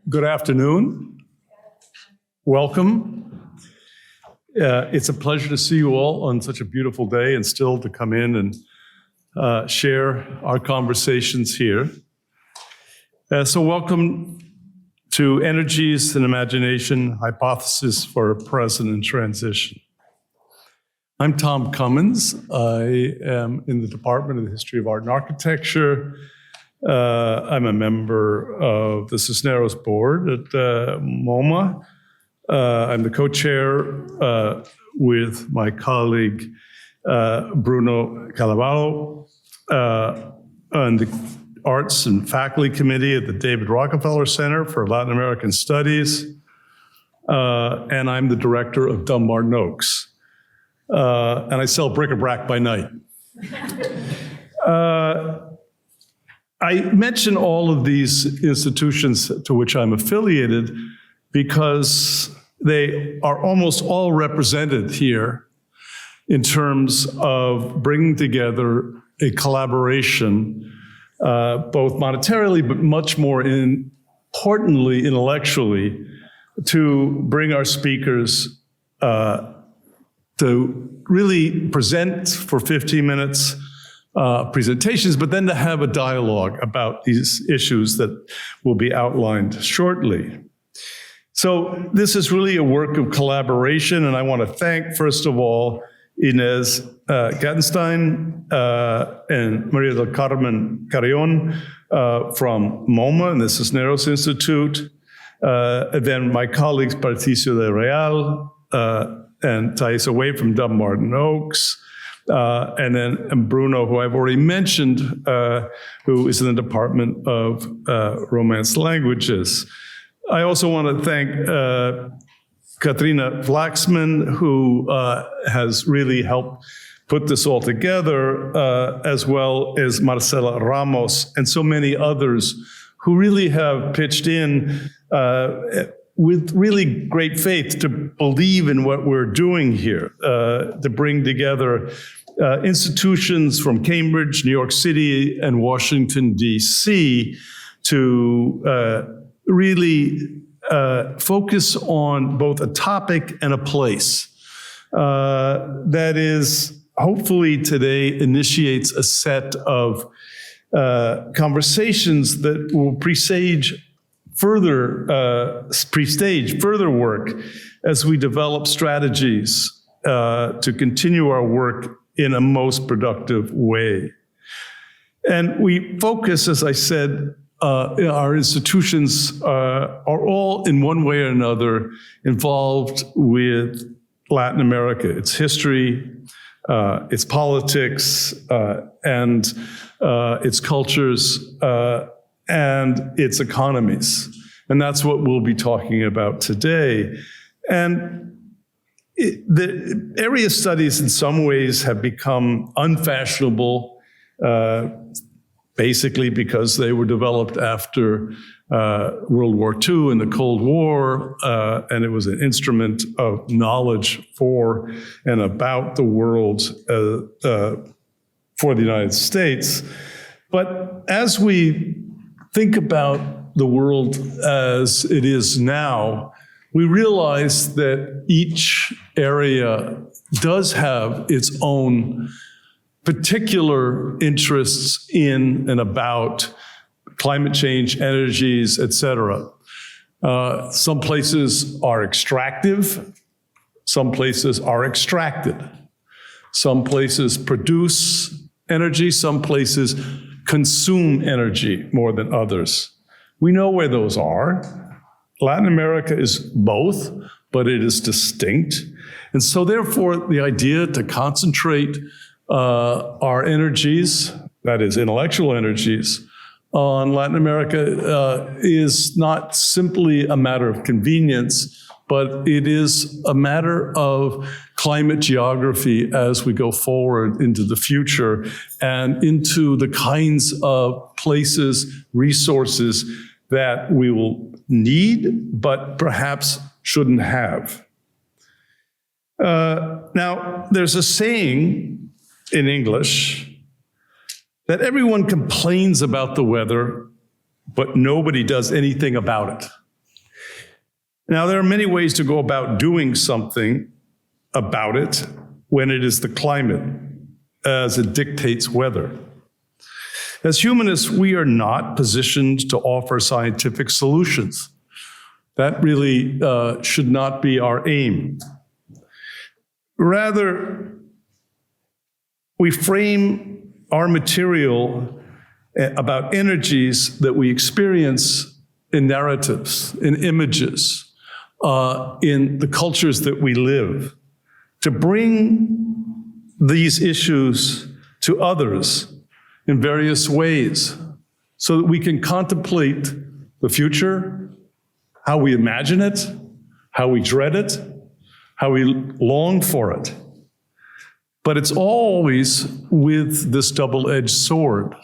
Good afternoon. Welcome. It's a pleasure to see you all on such a beautiful day and still to come in and share our conversations here. So welcome to Energies and Imagination, Hypotheses for a Present in Transition. I'm Tom Cummins. I am in the Department of the History of Art and Architecture. I'm a member of the Cisneros board at MoMA. I'm the co-chair with my colleague Bruno Calaballo on the Arts and Faculty Committee at the David Rockefeller Center for Latin American Studies. And I'm the director of Dumbarton Oaks. And I sell bric-a-brac by night. I mention all of these institutions to which I'm affiliated because they are almost all represented here in terms of bringing together a collaboration, both monetarily, but much more importantly, intellectually, to bring our speakers to really present for 15 minutes presentations, but then to have a dialogue about these issues that will be outlined shortly. So this is really a work of collaboration, and I want to thank, first of all, Inez Gattenstein and Maria del Carmen Carrion from MoMA and the Cisneros Institute, then my colleagues Patricio de Real and Thais Away from Dumbarton Oaks, and then Bruno, who I've already mentioned, who is in the Department of Romance Languages. I also want to thank Katrina Flaxman, who has really helped put this all together, as well as Marcela Ramos and so many others who really have pitched in with really great faith to believe in what we're doing here, to bring together institutions from Cambridge, New York City, and Washington, D.C. to really focus on both a topic and a place. That is, hopefully today initiates a set of conversations that will presage further work as we develop strategies to continue our work in a most productive way. And we focus, as I said, our institutions are all in one way or another involved with Latin America, its history, its politics, and its cultures, and its economies. And that's what we'll be talking about today. And the area studies in some ways have become unfashionable, basically because they were developed after World War II and the Cold War, and it was an instrument of knowledge for and about the world for the United States. But as we think about the world as it is now, we realize that each area does have its own particular interests in and about climate change, energies, et cetera. Some places are extractive, some places are extracted. Some places produce energy, some places consume energy more than others. We know where those are. Latin America is both, but it is distinct. And so therefore, the idea to concentrate our energies, that is intellectual energies, on Latin America is not simply a matter of convenience, but it is a matter of climate geography as we go forward into the future and into the kinds of places, resources that we will need, but perhaps shouldn't have. Now, there's a saying in English that everyone complains about the weather, but nobody does anything about it. Now, there are many ways to go about doing something about it when it is the climate, as it dictates weather. As humanists, we are not positioned to offer scientific solutions. That really should not be our aim. Rather, we frame our material about energies that we experience in narratives, in images, in the cultures that we live, to bring these issues to others in various ways so that we can contemplate the future, how we imagine it, how we dread it, how we long for it. But it's always with this double-edged sword,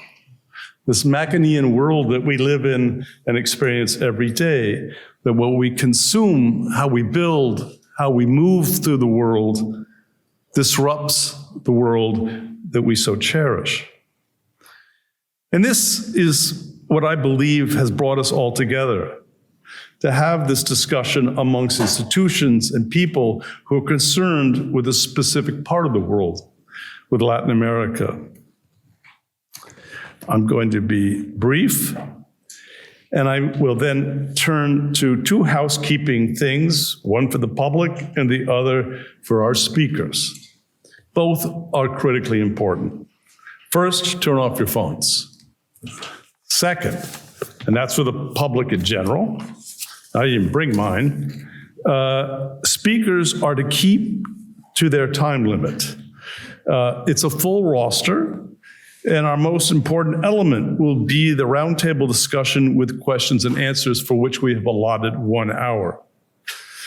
this Machiavellian world that we live in and experience every day, that what we consume, how we build, how we move through the world, disrupts the world that we so cherish. And this is what I believe has brought us all together, to have this discussion amongst institutions and people who are concerned with a specific part of the world, with Latin America. I'm going to be brief, and I will then turn to two housekeeping things, one for the public and the other for our speakers. Both are critically important. First, turn off your phones. Second, and that's for the public in general, I didn't bring mine, speakers are to keep to their time limit. It's a full roster, and our most important element will be the roundtable discussion with questions and answers, for which we have allotted 1 hour.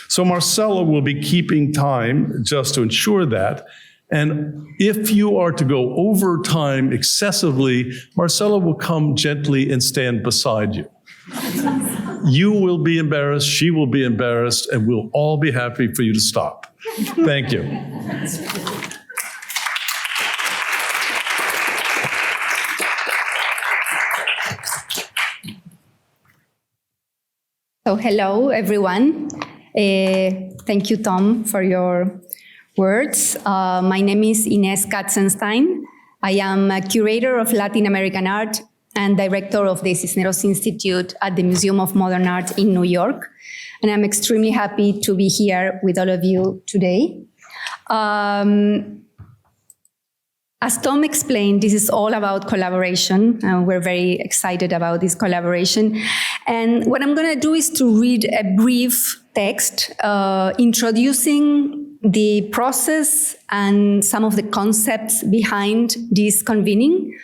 So Marcella will be keeping time just to ensure that. And if you are to go over time excessively, Marcella will come gently and stand beside you. You will be embarrassed, she will be embarrassed, and we'll all be happy for you to stop. Thank you. So hello, everyone. Thank you, Tom, for your words. My name is Ines Katzenstein. I am a curator of Latin American art and director of the Cisneros Institute at the Museum of Modern Art in New York. And I'm extremely happy to be here with all of you today. As Tom explained, this is all about collaboration. We're very excited about this collaboration. And what I'm going to do is to read a brief text introducing the process and some of the concepts behind this convening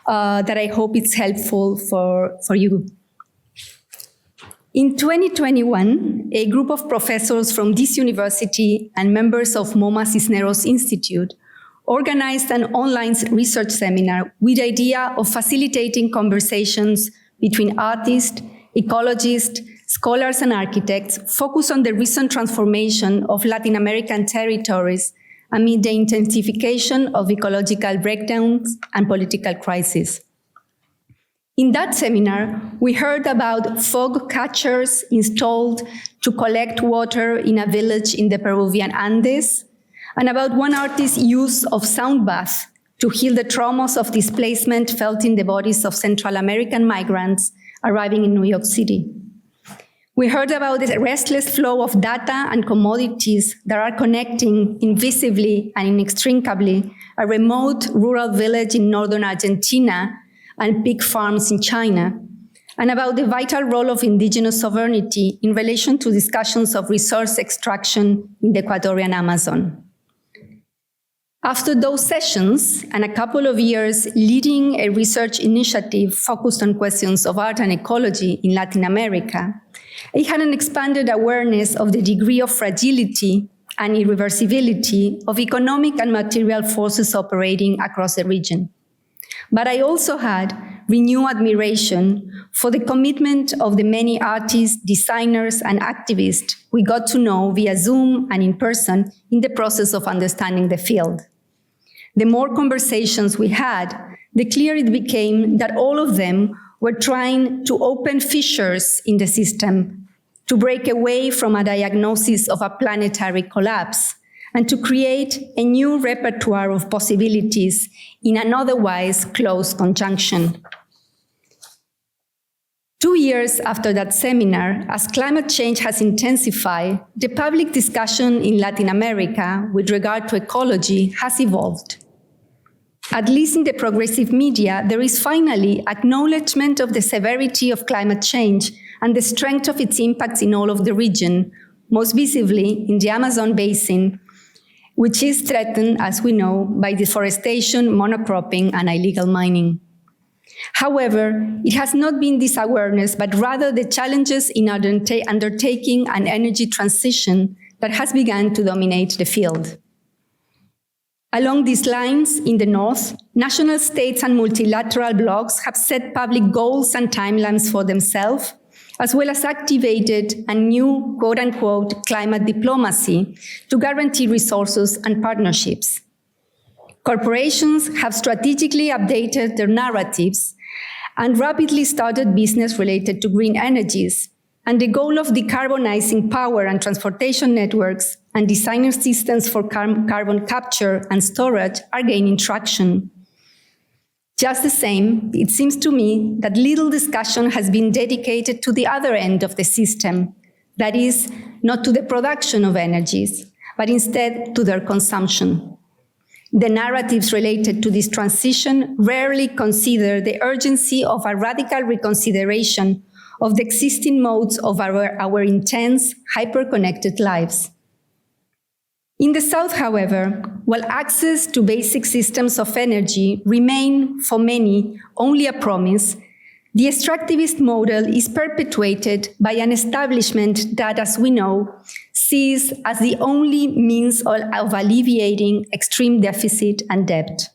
that I hope it's helpful for you. In 2021, a group of professors from this university and members of MoMA Cisneros Institute organized an online research seminar with the idea of facilitating conversations between artists, ecologists, scholars, and architects focused on the recent transformation of Latin American territories amid the intensification of ecological breakdowns and political crises. In that seminar, we heard about fog catchers installed to collect water in a village in the Peruvian Andes, and about one artist's use of sound baths to heal the traumas of displacement felt in the bodies of Central American migrants arriving in New York City. We heard about the restless flow of data and commodities that are connecting invisibly and inextricably a remote rural village in northern Argentina and pig farms in China, and about the vital role of indigenous sovereignty in relation to discussions of resource extraction in the Ecuadorian Amazon. After those sessions and a couple of years leading a research initiative focused on questions of art and ecology in Latin America, I had an expanded awareness of the degree of fragility and irreversibility of economic and material forces operating across the region. But I also had renewed admiration for the commitment of the many artists, designers, and activists we got to know via Zoom and in person in the process of understanding the field. The more conversations we had, the clearer it became that all of them were trying to open fissures in the system, to break away from a diagnosis of a planetary collapse, and to create a new repertoire of possibilities in an otherwise close conjunction. 2 years after that seminar, as climate change has intensified, the public discussion in Latin America with regard to ecology has evolved. At least in the progressive media, there is finally acknowledgement of the severity of climate change and the strength of its impacts in all of the region, most visibly in the Amazon basin, which is threatened, as we know, by deforestation, monocropping, and illegal mining. However, it has not been this awareness, but rather the challenges in undertaking an energy transition that has begun to dominate the field. Along these lines, in the North, national states and multilateral blocs have set public goals and timelines for themselves, as well as activated a new, quote-unquote, climate diplomacy to guarantee resources and partnerships. Corporations have strategically updated their narratives and rapidly started business related to green energies, and the goal of decarbonizing power and transportation networks and designing systems for carbon capture and storage are gaining traction. Just the same, it seems to me that little discussion has been dedicated to the other end of the system, that is, not to the production of energies, but instead to their consumption. The narratives related to this transition rarely consider the urgency of a radical reconsideration of the existing modes of our intense, hyper-connected lives. In the South, however, while access to basic systems of energy remain for many only a promise, the extractivist model is perpetuated by an establishment that, as we know, sees as the only means of alleviating extreme deficit and debt.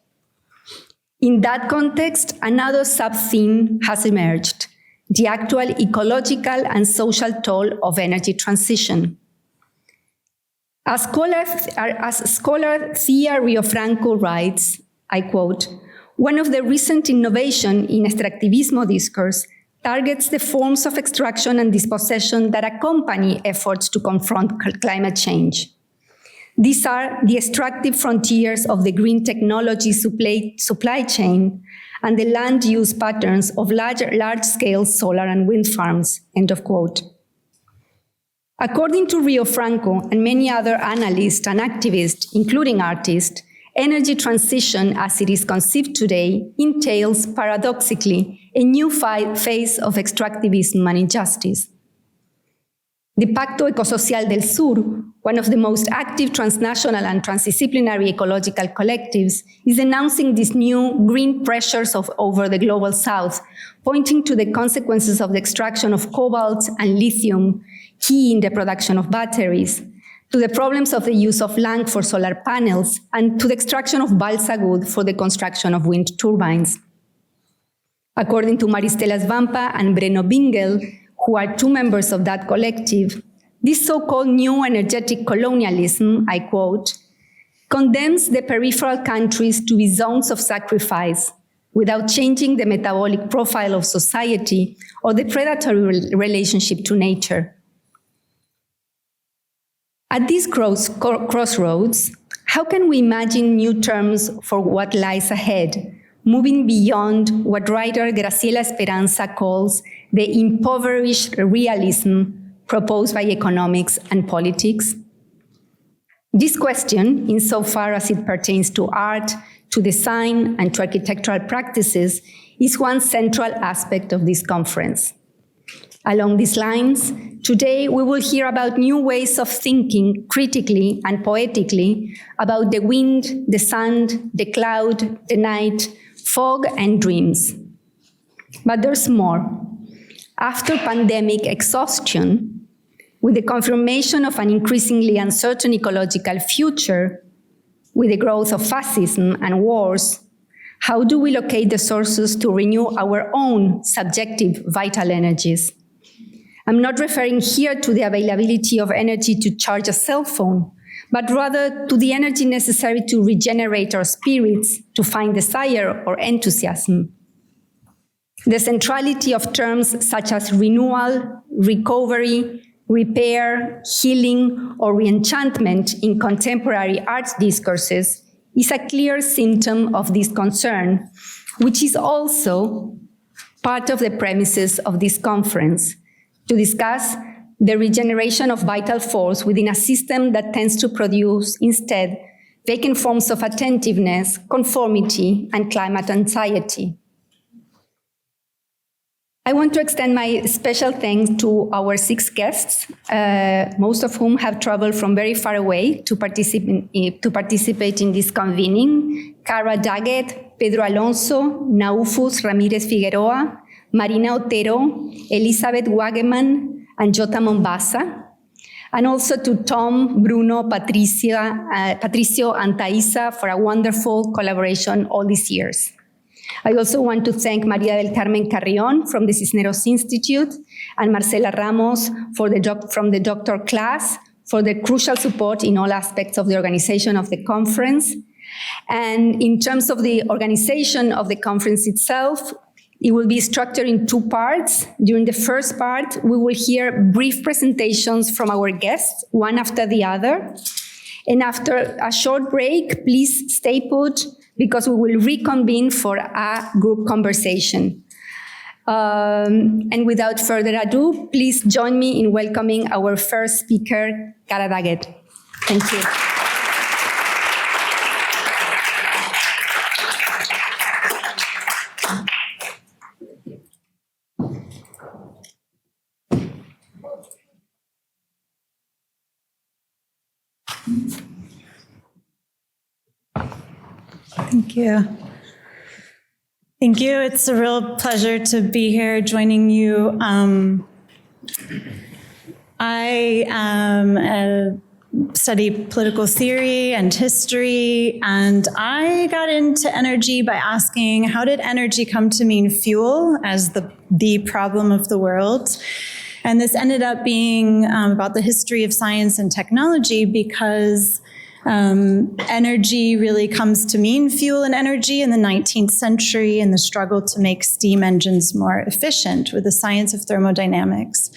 In that context, another sub-theme has emerged: the actual ecological and social toll of energy transition. As scholar Thea Riofranco writes, I quote, "One of the recent innovations in extractivismo discourse targets the forms of extraction and dispossession that accompany efforts to confront climate change. These are the extractive frontiers of the green technology supply chain and the land use patterns of large-scale solar and wind farms," end of quote. According to Riofranco and many other analysts and activists, including artists, energy transition as it is conceived today entails, paradoxically, a new phase of extractivism and injustice. The Pacto Ecosocial del Sur, one of the most active transnational and transdisciplinary ecological collectives, is announcing these new green pressures over the global South, pointing to the consequences of the extraction of cobalt and lithium, key in the production of batteries, to the problems of the use of land for solar panels, and to the extraction of balsa wood for the construction of wind turbines. According to Maristela Svampa and Breno Bingel, who are two members of that collective, this so-called new energetic colonialism, I quote, condemns the peripheral countries to be zones of sacrifice without changing the metabolic profile of society or the predatory relationship to nature. At these crossroads, how can we imagine new terms for what lies ahead, moving beyond what writer Graciela Esperanza calls the impoverished realism proposed by economics and politics? This question, insofar as it pertains to art, to design, and to architectural practices, is one central aspect of this conference. Along these lines, today we will hear about new ways of thinking critically and poetically about the wind, the sun, the cloud, the night, fog, and dreams. But there's more. After pandemic exhaustion, with the confirmation of an increasingly uncertain ecological future, with the growth of fascism and wars, how do we locate the sources to renew our own subjective vital energies? I'm not referring here to the availability of energy to charge a cell phone, but rather to the energy necessary to regenerate our spirits, to find desire or enthusiasm. The centrality of terms such as renewal, recovery, repair, healing, or reenchantment in contemporary arts discourses is a clear symptom of this concern, which is also part of the premises of this conference, to discuss the regeneration of vital force within a system that tends to produce, instead, vacant forms of attentiveness, conformity, and climate anxiety. I want to extend my special thanks to our 6 guests, most of whom have traveled from very far away to participate in this convening. Cara Daggett, Pedro Alonso, Naufus Ramirez Figueroa, Marina Otero, Elizabeth Wageman, and Jota Mombasa. And also to Tom, Bruno, Patricio, and Thaisa for a wonderful collaboration all these years. I also want to thank Maria del Carmen Carrion from the Cisneros Institute and Marcela Ramos from the DRCLAS for the crucial support in all aspects of the organization of the conference. And in terms of the organization of the conference itself, it will be structured in 2 parts. During the first part, we will hear brief presentations from our guests, one after the other. And after a short break, please stay put, because we will reconvene for a group conversation. And without further ado, please join me in welcoming our first speaker, Cara Daggett. Thank you. Thank you. Thank you. It's a real pleasure to be here joining you. I study political theory and history, and I got into energy by asking, how did energy come to mean fuel as the problem of the world? And this ended up being about the history of science and technology, because energy really comes to mean fuel and energy in the 19th century and the struggle to make steam engines more efficient with the science of thermodynamics.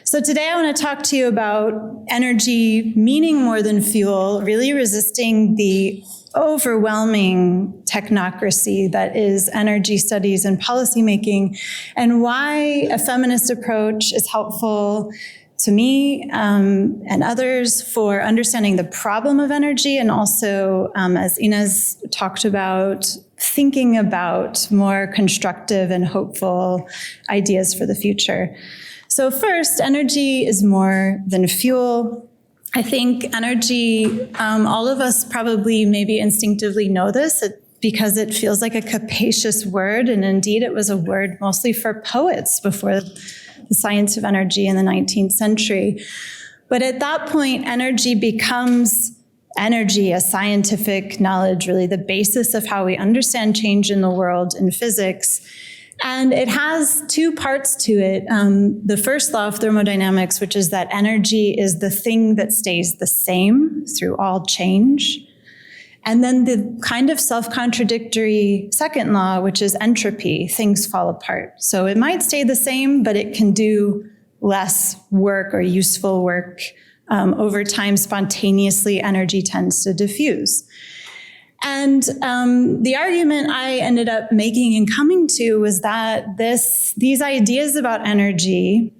So today I want to talk to you about energy meaning more than fuel, really resisting the overwhelming technocracy that is energy studies and policymaking, and why a feminist approach is helpful to me and others for understanding the problem of energy, and also, as Inez talked about, thinking about more constructive and hopeful ideas for the future. So first, energy is more than fuel. I think energy, all of us probably maybe instinctively know this because it feels like a capacious word, and indeed it was a word mostly for poets before the science of energy in the 19th century. But at that point, energy becomes energy, a scientific knowledge, really the basis of how we understand change in the world in physics. And it has 2 parts to it. The first law of thermodynamics, which is that energy is the thing that stays the same through all change. And then the kind of self-contradictory second law, which is entropy, things fall apart. So it might stay the same, but it can do less work or useful work. Over time, spontaneously, energy tends to diffuse. And the argument I ended up making and coming to was that these ideas about energy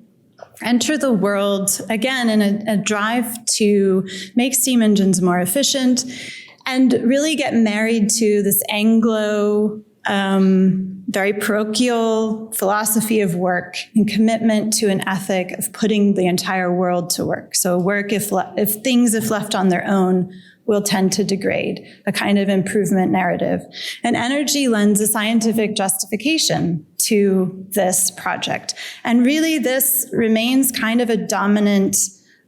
enter the world, again, in a drive to make steam engines more efficient, and really get married to this Anglo, very parochial philosophy of work and commitment to an ethic of putting the entire world to work. So work, if left on their own, will tend to degrade, a kind of improvement narrative. And energy lends a scientific justification to this project. And really this remains kind of a dominant,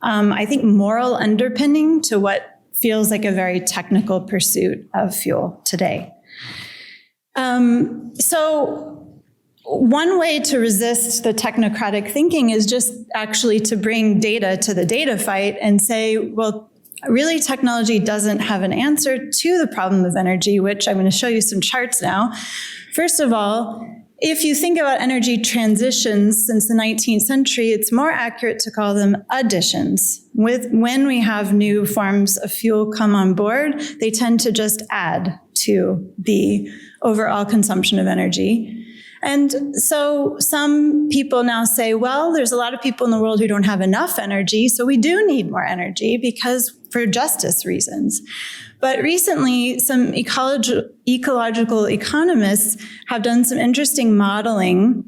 I think, moral underpinning to what feels like a very technical pursuit of fuel today. So one way to resist the technocratic thinking is just actually to bring data to the data fight and say, well, really technology doesn't have an answer to the problem of energy, which I'm going to show you some charts now. First of all, if you think about energy transitions since the 19th century, it's more accurate to call them additions. When we have new forms of fuel come on board, they tend to just add to the overall consumption of energy. And so some people now say, well, there's a lot of people in the world who don't have enough energy, so we do need more energy because for justice reasons. But recently, some ecological economists have done some interesting modeling,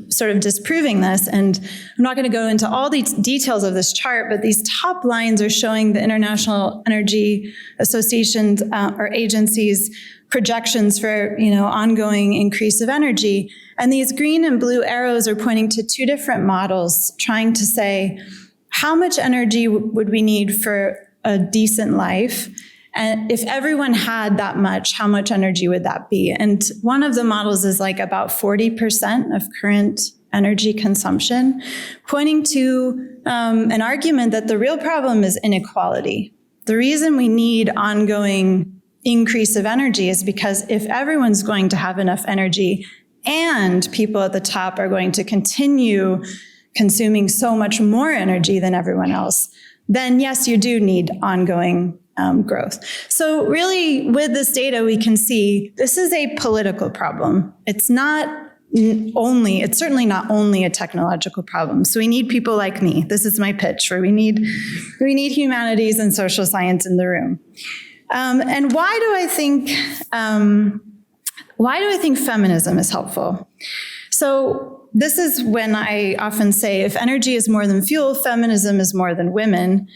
sort of disproving this. And I'm not going to go into all the details of this chart, but these top lines are showing the International Energy Association's or agencies' projections for, ongoing increase of energy. And these green and blue arrows are pointing to two different models, trying to say, how much energy would we need for a decent life? And if everyone had that much, how much energy would that be? And one of the models is like about 40% of current energy consumption, pointing to an argument that the real problem is inequality. The reason we need ongoing increase of energy is because if everyone's going to have enough energy and people at the top are going to continue consuming so much more energy than everyone else, then yes, you do need ongoing growth. So really, with this data, we can see this is a political problem. It's certainly not only a technological problem. So we need people like me. This is my pitch, where we need humanities and social science in the room. And why do I think feminism is helpful? So this is when I often say, if energy is more than fuel, feminism is more than women.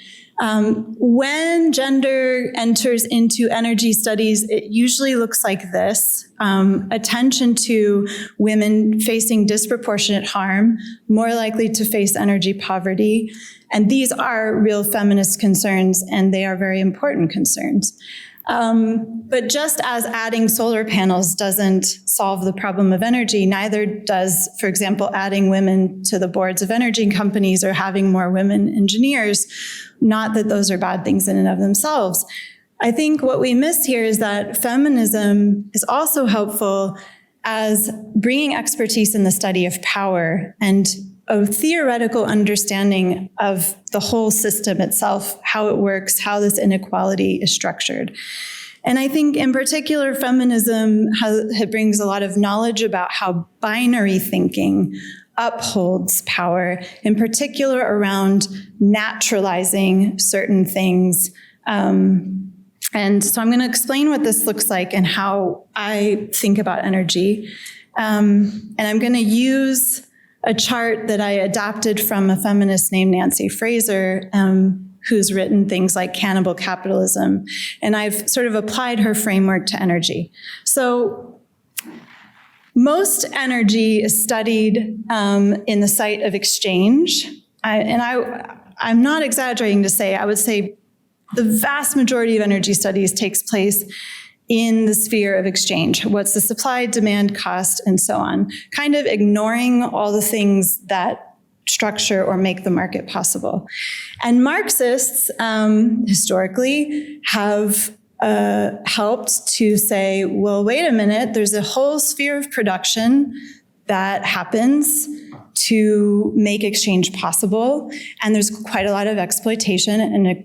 When gender enters into energy studies, it usually looks like this. Attention to women facing disproportionate harm, more likely to face energy poverty. And these are real feminist concerns, and they are very important concerns. But just as adding solar panels doesn't solve the problem of energy, neither does, for example, adding women to the boards of energy companies or having more women engineers. Not that those are bad things in and of themselves. I think what we miss here is that feminism is also helpful as bringing expertise in the study of power and a theoretical understanding of the whole system itself, how it works, how this inequality is structured. And I think in particular, feminism brings a lot of knowledge about how binary thinking upholds power, in particular around naturalizing certain things. And so I'm going to explain what this looks like and how I think about energy. And I'm going to use a chart that I adapted from a feminist named Nancy Fraser, who's written things like Cannibal Capitalism. And I've sort of applied her framework to energy. So most energy is studied in the site of exchange. I'm not exaggerating to say, I would say the vast majority of energy studies takes place in the sphere of exchange. What's the supply, demand, cost, and so on, kind of ignoring all the things that structure or make the market possible. And Marxists historically have helped to say, well, wait a minute, there's a whole sphere of production that happens to make exchange possible. And there's quite a lot of exploitation and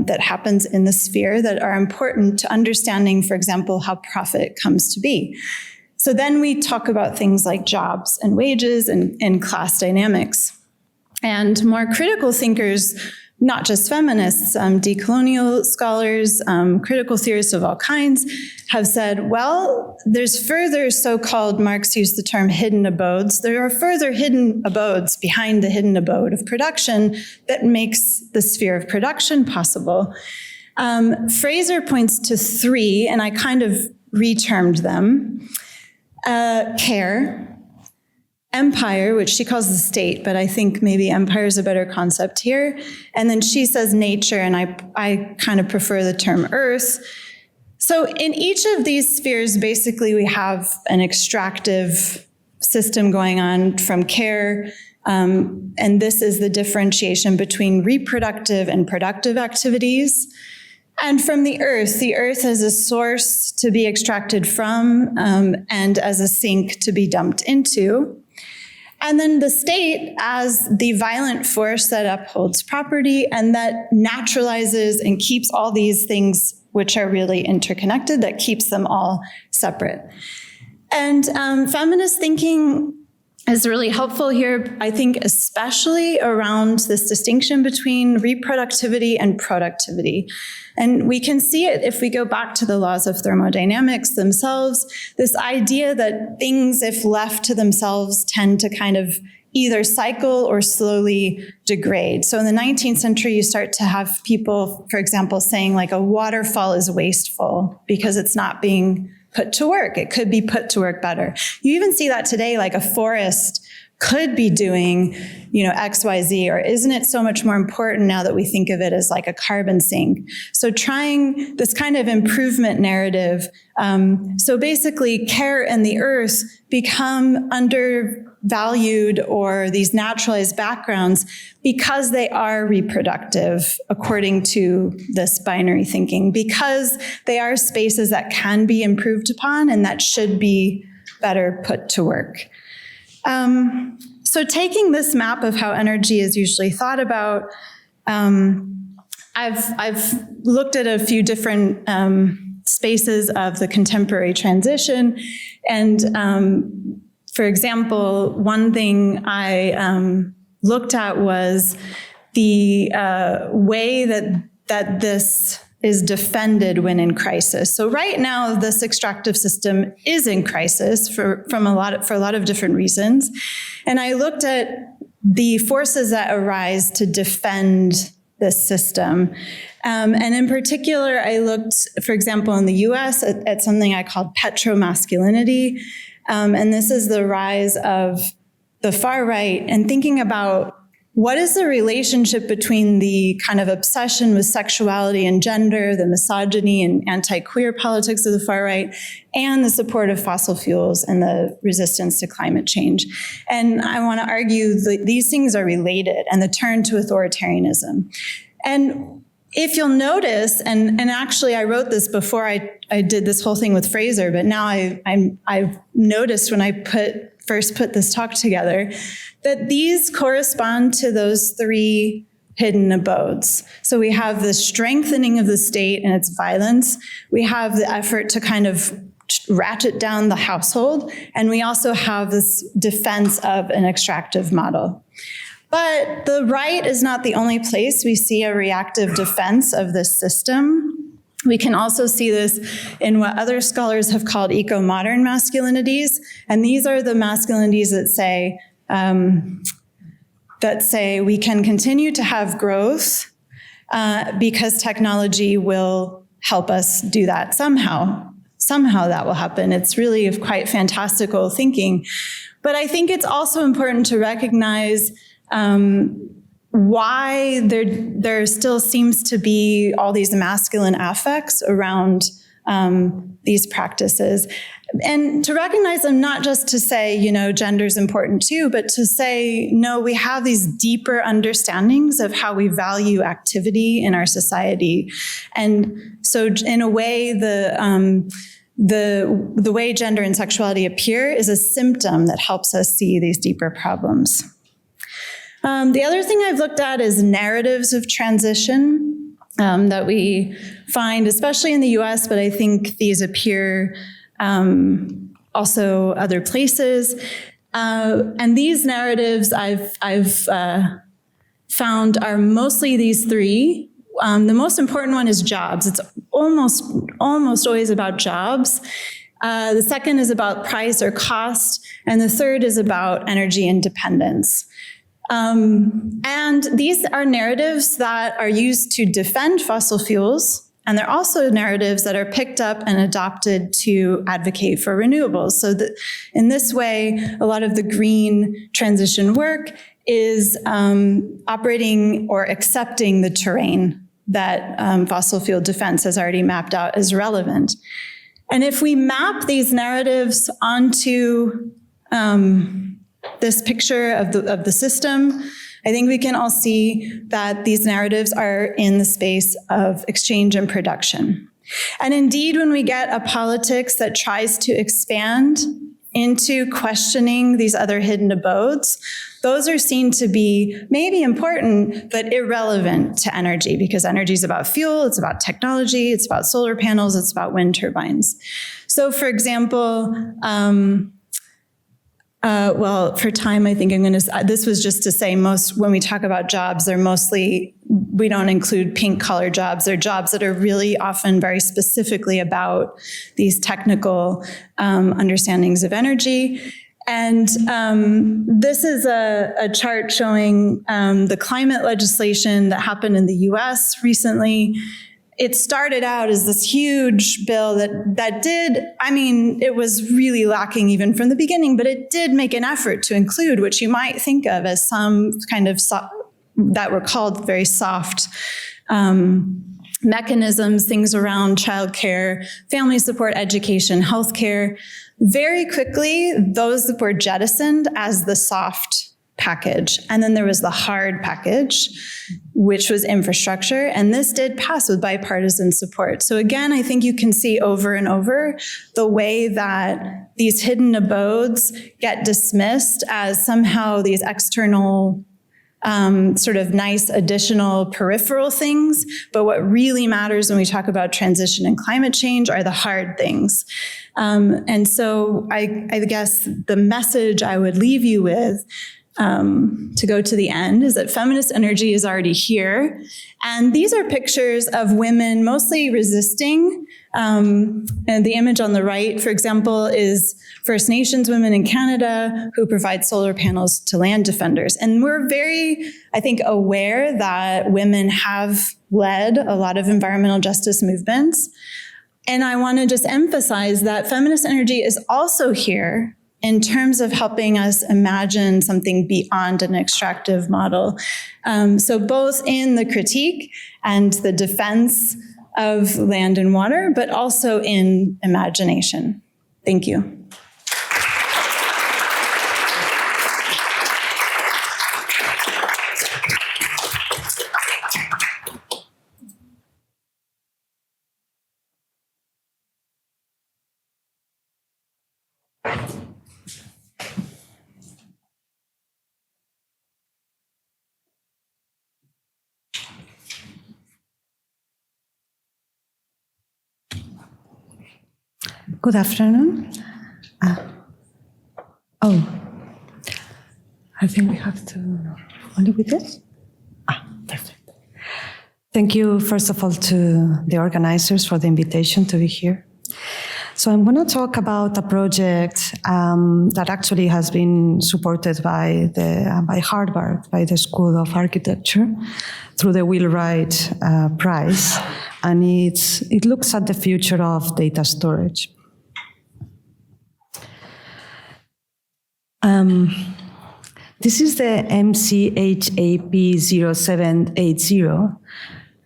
that happens in the sphere that are important to understanding, for example, how profit comes to be. So then we talk about things like jobs and wages and class dynamics. And more critical thinkers, not just feminists, decolonial scholars, critical theorists of all kinds, have said, well, there's further so-called, Marx used the term hidden abodes, there are further hidden abodes behind the hidden abode of production that makes the sphere of production possible. Fraser points to three, and I kind of retermed them. Care, empire, which she calls the state, but I think maybe empire is a better concept here. And then she says nature, and I kind of prefer the term earth. So in each of these spheres, basically we have an extractive system going on from care, and this is the differentiation between reproductive and productive activities. and from the earth as a source to be extracted from, and as a sink to be dumped into. And then the state as the violent force that upholds property and that naturalizes and keeps all these things which are really interconnected, that keeps them all separate. And feminist thinking is really helpful here, I think, especially around this distinction between reproductivity and productivity. And we can see it if we go back to the laws of thermodynamics themselves, this idea that things, if left to themselves, tend to kind of either cycle or slowly degrade. So in the 19th century, you start to have people, for example, saying like a waterfall is wasteful because it's not being put to work. It could be put to work better. You even see that today, like a forest could be doing, X, Y, Z, or isn't it so much more important now that we think of it as like a carbon sink? So trying this kind of improvement narrative. So basically care and the earth become undervalued, or these naturalized backgrounds, because they are reproductive according to this binary thinking, because they are spaces that can be improved upon and that should be better put to work. So taking this map of how energy is usually thought about, I've looked at a few different spaces of the contemporary transition. And for example, one thing I looked at was the way that this is defended when in crisis. So right now, this extractive system is in crisis for a lot of different reasons. And I looked at the forces that arise to defend this system. And in particular, I looked, for example, in the US at something I called petromasculinity. And this is the rise of the far right, and thinking about what is the relationship between the kind of obsession with sexuality and gender, the misogyny and anti-queer politics of the far right, and the support of fossil fuels and the resistance to climate change. And I want to argue that these things are related, and the turn to authoritarianism. And if you'll notice, and actually I wrote this before I did this whole thing with Fraser, but now I've noticed when I first put this talk together, that these correspond to those three hidden abodes. So we have the strengthening of the state and its violence. We have the effort to kind of ratchet down the household. And we also have this defense of an extractive model. But the right is not the only place we see a reactive defense of this system. We can also see this in what other scholars have called eco-modern masculinities. And these are the masculinities that say we can continue to have growth because technology will help us do that somehow. Somehow that will happen. It's really quite fantastical thinking. But I think it's also important to recognize why there still seems to be all these masculine affects around these practices. And to recognize them, not just to say, gender is important too, but to say, no, we have these deeper understandings of how we value activity in our society. And so in a way, the way gender and sexuality appear is a symptom that helps us see these deeper problems. The other thing I've looked at is narratives of transition that we find, especially in the US, but I think these appear also other places. And these narratives I've found are mostly these three. The most important one is jobs. It's almost always about jobs. The second is about price or cost. And the third is about energy independence. And these are narratives that are used to defend fossil fuels, and they're also narratives that are picked up and adopted to advocate for renewables. So that in this way, a lot of the green transition work is operating or accepting the terrain that fossil fuel defense has already mapped out as relevant. And if we map these narratives onto this picture of the system, I think we can all see that these narratives are in the space of exchange and production. And indeed, when we get a politics that tries to expand into questioning these other hidden abodes, those are seen to be maybe important, but irrelevant to energy, because energy is about fuel, it's about technology, it's about solar panels, it's about wind turbines. So for example, well, for time, I think this was just to say when we talk about jobs, they're mostly, we don't include pink collar jobs. They're jobs that are really often very specifically about these technical understandings of energy. And this is a chart showing the climate legislation that happened in the US recently. It started out as this huge bill that did, I mean, it was really lacking even from the beginning, but it did make an effort to include what you might think of as some kind of that were called very soft mechanisms, things around childcare, family support, education, healthcare. Very quickly, those were jettisoned as the soft package. And then there was the hard package, which was infrastructure. And this did pass with bipartisan support. So again, I think you can see over and over the way that these hidden abodes get dismissed as somehow these external sort of nice additional peripheral things. But what really matters when we talk about transition and climate change are the hard things. And so I guess the message I would leave you with to go to the end is that feminist energy is already here. And these are pictures of women mostly resisting. And the image on the right, for example, is First Nations women in Canada who provide solar panels to land defenders. And we're very, I think, aware that women have led a lot of environmental justice movements. And I want to just emphasize that feminist energy is also here in terms of helping us imagine something beyond an extractive model. So both in the critique and the defense of land and water, but also in imagination. Thank you. Good afternoon. I think we have to only with this. Perfect. Thank you, first of all, to the organizers for the invitation to be here. So I'm going to talk about a project that actually has been supported by Harvard, by the School of Architecture, through the Wheelwright Prize, and it looks at the future of data storage. This is the MCHAP0780.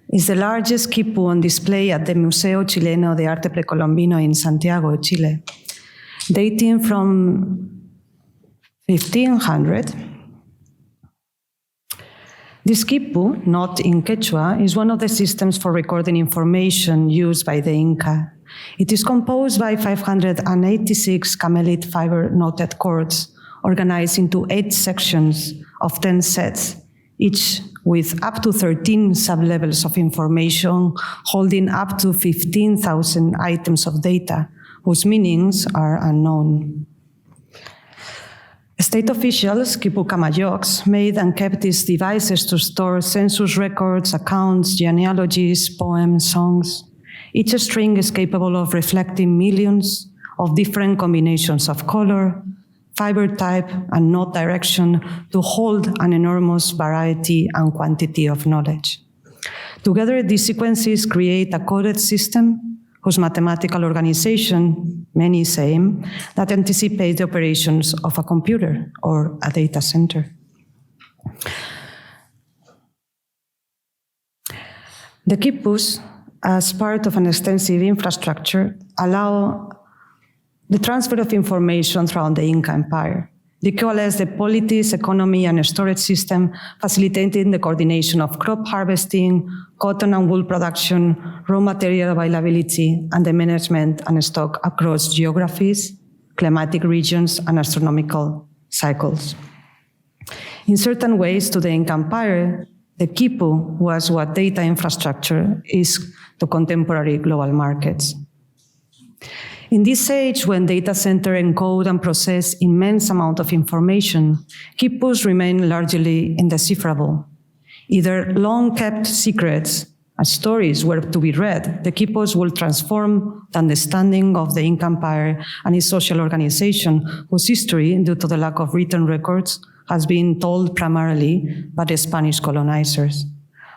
It's the largest quipu on display at the Museo Chileno de Arte Precolombino in Santiago, Chile, dating from 1500. This quipu, not in Quechua, is one of the systems for recording information used by the Inca. It is composed by 586 camelid fiber knotted cords, organized into 8 sections of 10 sets, each with up to 13 sublevels of information holding up to 15,000 items of data, whose meanings are unknown. State officials, quipu camayocs, made and kept these devices to store census records, accounts, genealogies, poems, songs. Each string is capable of reflecting millions of different combinations of color, fiber type, and knot direction to hold an enormous variety and quantity of knowledge. Together, these sequences create a coded system whose mathematical organization, many say, that anticipates the operations of a computer or a data center. The quipus, as part of an extensive infrastructure, allow the transfer of information throughout the Inca Empire. DRCLAS, the polities, economy, and storage system, facilitating the coordination of crop harvesting, cotton and wool production, raw material availability, and the management and stock across geographies, climatic regions, and astronomical cycles. In certain ways, to the Inca Empire, the quipu was what data infrastructure is to contemporary global markets. In this age, when data centers encode and process immense amount of information, quipus remain largely indecipherable. Either long-kept secrets as stories were to be read, the quipus will transform the understanding of the Inca Empire and its social organization, whose history, due to the lack of written records, has been told primarily by the Spanish colonizers.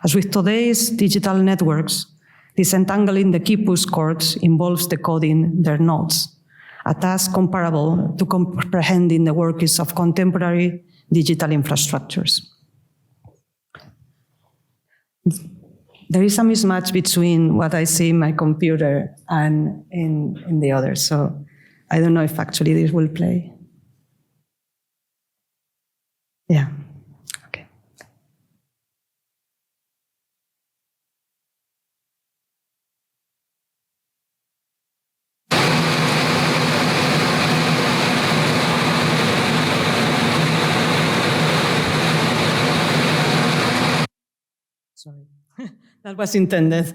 As with today's digital networks, disentangling the quipus cords involves decoding their nodes, a task comparable to comprehending the workings of contemporary digital infrastructures. There is a mismatch between what I see in my computer and in the other, so I don't know if actually this will play. Yeah. Okay. Sorry, that was intended.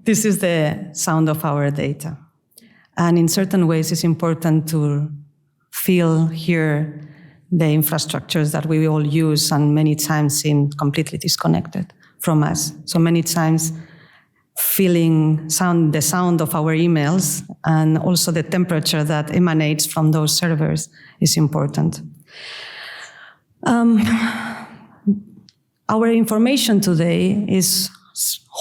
This is the sound of our data. And in certain ways, it's important to feel, hear the infrastructures that we all use and many times seem completely disconnected from us. So many times feeling the sound of our emails and also the temperature that emanates from those servers is important. Our information today is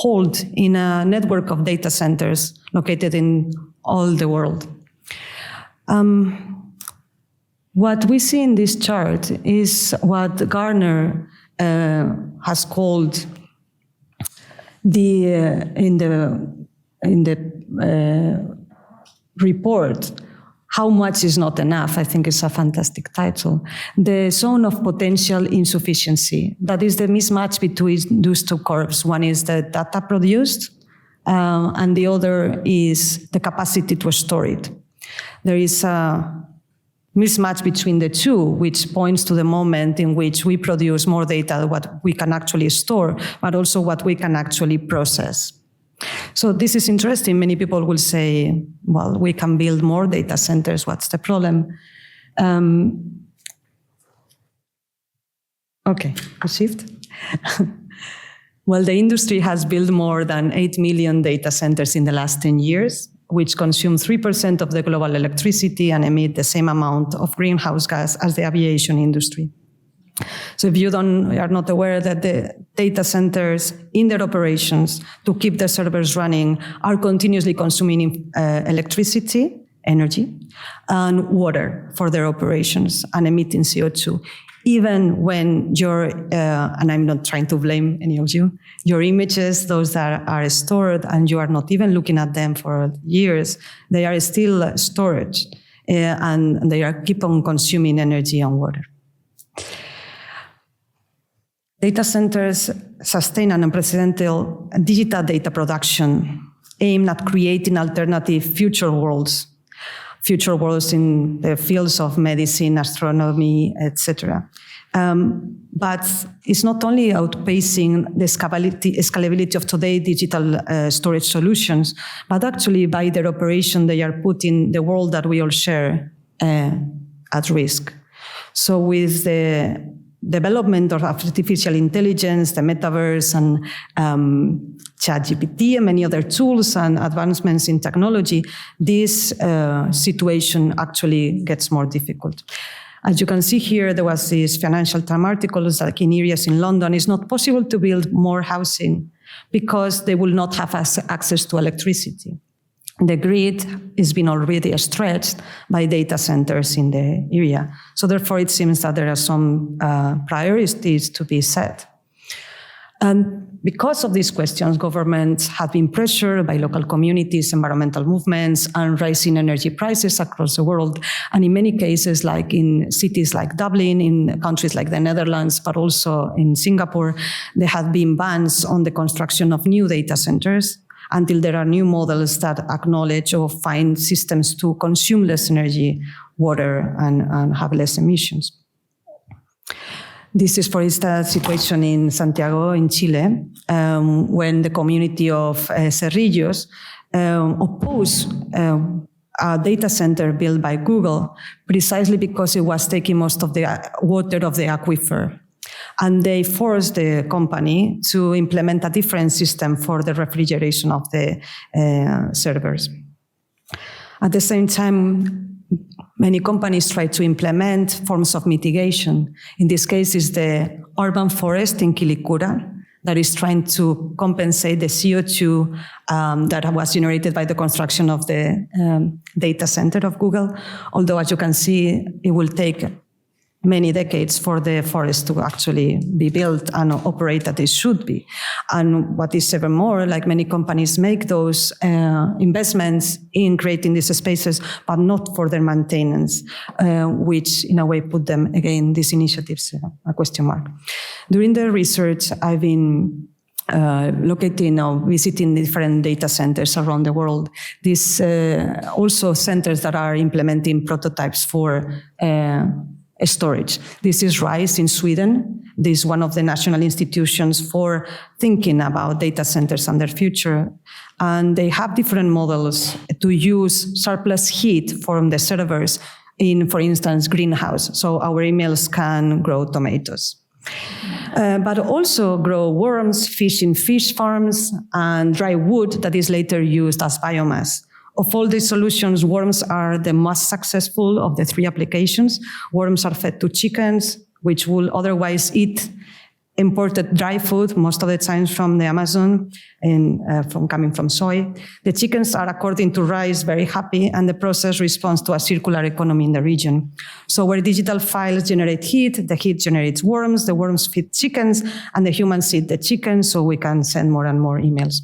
held in a network of data centers located in all the world. What we see in this chart is what Gartner has called in the report, How Much Is Not Enough. I think it's a fantastic title. The zone of potential insufficiency. That is the mismatch between those two curves. One is the data produced, and the other is the capacity to store it. There is a mismatch between the two, which points to the moment in which we produce more data, what we can actually store, but also what we can actually process. So this is interesting. Many people will say, well, we can build more data centers. What's the problem? Okay, received. Well, the industry has built more than 8 million data centers in the last 10 years, which consume 3% of the global electricity and emit the same amount of greenhouse gas as the aviation industry. So if you are not aware that the data centers in their operations to keep the servers running are continuously consuming electricity, energy, and water for their operations and emitting CO2. Even when and I'm not trying to blame any of you, your images, those that are stored and you are not even looking at them for years, they are still storage and they keep on consuming energy and water. Data centers sustain an unprecedented digital data production aimed at creating alternative future worlds in the fields of medicine, astronomy, etc. But it's not only outpacing the scalability of today's digital storage solutions, but actually by their operation, they are putting the world that we all share at risk. So with the development of artificial intelligence, the metaverse, and ChatGPT and many other tools and advancements in technology, this situation actually gets more difficult. As you can see here, there was this Financial Times articles like in areas in London, it's not possible to build more housing because they will not have access to electricity. The grid has been already stretched by data centers in the area. So therefore, it seems that there are some priorities to be set. And because of these questions, governments have been pressured by local communities, environmental movements, and rising energy prices across the world. And in many cases, like in cities like Dublin, in countries like the Netherlands, but also in Singapore, there have been bans on the construction of new data centers until there are new models that acknowledge or find systems to consume less energy, water, and have less emissions. This is, for instance, a situation in Santiago, in Chile, when the community of Cerrillos opposed a data center built by Google precisely because it was taking most of the water of the aquifer. And they forced the company to implement a different system for the refrigeration of the servers. At the same time, many companies try to implement forms of mitigation. In this case, is the urban forest in Quilicura that is trying to compensate the CO2 that was generated by the construction of the data center of Google. Although, as you can see, it will take many decades for the forest to actually be built and operate as it should be. And what is even more, like many companies make those investments in creating these spaces, but not for their maintenance, which in a way put them, again, these initiatives, a question mark. During the research, I've been locating or visiting different data centers around the world. These also centers that are implementing prototypes for storage. This is RISE in Sweden. This is one of the national institutions for thinking about data centers and their future. And they have different models to use surplus heat from the servers in, for instance, greenhouse. So our emails can grow tomatoes. But also grow worms, fish in fish farms, and dry wood that is later used as biomass. Of all these solutions, worms are the most successful of the three applications. Worms are fed to chickens, which will otherwise eat imported dry food, most of the times from the Amazon and coming from soy. The chickens are, according to RISE, very happy, and the process responds to a circular economy in the region. So where digital files generate heat, the heat generates worms, the worms feed chickens, and the humans eat the chickens, so we can send more and more emails.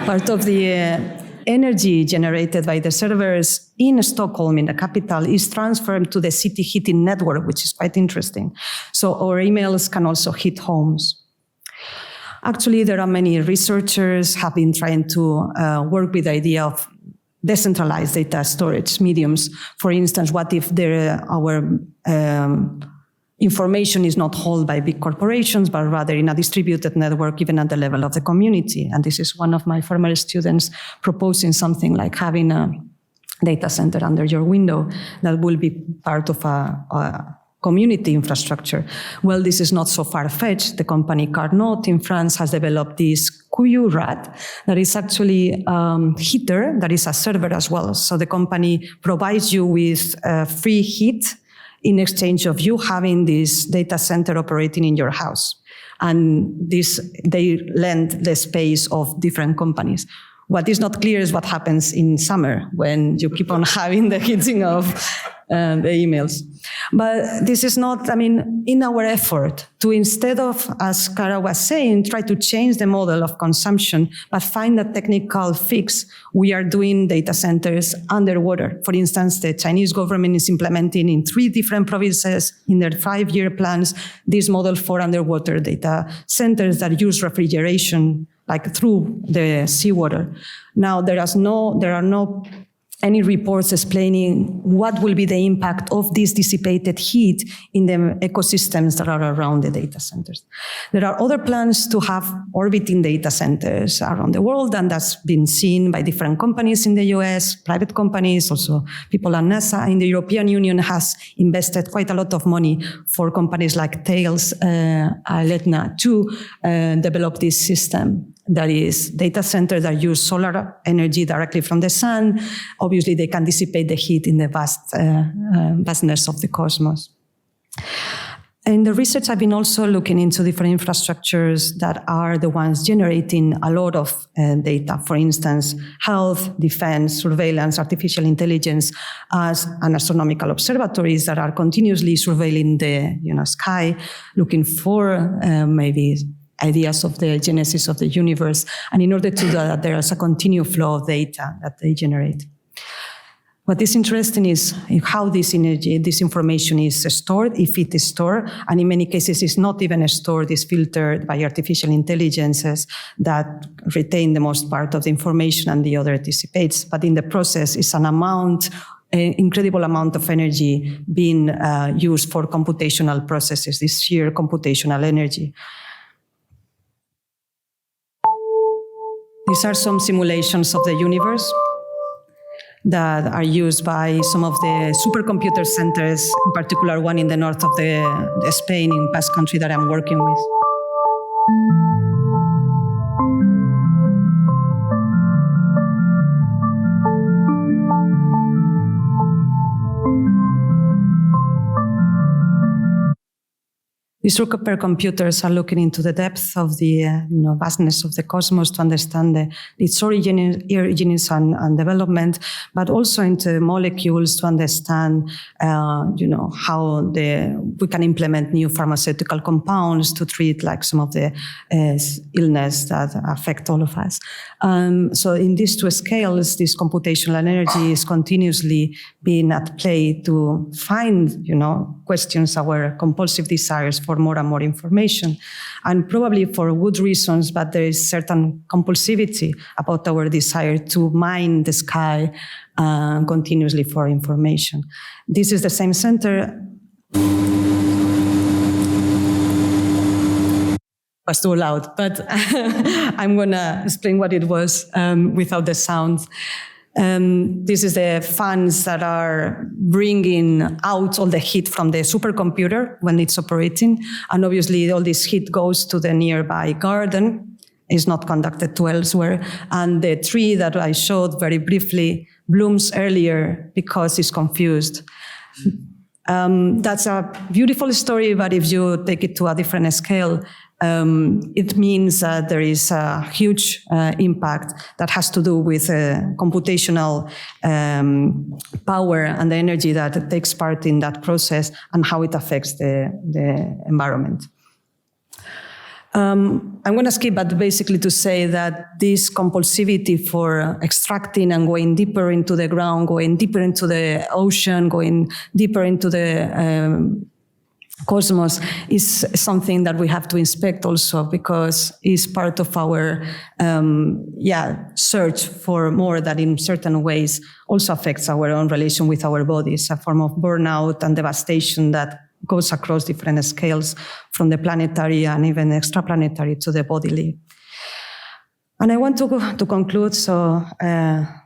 Part of the energy generated by the servers in Stockholm, in the capital, is transferred to the city heating network, which is quite interesting. So our emails can also heat homes. Actually, there are many researchers have been trying to work with the idea of decentralized data storage mediums. For instance, what if our information is not held by big corporations, but rather in a distributed network, even at the level of the community. And this is one of my former students proposing something like having a data center under your window that will be part of a community infrastructure. Well, this is not so far-fetched. The company Carnot in France has developed this curators that is actually heater, that is a server as well. So the company provides you with free heat in exchange of you having this data center operating in your house. And they lend the space of different companies. What is not clear is what happens in summer when you keep on having the heating of the emails. But this is not, in our effort to, instead of, as Cara was saying, try to change the model of consumption, but find a technical fix, we are doing data centers underwater. For instance, the Chinese government is implementing in 3 different provinces in their 5-year plans this model for underwater data centers that use refrigeration, like through the seawater. Now, there are no any reports explaining what will be the impact of this dissipated heat in the ecosystems that are around the data centers. There are other plans to have orbiting data centers around the world, and that's been seen by different companies in the US, private companies, also people at NASA. And the European Union has invested quite a lot of money for companies like Thales, Aletna to develop this system. That is data centers that use solar energy directly from the sun. Obviously, they can dissipate the heat in the vastness of the cosmos. In the research, I've been also looking into different infrastructures that are the ones generating a lot of data. For instance, health, defense, surveillance, artificial intelligence, and astronomical observatories that are continuously surveilling the sky, looking for maybe ideas of the genesis of the universe. And in order to do that, there is a continuous flow of data that they generate. What is interesting is how this energy, this information is stored, if it is stored, and in many cases it's not even stored, it's filtered by artificial intelligences that retain the most part of the information and the other dissipates. But in the process, it's an incredible amount of energy being used for computational processes, this sheer computational energy. These are some simulations of the universe that are used by some of the supercomputer centers, in particular one in the north of the Spain, in Basque Country, that I'm working with. These supercomputers are looking into the depth of the vastness of the cosmos to understand its origins and development, but also into molecules to understand, how we can implement new pharmaceutical compounds to treat like some of the illness that affect all of us. So in these two scales, this computational energy is continuously being at play to find, questions our compulsive desires for more and more information, and probably for good reasons, but there is certain compulsivity about our desire to mine the sky continuously for information. This is the same center. Was too loud, but I'm going to explain what it was without the sound. This is the fans that are bringing out all the heat from the supercomputer when it's operating. And obviously all this heat goes to the nearby garden, is not conducted to elsewhere. And the tree that I showed very briefly blooms earlier because it's confused. That's a beautiful story, but if you take it to a different scale, it means that there is a huge impact that has to do with computational power and the energy that takes part in that process and how it affects the environment. I'm going to skip, but basically to say that this compulsivity for extracting and going deeper into the ground, going deeper into the ocean, going deeper into the cosmos is something that we have to inspect also, because it's part of our search for more that in certain ways also affects our own relation with our bodies, a form of burnout and devastation that goes across different scales, from the planetary and even extraplanetary to the bodily. And I want to conclude, so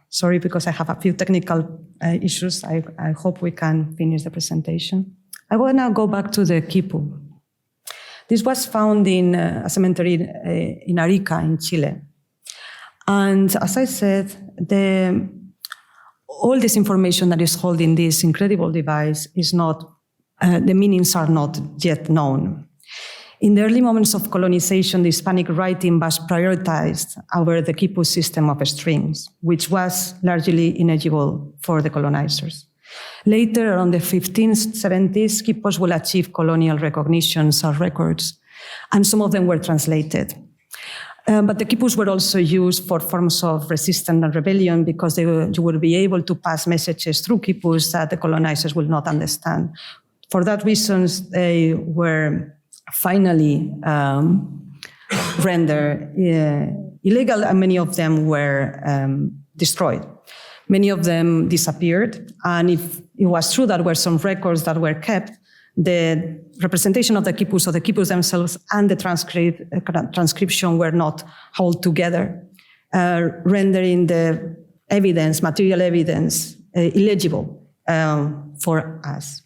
sorry because I have a few technical issues. I hope we can finish the presentation. I want to go back to the quipu. This was found in a cemetery in Arica in Chile. And as I said, all this information that is holding this incredible device is not, the meanings are not yet known. In the early moments of colonization, the Hispanic writing was prioritized over the quipu system of strings, which was largely ineligible for the colonizers. Later, around the 1570s, quipus will achieve colonial recognitions or records, and some of them were translated. But the quipus were also used for forms of resistance and rebellion, because you would be able to pass messages through quipus that the colonizers will not understand. For that reason, they were finally rendered illegal, and many of them were destroyed. Many of them disappeared, and if it was true that there were some records that were kept, the representation of the quipus, or the quipus themselves, and the transcription were not held together, rendering the evidence, material evidence, illegible for us.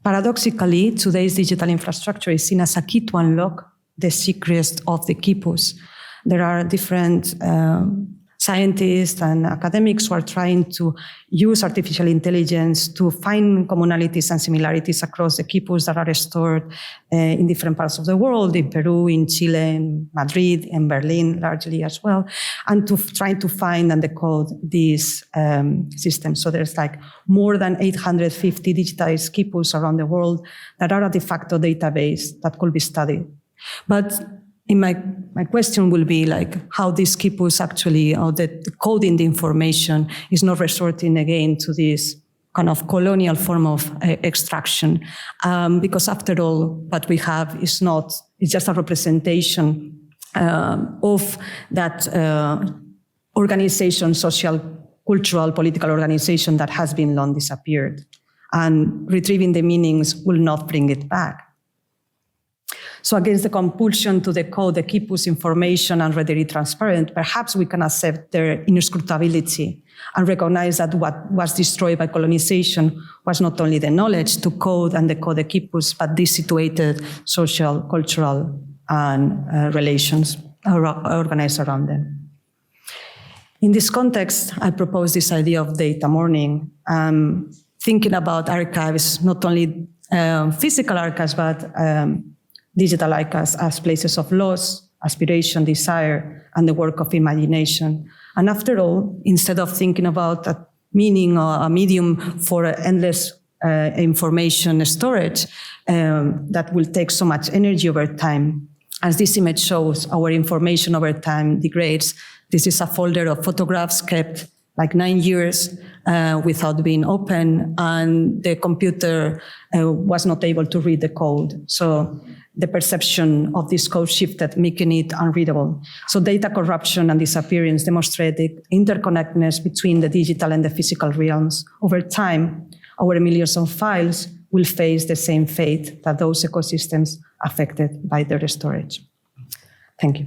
Paradoxically, today's digital infrastructure is seen as a key to unlock the secrets of the quipus. There are different scientists and academics who are trying to use artificial intelligence to find commonalities and similarities across the quipus that are stored in different parts of the world, in Peru, in Chile, in Madrid, in Berlin largely as well, and to try to find and decode these systems. So there's like more than 850 digitized quipus around the world that are a de facto database that could be studied. But in my question will be like how these quipus actually, or the coding the information is not resorting again to this kind of colonial form of extraction. Because after all, what we have is it's just a representation of that organization, social, cultural, political organization that has been long disappeared. And retrieving the meanings will not bring it back. So against the compulsion to decode the quipus information and readily transparent, perhaps we can accept their inscrutability and recognize that what was destroyed by colonization was not only the knowledge to code and decode the quipus, but the situated social, cultural, and relations organized around them. In this context, I propose this idea of data mourning, thinking about archives, not only physical archives, but digital archives as places of loss, aspiration, desire, and the work of imagination. And after all, instead of thinking about a meaning or a medium for endless information storage that will take so much energy over time, as this image shows, our information over time degrades. This is a folder of photographs kept like 9 years without being open, and the computer was not able to read the code. So the perception of this code shifted, making it unreadable. So data corruption and disappearance demonstrate the interconnectedness between the digital and the physical realms. Over time, our millions of files will face the same fate that those ecosystems affected by their storage. Thank you.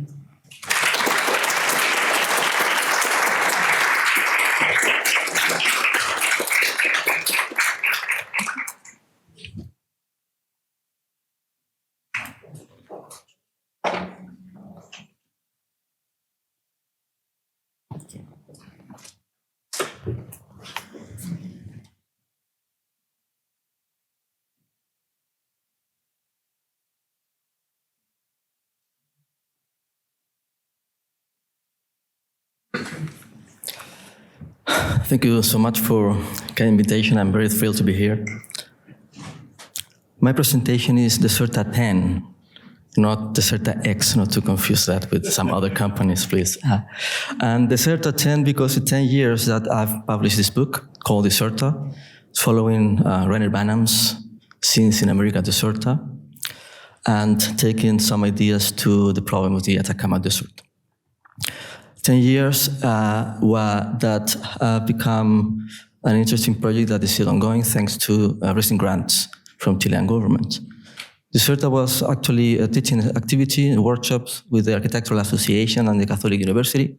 Thank you so much for the invitation. I'm very thrilled to be here. My presentation is Deserta 10, not Deserta X, not to confuse that with some other companies, please. And Deserta 10 because it's 10 years that I've published this book called Deserta, following Rainer Banham's Scenes in America Deserta, and taking some ideas to the problem of the Atacama Desert. 10 years that become an interesting project that is still ongoing thanks to recent grants from Chilean government. Deserta was actually a teaching activity, workshops with the Architectural Association and the Catholic University.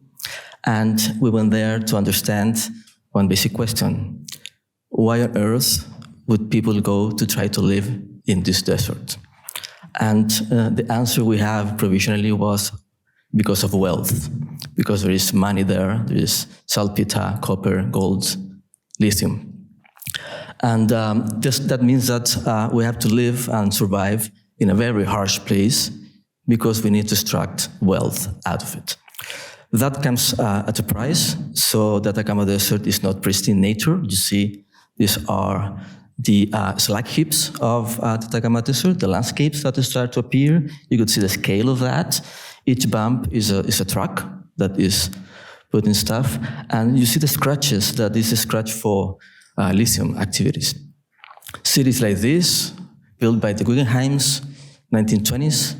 And we went there to understand one basic question. Why on earth would people go to try to live in this desert? And the answer we have provisionally was because of wealth, because there is money there is saltpeter, copper, gold, lithium. And that means that we have to live and survive in a very harsh place because we need to extract wealth out of it. That comes at a price, so the Atacama Desert is not pristine nature. You see, these are the slag heaps of the Atacama Desert, the landscapes that start to appear. You could see the scale of that. Each bump is a truck that is putting stuff. And you see the scratches, that is a scratch for lithium activities. Cities like this, built by the Guggenheims, 1920s,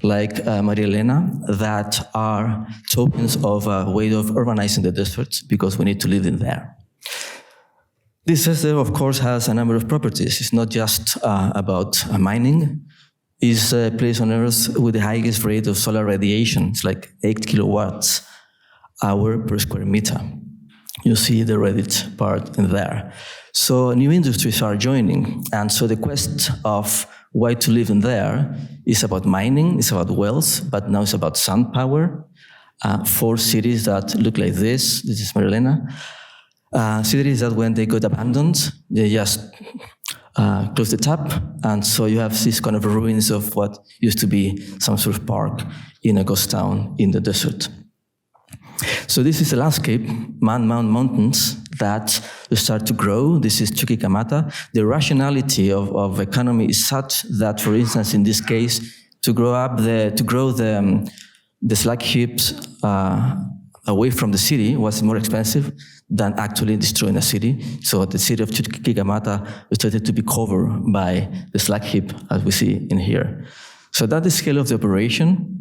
like Maria Elena, that are tokens of a way of urbanizing the deserts because we need to live in there. This desert, of course, has a number of properties. It's not just about mining. It's a place on Earth with the highest rate of solar radiation. It's like 8 kilowatts hour per square meter. You see the Reddit part in there. So new industries are joining. And so the quest of why to live in there is about mining, it's about wealth, but now it's about sun power 4 cities that look like this. This is Marilena. Cities that when they got abandoned, they just close the tap, and so you have these kind of ruins of what used to be some sort of park in a ghost town in the desert. So this is a landscape, man-mount mountains that start to grow. This is Chuquicamata. The rationality of economy is such that, for instance, in this case, to grow the slag heaps away from the city was more expensive than actually destroying a city. So the city of Chuquicamata started to be covered by the slag heap, as we see in here. So that's the scale of the operation.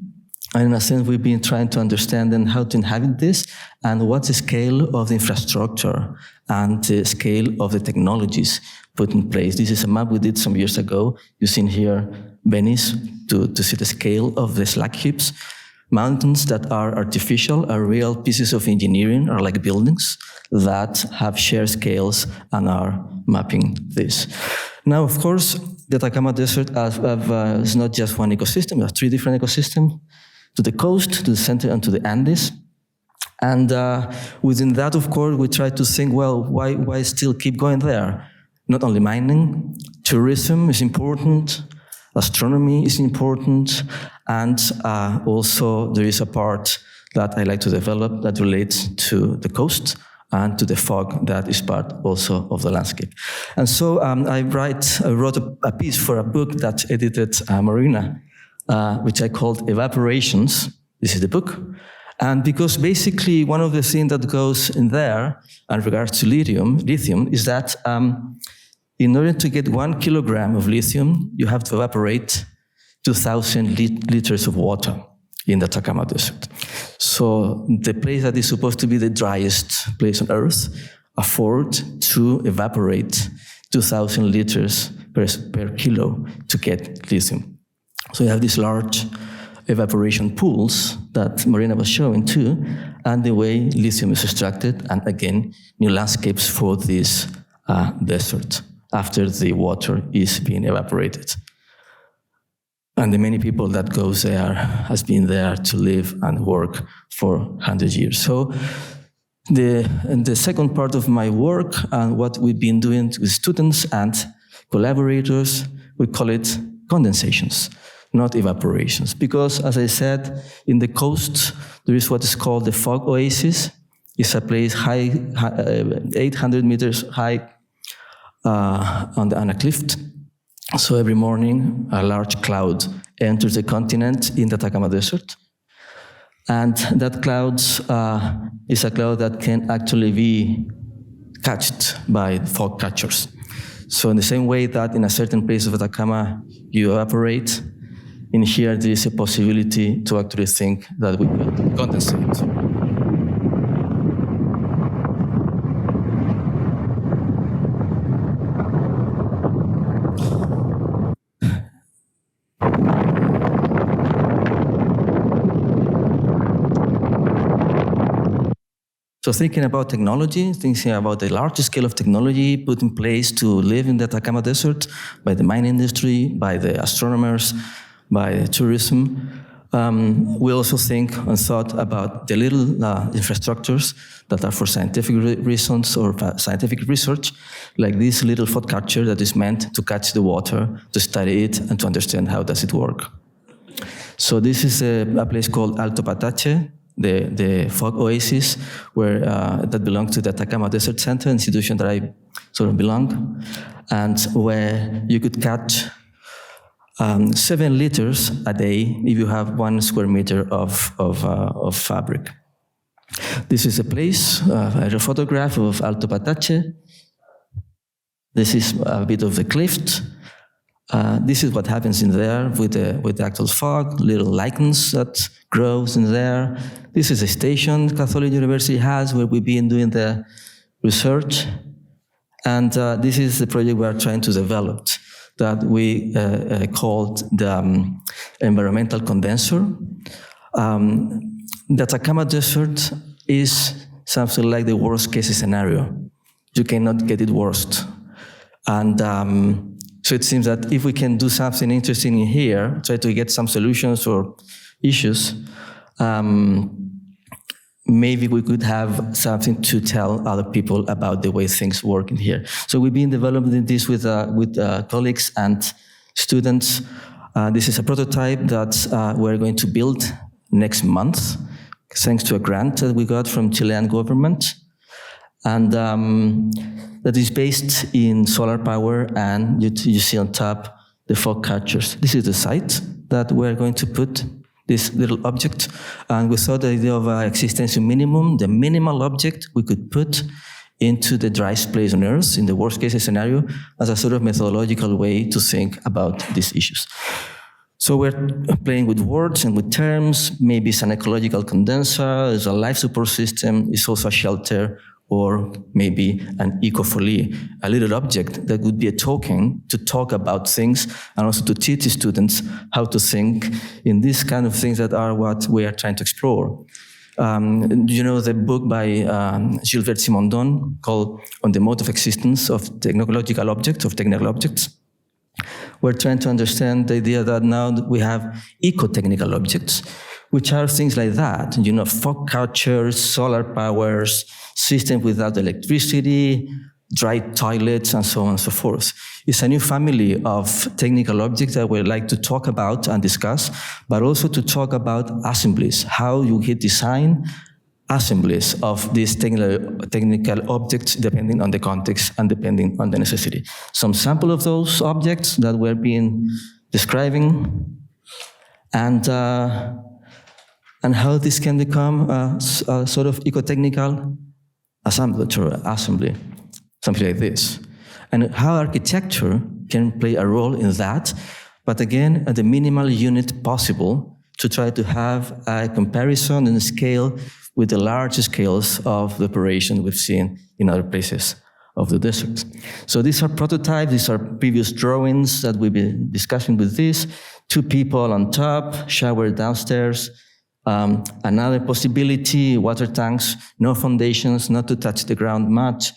And in a sense, we've been trying to understand then how to inhabit this and what's the scale of the infrastructure and the scale of the technologies put in place. This is a map we did some years ago. You've seen here Venice to see the scale of the slag heaps. Mountains that are artificial are real pieces of engineering, are like buildings that have shared scales and are mapping this. Now, of course, the Atacama Desert is not just one ecosystem, there are 3 different ecosystems, to the coast, to the center, and to the Andes. And within that, of course, we try to think, well, why still keep going there? Not only mining, tourism is important, astronomy is important, and also there is a part that I like to develop that relates to the coast and to the fog that is part also of the landscape. And so I wrote a piece for a book that edited Marina, which I called Evaporations. This is the book. And because basically one of the things that goes in there in regards to lithium is that in order to get 1 kilogram of lithium, you have to evaporate 2,000 liters of water in the Atacama Desert. So the place that is supposed to be the driest place on Earth afford to evaporate 2,000 liters per kilo to get lithium. So you have these large evaporation pools that Marina was showing too, and the way lithium is extracted, and again, new landscapes for this desert after the water is being evaporated. And the many people that goes there has been there to live and work for 100 years. So the second part of my work and what we've been doing with students and collaborators, we call it condensations, not evaporations. Because as I said, in the coast, there is what is called the fog oasis. It's a place 800 meters high on a cliff. So every morning, a large cloud enters the continent in the Atacama Desert. And that cloud is a cloud that can actually be catched by fog catchers. So in the same way that in a certain place of Atacama you evaporate, in here there is a possibility to actually think that we could condensate. So thinking about technology, thinking about the large scale of technology put in place to live in the Atacama Desert by the mining industry, by the astronomers, by tourism, we also think and thought about the little infrastructures that are for scientific reasons or scientific research, like this little fog catcher that is meant to catch the water, to study it, and to understand how does it work. So this is a place called Alto Patache, the fog oasis, where that belongs to the Atacama Desert Center, institution that I sort of belong, and where you could catch 7 liters a day if you have 1 square meter of fabric. This is a place, a photograph of Alto Patache. This is a bit of the cliff. This is what happens in there with the actual fog, little lichens that grows in there. This is a station Catholic University has where we've been doing the research. And this is the project we are trying to develop that we called the environmental condenser. The Atacama Desert is something like the worst case scenario. You cannot get it worse. And so it seems that if we can do something interesting in here, try to get some solutions or issues, maybe we could have something to tell other people about the way things work in here. So we've been developing this with colleagues and students. This is a prototype that we're going to build next month, thanks to a grant that we got from Chilean government. And that is based in solar power, and you see on top the fog catchers. This is the site that we're going to put this little object. And we thought the idea of existential minimum, the minimal object we could put into the driest place on Earth, in the worst case scenario, as a sort of methodological way to think about these issues. So we're playing with words and with terms. Maybe it's an ecological condenser, it's a life support system, it's also a shelter, or maybe an eco-folie, a little object that would be a token to talk about things and also to teach students how to think in these kind of things that are what we are trying to explore. You know the book by Gilbert Simondon called On the Mode of Existence of Technological Objects, of Technical Objects? We're trying to understand the idea that now we have eco-technical objects, which are things like that, you know, fog catchers, solar powers, systems without electricity, dry toilets, and so on and so forth. It's a new family of technical objects that we'd like to talk about and discuss, but also to talk about assemblies, how you can design assemblies of these technical objects depending on the context and depending on the necessity. Some sample of those objects that we're being describing, and how this can become a sort of eco-technical assembly, something like this. And how architecture can play a role in that, but again, at the minimal unit possible to try to have a comparison and scale with the large scales of the operation we've seen in other places of the desert. So these are prototypes, these are previous drawings that we've been discussing with this. 2 people on top, shower downstairs. Another possibility, water tanks, no foundations, not to touch the ground much.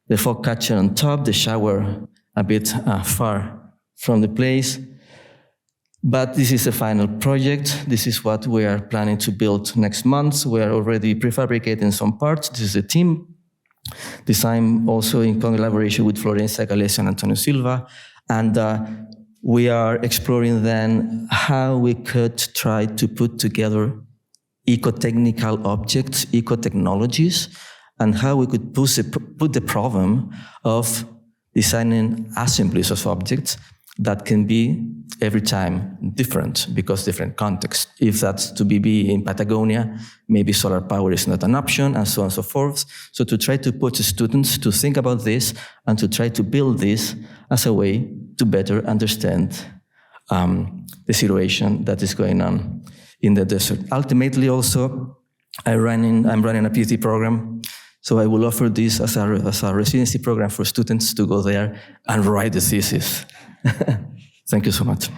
The fog catcher on top, the shower a bit far from the place. But this is the final project. This is what we are planning to build next month. We are already prefabricating some parts. This is the team. Design also in collaboration with Florencia Galesi and Antonio Silva. And we are exploring then how we could try to put together eco-technical objects, eco-technologies, and how we could put the problem of designing assemblies of objects that can be every time different because different context. If that's to be in Patagonia, maybe solar power is not an option, and so on and so forth. So to try to put students to think about this and to try to build this as a way to better understand the situation that is going on in the desert. Ultimately also, I'm running a PhD program, so I will offer this as a residency program for students to go there and write the thesis. Thank you so much.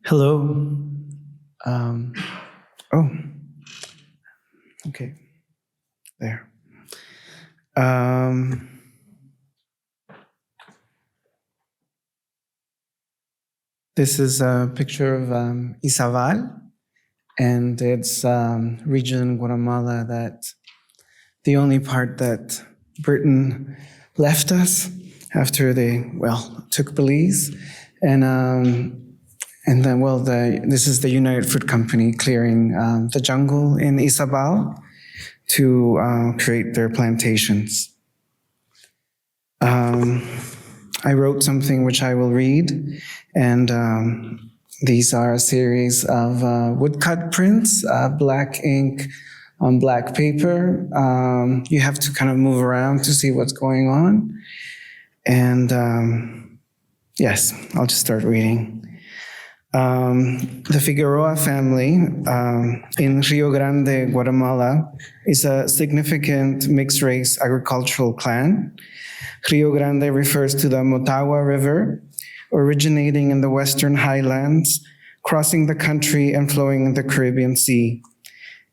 Hello. Okay. There. This is a picture of Izabal, and it's a region in Guatemala that the only part that Britain left us after they, took Belize. And then, this is the United Fruit Company clearing the jungle in Izabal to create their plantations. I wrote something which I will read, and these are a series of woodcut prints, black ink on black paper. You have to kind of move around to see what's going on. And yes, I'll just start reading. The Figueroa family in Rio Grande, Guatemala, is a significant mixed-race agricultural clan. Rio Grande refers to the Motagua River, originating in the western highlands, crossing the country and flowing in the Caribbean Sea.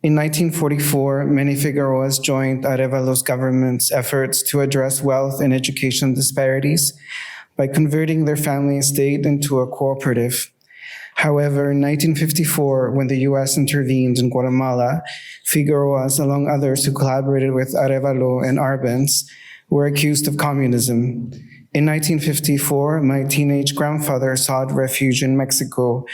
In 1944, many Figueroas joined Arevalo's government's efforts to address wealth and education disparities by converting their family estate into a cooperative. However, in 1954, when the U.S. intervened in Guatemala, Figueroas, along others who collaborated with Arevalo and Arbenz, were accused of communism. In 1954, my teenage grandfather sought refuge in Mexico,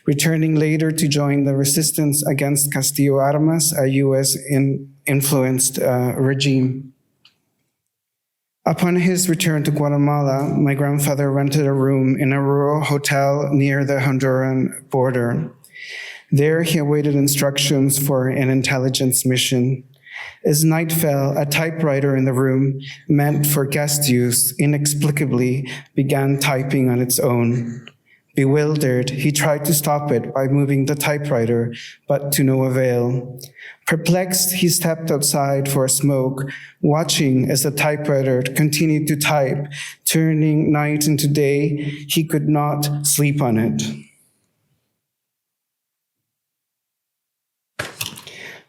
returning later to join the resistance against Castillo Armas, a U.S.-influenced regime. Upon his return to Guatemala, my grandfather rented a room in a rural hotel near the Honduran border. There, he awaited instructions for an intelligence mission. As night fell, a typewriter in the room, meant for guest use, inexplicably began typing on its own. Bewildered, he tried to stop it by moving the typewriter, but to no avail. Perplexed, he stepped outside for a smoke, watching as the typewriter continued to type, turning night into day. He could not sleep on it.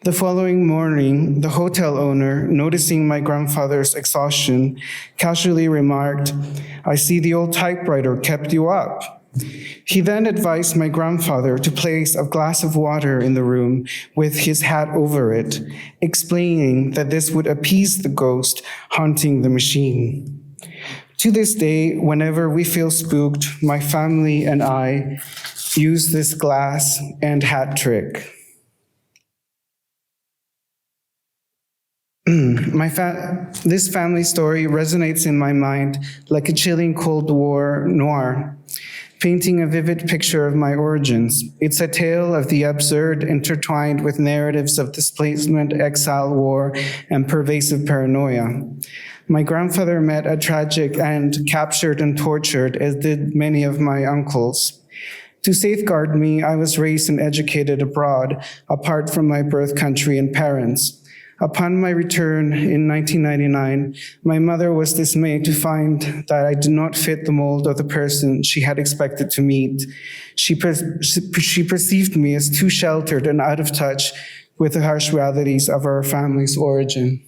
The following morning, the hotel owner, noticing my grandfather's exhaustion, casually remarked, "I see the old typewriter kept you up." He then advised my grandfather to place a glass of water in the room with his hat over it, explaining that this would appease the ghost haunting the machine. To this day, whenever we feel spooked, my family and I use this glass and hat trick. This family story resonates in my mind like a chilling Cold War noir, painting a vivid picture of my origins. It's a tale of the absurd intertwined with narratives of displacement, exile, war, and pervasive paranoia. My grandfather met a tragic end, captured and tortured, as did many of my uncles. To safeguard me, I was raised and educated abroad, apart from my birth country and parents. Upon my return in 1999, my mother was dismayed to find that I did not fit the mold of the person she had expected to meet. She perceived me as too sheltered and out of touch with the harsh realities of our family's origin.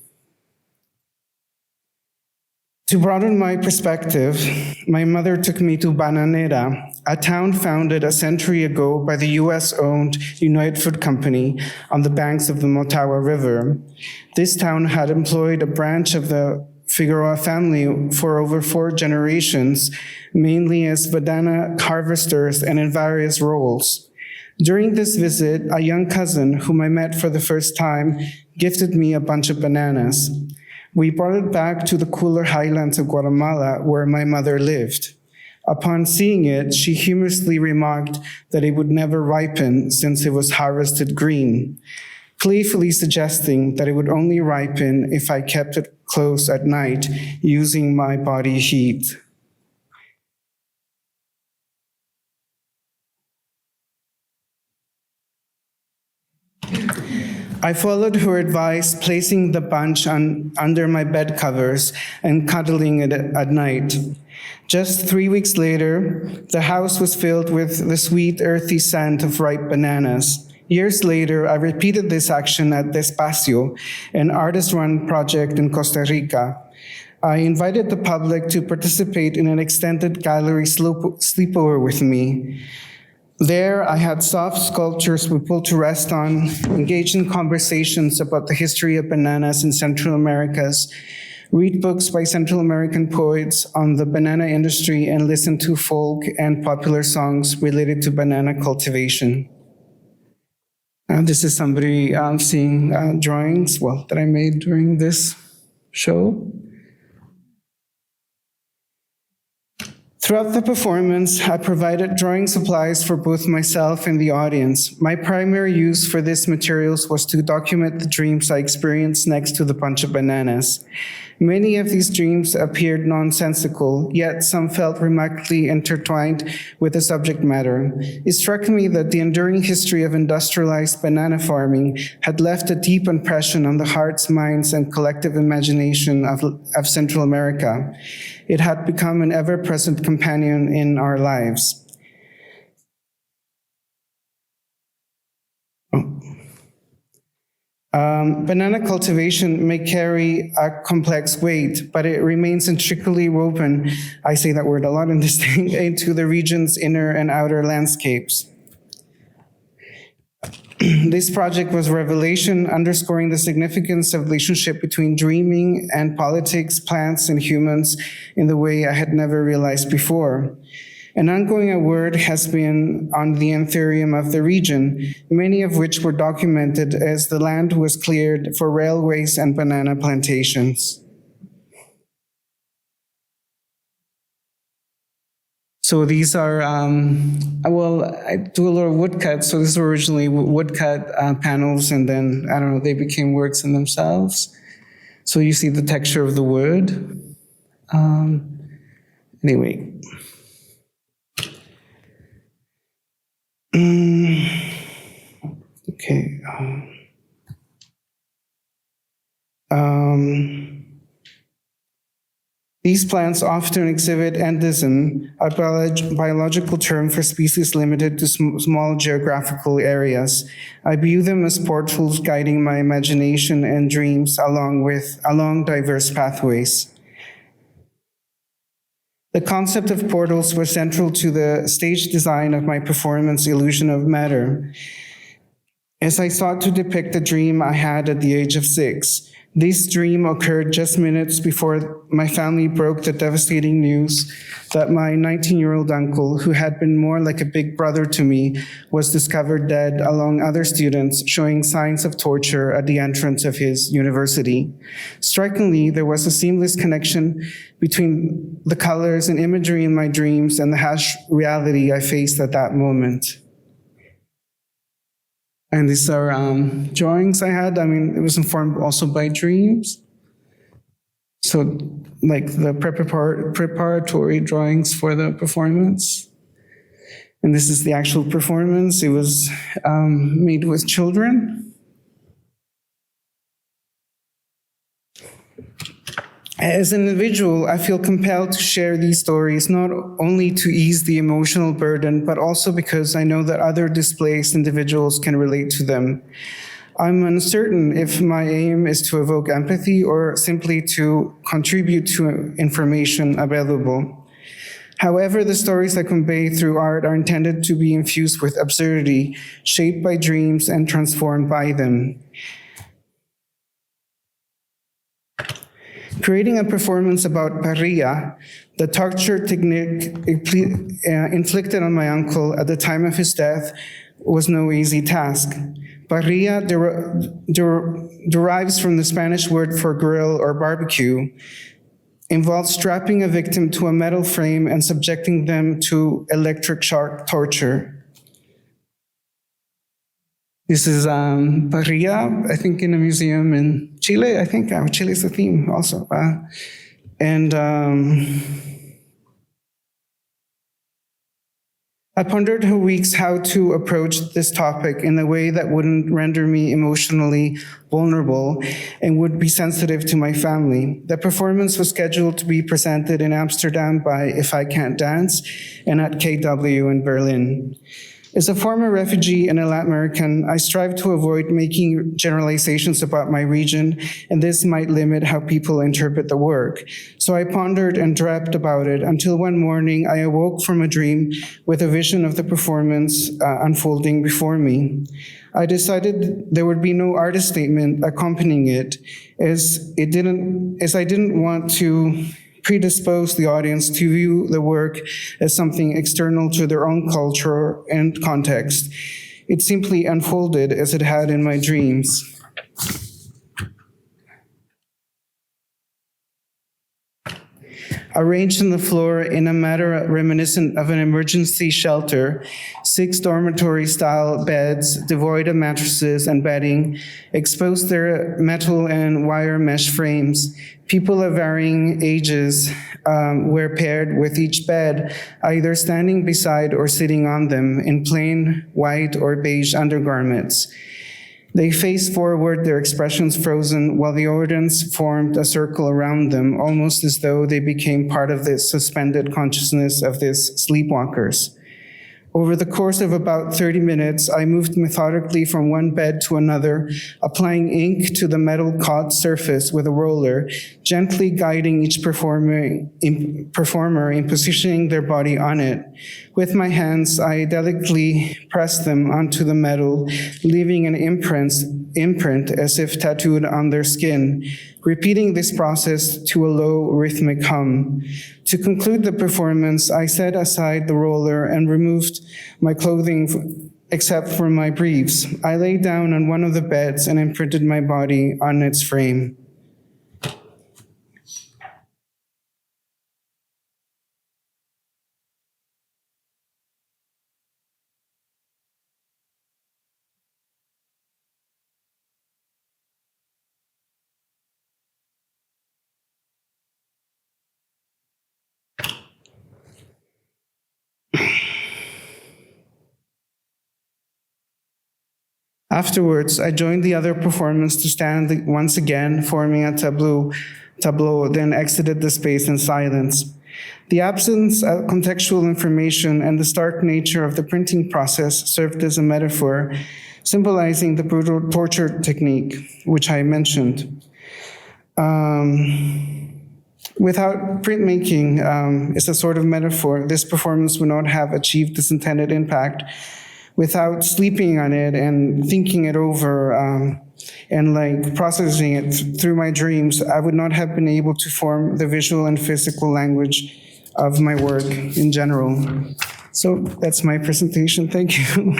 To broaden my perspective, my mother took me to Bananera, a town founded a century ago by the US-owned United Fruit Company on the banks of the Motagua River. This town had employed a branch of the Figueroa family for over 4 generations, mainly as banana harvesters and in various roles. During this visit, a young cousin, whom I met for the first time, gifted me a bunch of bananas. We brought it back to the cooler highlands of Guatemala, where my mother lived. Upon seeing it, she humorously remarked that it would never ripen since it was harvested green, playfully suggesting that it would only ripen if I kept it close at night, using my body heat. I followed her advice, placing the bunch under my bed covers and cuddling it at night. Just 3 weeks later, the house was filled with the sweet, earthy scent of ripe bananas. Years later, I repeated this action at Despacio, an artist-run project in Costa Rica. I invited the public to participate in an extended gallery sleepover with me. There, I had soft sculptures for people to rest on, engage in conversations about the history of bananas in Central Americas, read books by Central American poets on the banana industry, and listen to folk and popular songs related to banana cultivation. This is somebody seeing drawings, that I made during this show. Throughout the performance, I provided drawing supplies for both myself and the audience. My primary use for these materials was to document the dreams I experienced next to the bunch of bananas. Many of these dreams appeared nonsensical, yet some felt remarkably intertwined with the subject matter. It struck me that the enduring history of industrialized banana farming had left a deep impression on the hearts, minds, and collective imagination of Central America. It had become an ever-present companion in our lives. Banana cultivation may carry a complex weight, but it remains intricately woven, I say that word a lot in this thing, into the region's inner and outer landscapes. This project was a revelation, underscoring the significance of the relationship between dreaming and politics, plants, and humans in the way I had never realized before. An ongoing word has been on the anthurium of the region, many of which were documented as the land was cleared for railways and banana plantations. So these are, I do a lot of woodcuts. So these were originally woodcut panels, and then, I don't know, they became works in themselves. So you see the texture of the wood. Anyway. Okay. These plants often exhibit endism, a biological term for species limited to small geographical areas. I view them as portals guiding my imagination and dreams along diverse pathways. The concept of portals was central to the stage design of my performance, Illusion of Matter, as I sought to depict a dream I had at the age of 6. This dream occurred just minutes before my family broke the devastating news that my 19-year-old uncle, who had been more like a big brother to me, was discovered dead along other students, showing signs of torture at the entrance of his university. Strikingly, there was a seamless connection between the colors and imagery in my dreams and the harsh reality I faced at that moment. And these are drawings I had. I mean, it was informed also by dreams. So like the preparatory drawings for the performance. And this is the actual performance. It was made with children. As an individual, I feel compelled to share these stories, not only to ease the emotional burden, but also because I know that other displaced individuals can relate to them. I'm uncertain if my aim is to evoke empathy or simply to contribute to information available. However, the stories I convey through art are intended to be infused with absurdity, shaped by dreams and transformed by them. Creating a performance about parrilla, the torture technique inflicted on my uncle at the time of his death, was no easy task. Parrilla derives from the Spanish word for grill or barbecue, involves strapping a victim to a metal frame and subjecting them to electric shock torture. This is parrilla, I think, in a museum in Chile. I think Chile is the theme also. I pondered for weeks how to approach this topic in a way that wouldn't render me emotionally vulnerable and would be sensitive to my family. The performance was scheduled to be presented in Amsterdam by If I Can't Dance and at KW in Berlin. As a former refugee and a Latin American, I strive to avoid making generalizations about my region, and this might limit how people interpret the work. So I pondered and dreamt about it until one morning I awoke from a dream with a vision of the performance unfolding before me. I decided there would be no artist statement accompanying it, as I didn't want to predispose the audience to view the work as something external to their own culture and context. It simply unfolded as it had in my dreams. arranged on the floor in a manner reminiscent of an emergency shelter, 6 dormitory-style beds devoid of mattresses and bedding, exposed their metal and wire mesh frames. People of varying ages were paired with each bed, either standing beside or sitting on them in plain white or beige undergarments. They faced forward, their expressions frozen, while the audience formed a circle around them, almost as though they became part of the suspended consciousness of these sleepwalkers. Over the course of about 30 minutes, I moved methodically from one bed to another, applying ink to the metal cot surface with a roller, gently guiding each performer in positioning their body on it. With my hands, I delicately pressed them onto the metal, leaving an imprint as if tattooed on their skin, repeating this process to a low rhythmic hum. To conclude the performance, I set aside the roller and removed my clothing except for my briefs. I lay down on one of the beds and imprinted my body on its frame. Afterwards, I joined the other performers to stand once again, forming a tableau, then exited the space in silence. The absence of contextual information and the stark nature of the printing process served as a metaphor, symbolizing the brutal torture technique, which I mentioned. Without printmaking as a sort of metaphor, this performance would not have achieved its intended impact. Without sleeping on it and thinking it over and processing it through my dreams, I would not have been able to form the visual and physical language of my work in general. So that's my presentation. Thank you.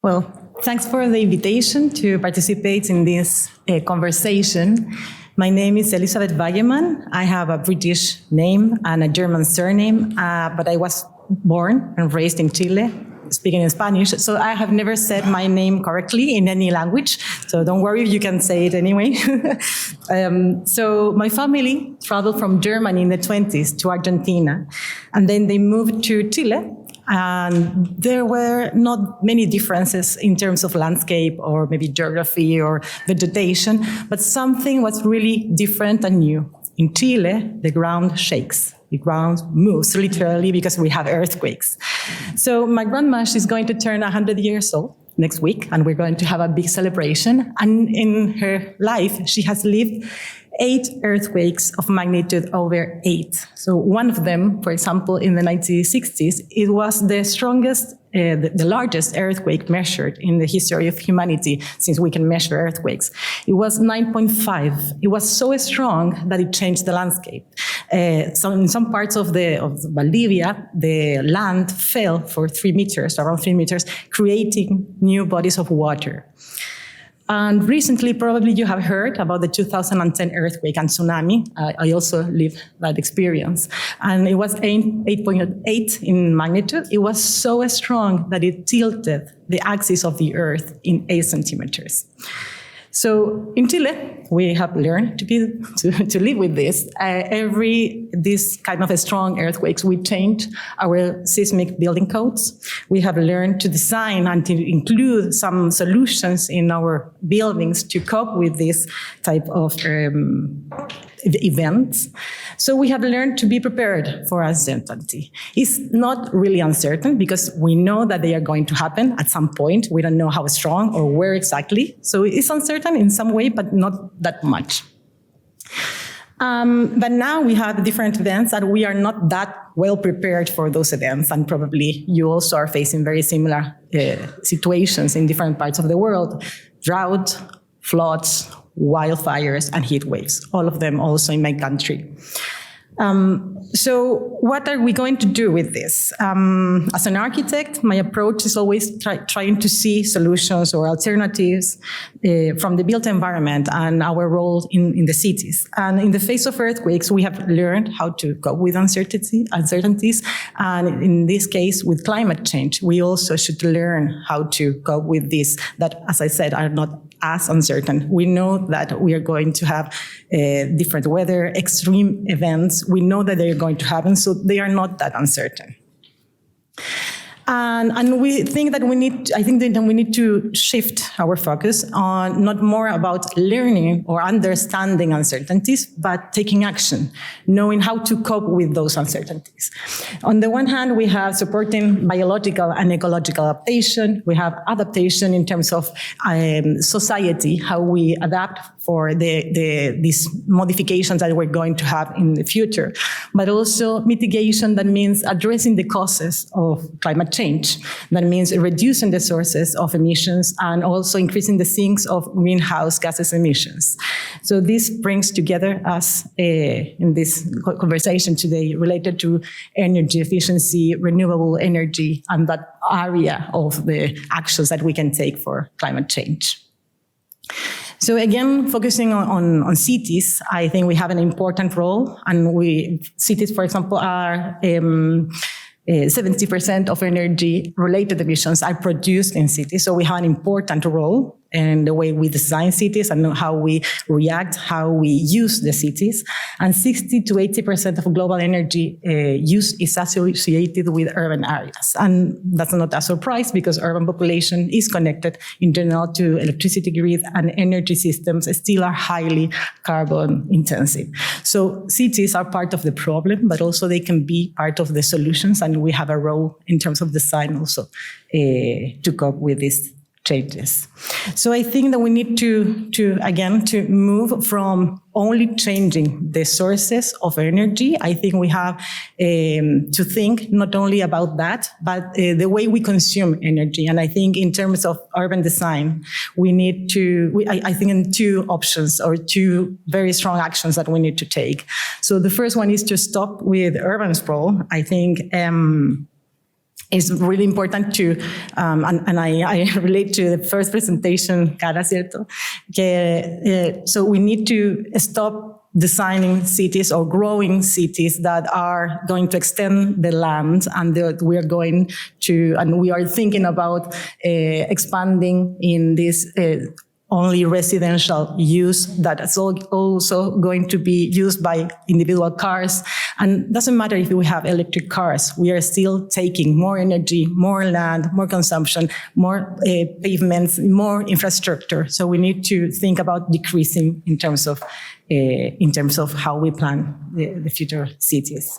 Well, thanks for the invitation to participate in this conversation. My name is Elizabeth Valleman. I have a British name and a German surname, but I was born and raised in Chile, speaking in Spanish, so I have never said my name correctly in any language, so don't worry, you can say it anyway. So my family traveled from Germany in the 1920s to Argentina, and then they moved to Chile. And there were not many differences in terms of landscape or maybe geography or vegetation, but something was really different and new. In Chile, the ground shakes. The ground moves literally because we have earthquakes. So my grandma, she's going to turn 100 years old next week, and we're going to have a big celebration. And in her life, she has lived 8 earthquakes of magnitude over 8. So one of them, for example, in the 1960s, it was the strongest, the largest earthquake measured in the history of humanity, since we can measure earthquakes. It was 9.5. It was so strong that it changed the landscape. So in some parts of Valdivia, the land fell for 3 meters, around 3 meters, creating new bodies of water. And recently, probably you have heard about the 2010 earthquake and tsunami. I also lived that experience. And it was 8.8 in magnitude. It was so strong that it tilted the axis of the earth in 8 centimeters. So in Chile, we have learned to live with this. This kind of strong earthquakes, we change our seismic building codes. We have learned to design and to include some solutions in our buildings to cope with this type of events. So we have learned to be prepared for uncertainty. It's not really uncertain because we know that they are going to happen at some point. We don't know how strong or where exactly. So it's uncertain in some way, but not that much. But now we have different events and we are not that well prepared for those events. And probably you also are facing very similar situations in different parts of the world. Drought, floods, wildfires, and heat waves, all of them also in my country. So what are we going to do with this? As an architect, my approach is always trying to see solutions or alternatives from the built environment and our role in the cities. And in the face of earthquakes, we have learned how to cope with uncertainties. And in this case, with climate change, we also should learn how to cope with this that, as I said, are not as uncertain. We know that we are going to have different weather, extreme events. We know that they're going to happen, so they are not that uncertain. And we think that we need to shift our focus on not more about learning or understanding uncertainties, but taking action, knowing how to cope with those uncertainties. On the one hand, we have supporting biological and ecological adaptation. We have adaptation in terms of society, how we adapt for these modifications that we're going to have in the future, but also mitigation, that means addressing the causes of climate change. That means reducing the sources of emissions and also increasing the sinks of greenhouse gases emissions. So this brings together us in this conversation today related to energy efficiency, renewable energy, and that area of the actions that we can take for climate change. So again, focusing on cities, I think we have an important role, and cities, for example, are 70% of energy-related emissions are produced in cities, so we have an important role in the way we design cities and how we react, how we use the cities. And 60 to 80% of global energy use is associated with urban areas. And that's not a surprise because urban population is connected in general to electricity grid, and energy systems still are highly carbon intensive. So cities are part of the problem, but also they can be part of the solutions, and we have a role in terms of design also to cope with these changes. So I think that we need to move from only changing the sources of energy. I think we have to think not only about that, but the way we consume energy. And I think in terms of urban design, I think in two options or two very strong actions that we need to take. So the first one is to stop with urban sprawl. I think it's really important to, and I relate to the first presentation, Cara, ¿cierto? So we need to stop designing cities or growing cities that are going to extend the land, and that we are thinking about expanding in this only residential use that is also going to be used by individual cars. And it doesn't matter if we have electric cars, we are still taking more energy, more land, more consumption, more pavements, more infrastructure. So we need to think about decreasing in terms of how we plan the future cities.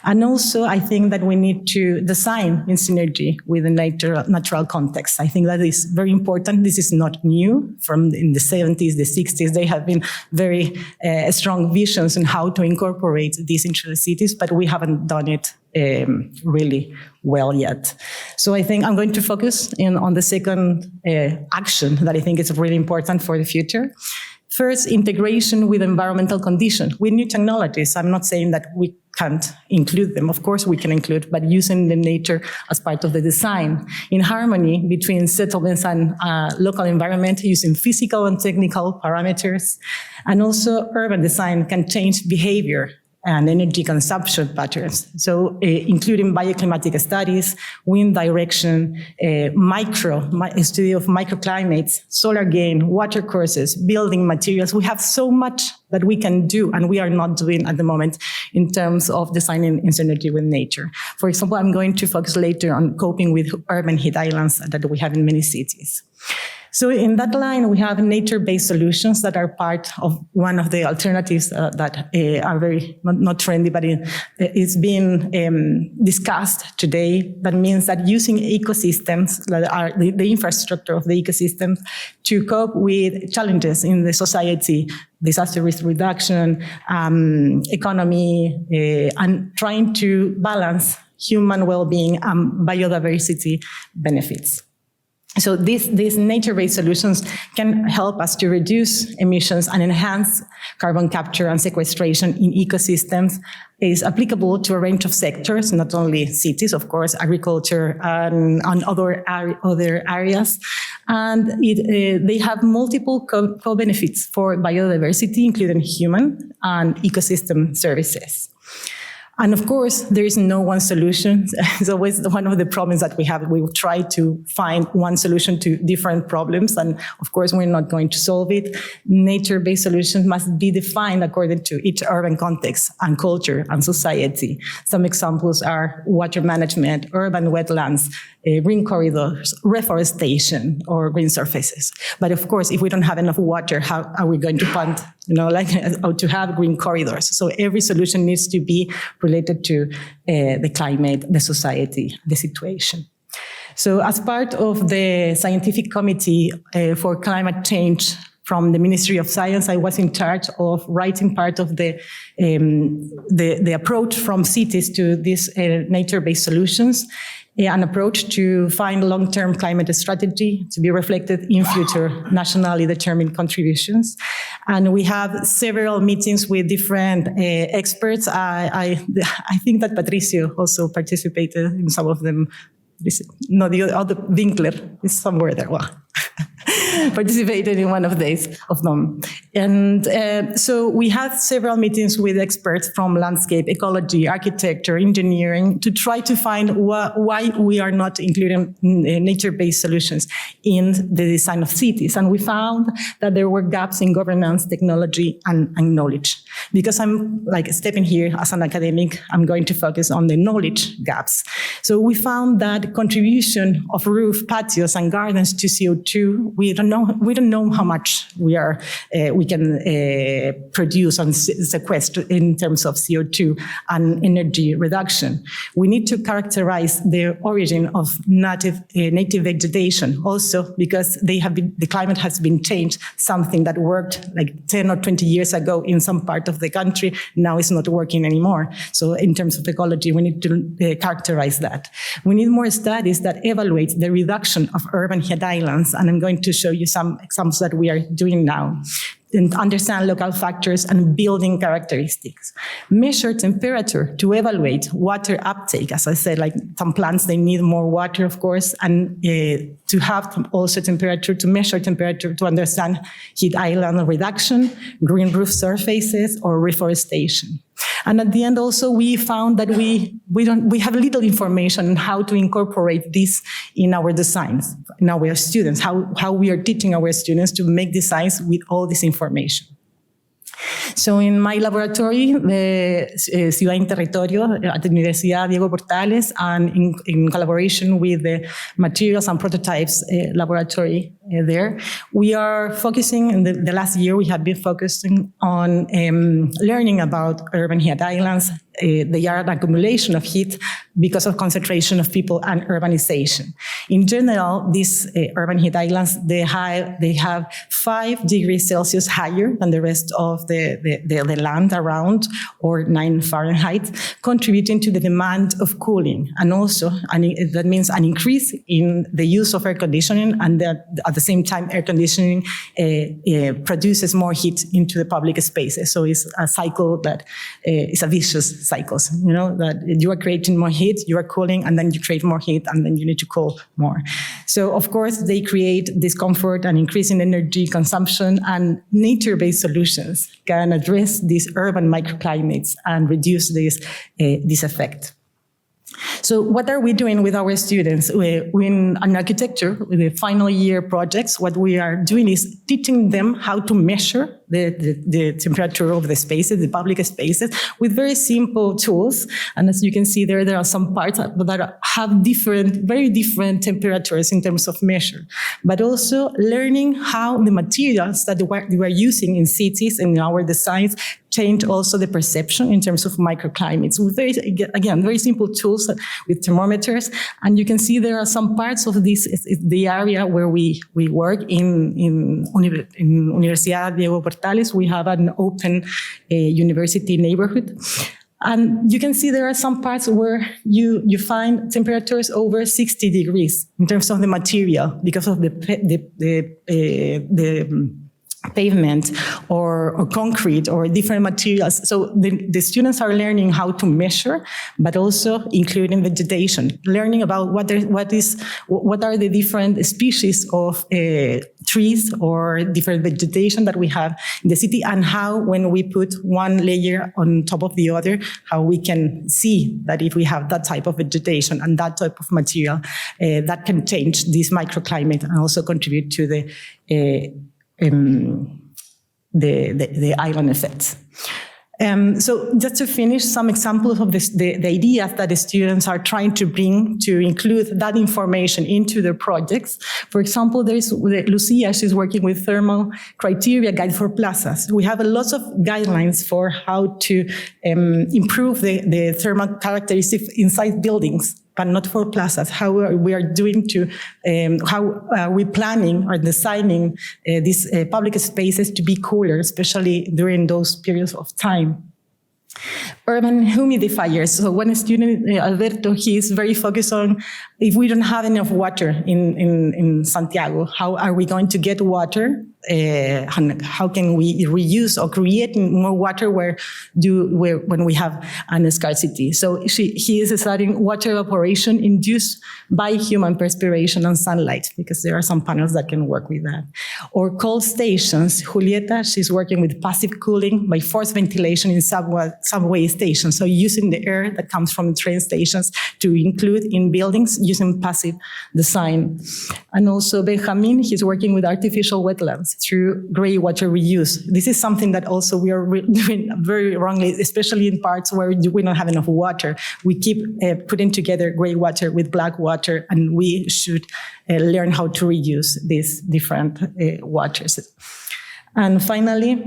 And also, I think that we need to design in synergy with the natural context. I think that is very important. This is not new. In the 70s, the 60s, they have been very strong visions on how to incorporate these into the cities, but we haven't done it really well yet. So I think I'm going to focus on the second action that I think is really important for the future. First, integration with environmental conditions, with new technologies. I'm not saying that we can't include them. Of course we can include, but using the nature as part of the design. In harmony between settlements and local environment, using physical and technical parameters. And also urban design can change behavior and energy consumption patterns. So including bioclimatic studies, wind direction, study of microclimates, solar gain, water courses, building materials. We have so much that we can do and we are not doing at the moment in terms of designing in synergy with nature. For example, I'm going to focus later on coping with urban heat islands that we have in many cities. So in that line, we have nature-based solutions that are part of one of the alternatives that are very, not trendy, but it's being discussed today. That means that using ecosystems, that are the infrastructure of the ecosystem, to cope with challenges in the society, disaster risk reduction, economy, and trying to balance human well-being and biodiversity benefits. So these nature-based solutions can help us to reduce emissions and enhance carbon capture and sequestration in ecosystems. It is applicable to a range of sectors, not only cities, of course, agriculture and other areas. And they have multiple co-benefits for biodiversity, including human and ecosystem services. And of course, there is no one solution. It's always one of the problems that we have. We try to find one solution to different problems, and of course, we're not going to solve it. Nature-based solutions must be defined according to each urban context and culture and society. Some examples are water management, urban wetlands, green corridors, reforestation, or green surfaces. But of course, if we don't have enough water, how are we going to plant, or to have green corridors? So every solution needs to be related to the climate, the society, the situation. So as part of the Scientific Committee for Climate Change from the Ministry of Science, I was in charge of writing part of the approach from cities to these nature-based solutions, an approach to find long-term climate strategy to be reflected in future nationally determined contributions. And we have several meetings with different experts. I think that Patricio also participated in some of them. The other Winkler is somewhere there. Well, participated in one of them. And so we had several meetings with experts from landscape, ecology, architecture, engineering, to try to find why we are not including nature-based solutions in the design of cities. And we found that there were gaps in governance, technology, and knowledge. Because I'm stepping here as an academic, I'm going to focus on the knowledge gaps. So we found that contribution of roof, patios, and gardens to CO2, we don't know how much we can produce and sequester in terms of CO2 and energy reduction. We need to characterize the origin of native vegetation also, because the climate has been changed. Something that worked like 10 or 20 years ago in some part of the country now is not working anymore. So in terms of ecology, we need to characterize that. We need more studies that evaluate the reduction of urban heat islands, and I'm going to show you some examples that we are doing now, and understand local factors and building characteristics. Measure temperature to evaluate water uptake. As I said, like some plants, they need more water, of course, and to have also temperature, to measure temperature to understand heat island reduction, green roof surfaces, or reforestation. And at the end also, we found that we have little information on how to incorporate this in our designs, in our students, how we are teaching our students to make designs with all this information. So in my laboratory, the Ciudad y Territorio at the Universidad Diego Portales, and in collaboration with the Materials and Prototypes laboratory there, we are focusing, in the last year, we have been focusing on learning about urban heat islands. They are an accumulation of heat because of concentration of people and urbanization. In general, these urban heat islands, they have 5 degrees Celsius higher than the rest of the land around, or 9 Fahrenheit, contributing to the demand of cooling. And also, that means an increase in the use of air conditioning, and that at the same time, air conditioning produces more heat into the public spaces. So it's a cycle that is a vicious cycles, that you are creating more heat, you are cooling, and then you create more heat, and then you need to cool more. So of course, they create discomfort and increase in energy consumption, and nature-based solutions can address these urban microclimates and reduce this effect. So what are we doing with our students? In an architecture, with the final year projects, what we are doing is teaching them how to measure the temperature of the spaces, the public spaces, with very simple tools. And as you can see there are some parts that have very different temperatures in terms of measure, but also learning how the materials that we are using in cities and in our designs change also the perception in terms of microclimates with very simple tools with thermometers. And you can see there are some parts of this, the area where we work in Universidad Diego Portales. We have an open university neighborhood. And you can see there are some parts where you find temperatures over 60 degrees in terms of the material because of the pavement or concrete or different materials. So the students are learning how to measure, but also including vegetation, learning about what are the different species of trees or different vegetation that we have in the city, and how when we put one layer on top of the other, how we can see that if we have that type of vegetation and that type of material, that can change this microclimate and also contribute to the island effects. So just to finish, some examples of the ideas that the students are trying to bring to include that information into their projects. For example, there's Lucia, she's working with thermal criteria guide for plazas. We have a lot of guidelines for how to improve the thermal characteristics inside buildings, but not for plazas. How we are doing to, how are we planning or designing these public spaces to be cooler, especially during those periods of time. Urban humidifiers. So one student, Alberto, he is very focused on if we don't have enough water in Santiago, how are we going to get water? How can we reuse or create more water when we have a scarcity? So he is studying water evaporation induced by human perspiration and sunlight, because there are some panels that can work with that. Or cold stations. Julieta, she's working with passive cooling by forced ventilation in subway stations. So using the air that comes from train stations to include in buildings using passive design. And also Benjamin, he's working with artificial wetlands through gray water reuse. This is something that also we are doing very wrongly, especially in parts where we don't have enough water. We keep putting together gray water with black water, and we should learn how to reuse these different waters. And finally,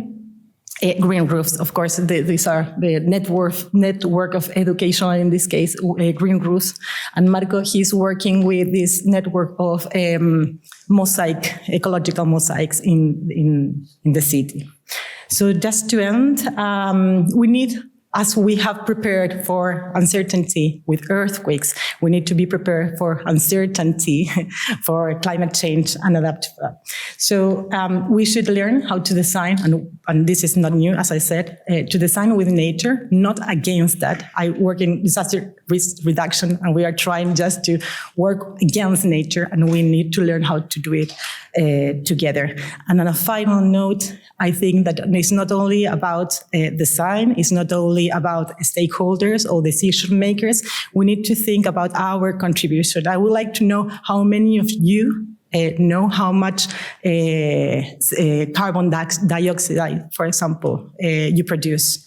green roofs. Of course, these are the network of educational, in this case, green roofs. And Marco, he's working with this network of ecological mosaics in the city. So just to end, we need, as we have prepared for uncertainty with earthquakes, we need to be prepared for uncertainty for climate change and adapt to that. So we should learn how to design, and this is not new, as I said, to design with nature, not against that. I work in disaster risk reduction, and we are trying just to work against nature, and we need to learn how to do it together. And on a final note, I think that it's not only about design, it's not only about stakeholders or decision makers. We need to think about our contribution. I would like to know how many of you know how much carbon dioxide, for example, you produce.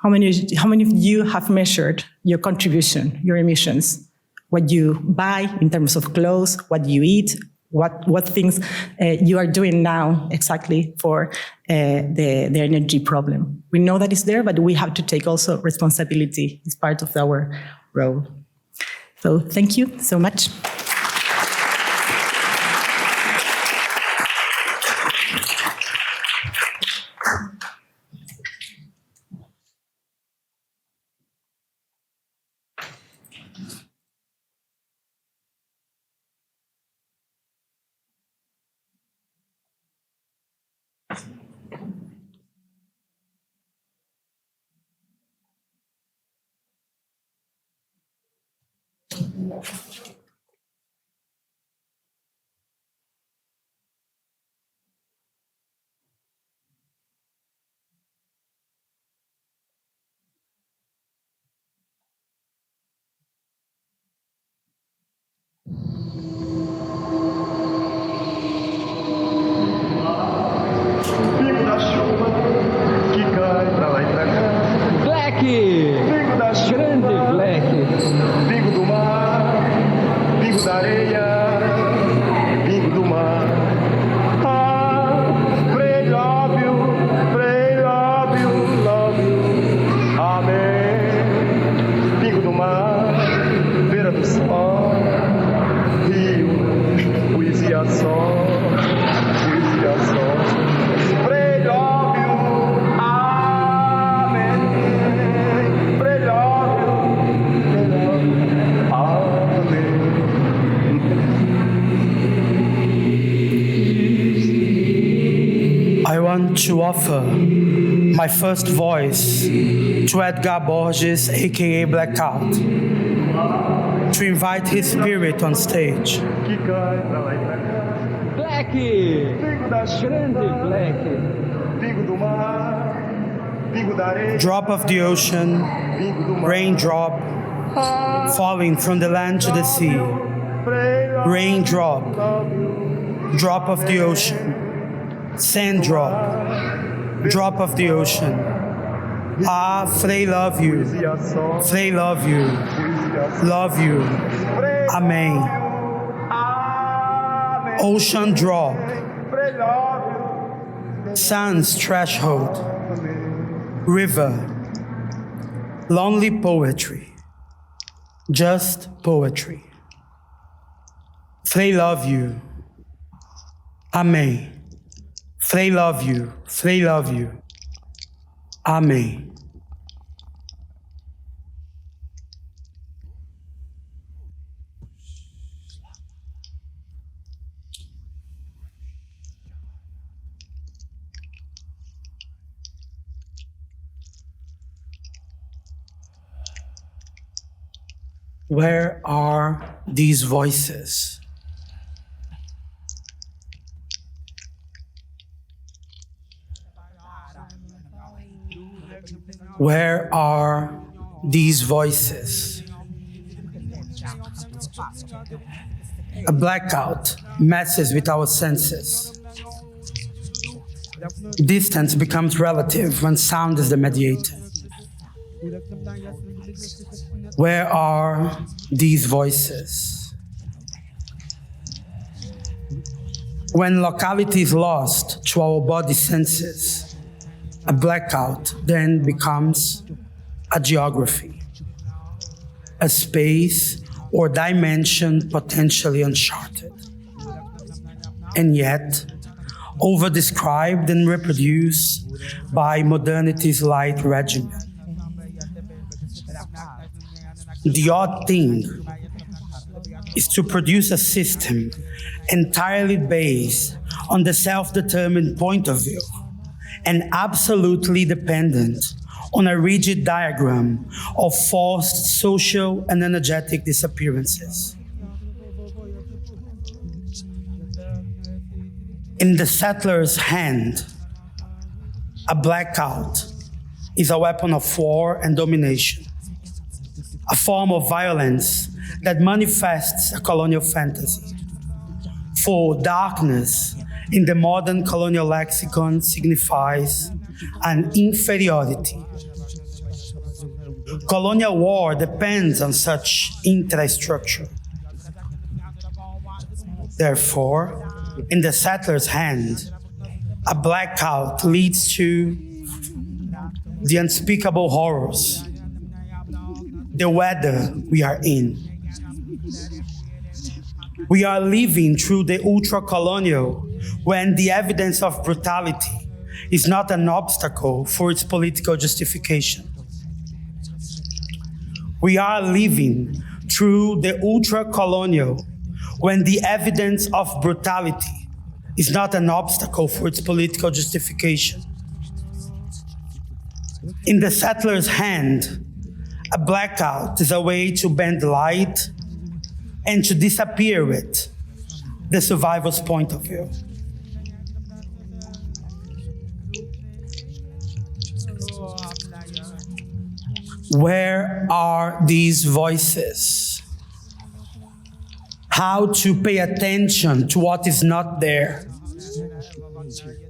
How many of you have measured your contribution, your emissions? What you buy in terms of clothes, what you eat, what things you are doing now exactly for the energy problem. We know that it's there, but we have to take also responsibility as part of our role. So thank you so much. Vive da chuva want to offer my first voice to Edgar Borges, aka Blackout, to invite his spirit on stage. Black! Grande Black! Drop of the ocean, raindrop, falling from the land to the sea. Raindrop, drop of the ocean. Sand drop of the ocean. Ah, Frei, love you. Frei, love you. Love you. Amen. Ocean drop. Sun's threshold. River. Lonely poetry. Just poetry. Frei, love you. Amen. Frei, love you. Frei, love you. Amen. Where are these voices? Where are these voices? A blackout messes with our senses. Distance becomes relative when sound is the mediator. Where are these voices? When locality is lost to our body senses, a blackout then becomes a geography, a space or dimension potentially uncharted, and yet over-described and reproduced by modernity's light regimen. The odd thing is to produce a system entirely based on the self-determined point of view and absolutely dependent on a rigid diagram of forced social and energetic disappearances. In the settler's hand, a blackout is a weapon of war and domination, a form of violence that manifests a colonial fantasy. For darkness in the modern colonial lexicon signifies an inferiority. Colonial war depends on such infrastructure. Therefore, in the settler's hand, a blackout leads to the unspeakable horrors, the weather we are in. We are living through the ultra-colonial when the evidence of brutality is not an obstacle for its political justification. We are living through the ultra-colonial when the evidence of brutality is not an obstacle for its political justification. In the settler's hand, a blackout is a way to bend light and to disappear with the survivor's point of view. Where are these voices? How to pay attention to what is not there.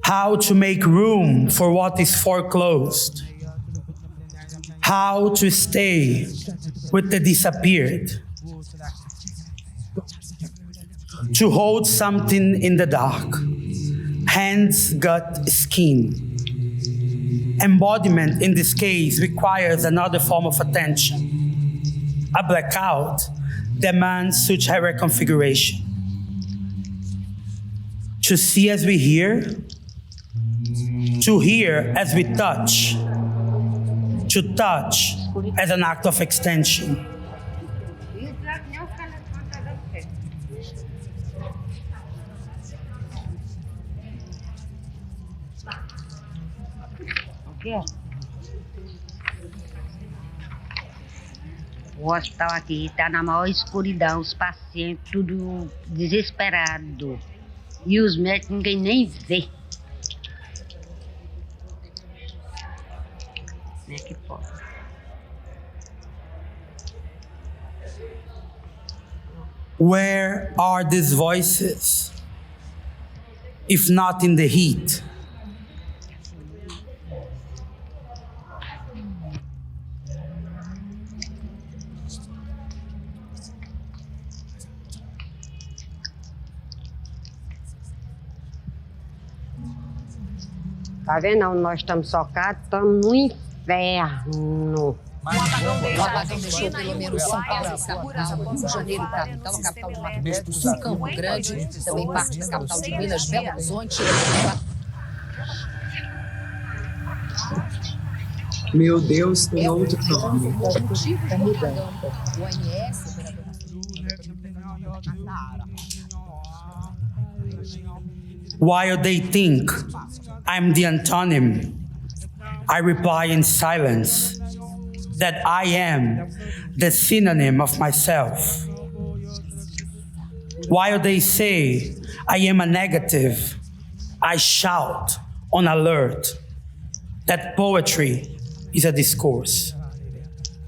How to make room for what is foreclosed. How to stay with the disappeared. To hold something in the dark. Hands, gut, skin. Embodiment in this case requires another form of attention. A blackout demands such a reconfiguration. To see as we hear, to hear as we touch, to touch as an act of extension. quê? O hospital aqui está na maior escuridão, os pacientes tudo desesperado. E os médicos ninguém nem vê. Como é que pode? Where are these voices, if not in the heat? Tá vendo onde nós estamos socados? Estamos no inferno. O apagão deixou pelo menos São Paulo, capital, Rio de Janeiro, capital, a capital do Mato Grosso do Sul, Campo Grande, também parte da capital de Minas, Belo Horizonte. Meu Deus, tem outro nome. O OMS, While they think I'm the antonym, I reply in silence that I am the synonym of myself. While they say I am a negative, I shout on alert that poetry is a discourse.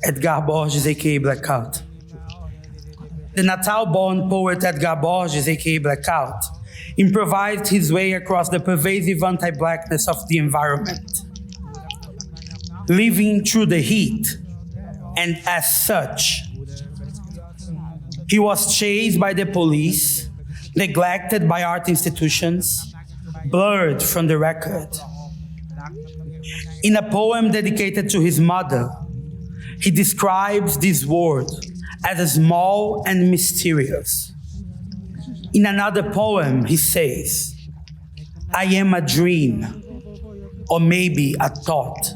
Edgar Borges, aka Blackout. The Natal-born poet Edgar Borges, aka Blackout, improvised his way across the pervasive anti-blackness of the environment, living through the heat, and as such, he was chased by the police, neglected by art institutions, blurred from the record. In a poem dedicated to his mother, he describes this world as small and mysterious. In another poem, he says, I am a dream, or maybe a thought.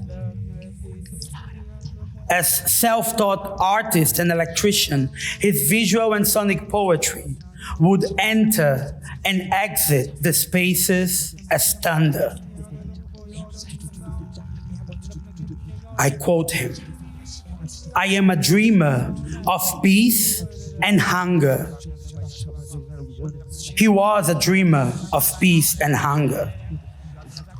As self-taught artist and electrician, his visual and sonic poetry would enter and exit the spaces as thunder. I quote him, I am a dreamer of peace and hunger. He was a dreamer of peace and hunger.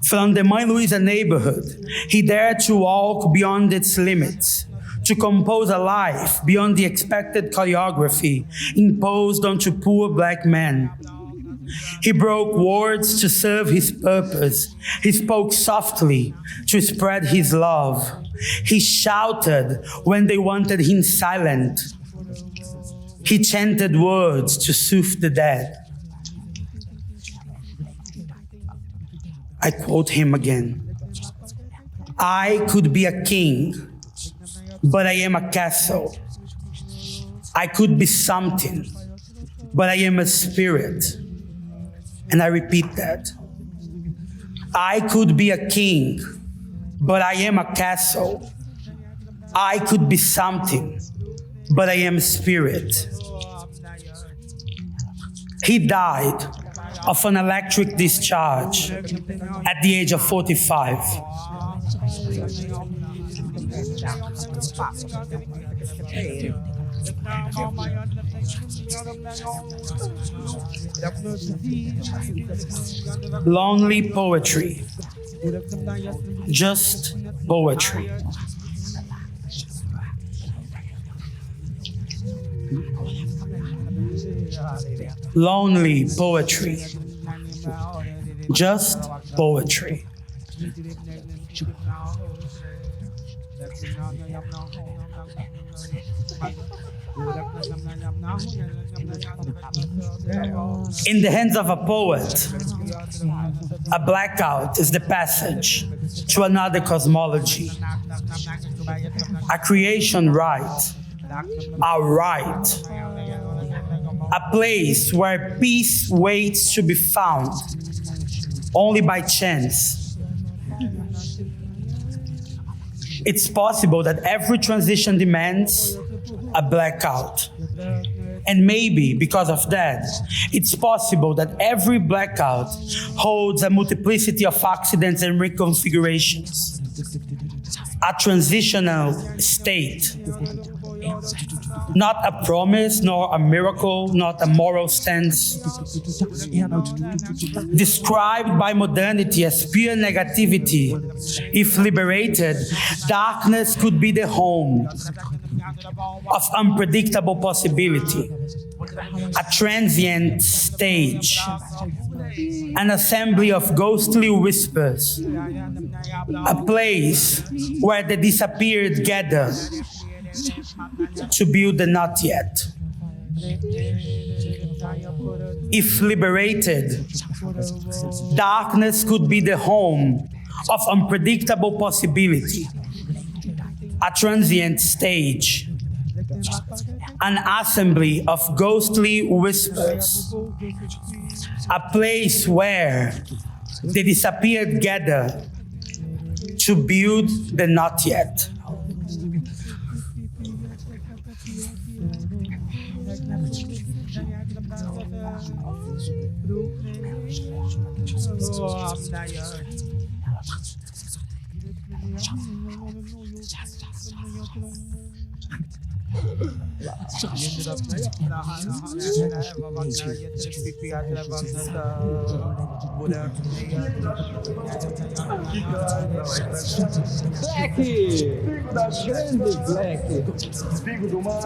From the Mãe Luisa neighborhood, he dared to walk beyond its limits, to compose a life beyond the expected choreography imposed onto poor black men. He broke words to serve his purpose. He spoke softly to spread his love. He shouted when they wanted him silent. He chanted words to soothe the dead. I quote him again. I could be a king, but I am a castle. I could be something, but I am a spirit. And I repeat that. I could be a king, but I am a castle. I could be something, but I am a spirit. He died of an electric discharge at the age of 45. Lonely poetry, just poetry. Lonely poetry, just poetry. In the hands of a poet, a blackout is the passage to another cosmology, a creation right, a right, a place where peace waits to be found only by chance. It's possible that every transition demands a blackout. And maybe because of that, it's possible that every blackout holds a multiplicity of accidents and reconfigurations, a transitional state, not a promise, nor a miracle, not a moral stance, described by modernity as pure negativity. If liberated, darkness could be the home of unpredictable possibility, a transient stage, an assembly of ghostly whispers, a place where the disappeared gather to build the not yet. If liberated, darkness could be the home of unpredictable possibility, a transient stage, an assembly of ghostly whispers, a place where the disappeared gather to build the not yet. Black! Pingo da grande Black! Pingo do mar,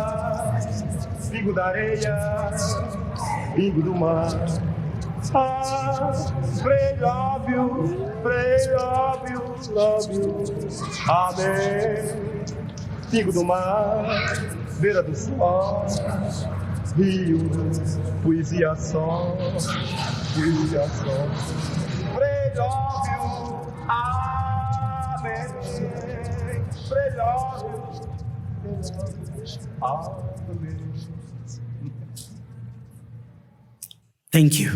pingo da areia, pingo do mar. Ah, pray, love you, amém. Pingo do mar, beira do sol, rio, poesia só, poesia só. Pray, love you, amém. Pray, love you, amém. Thank you.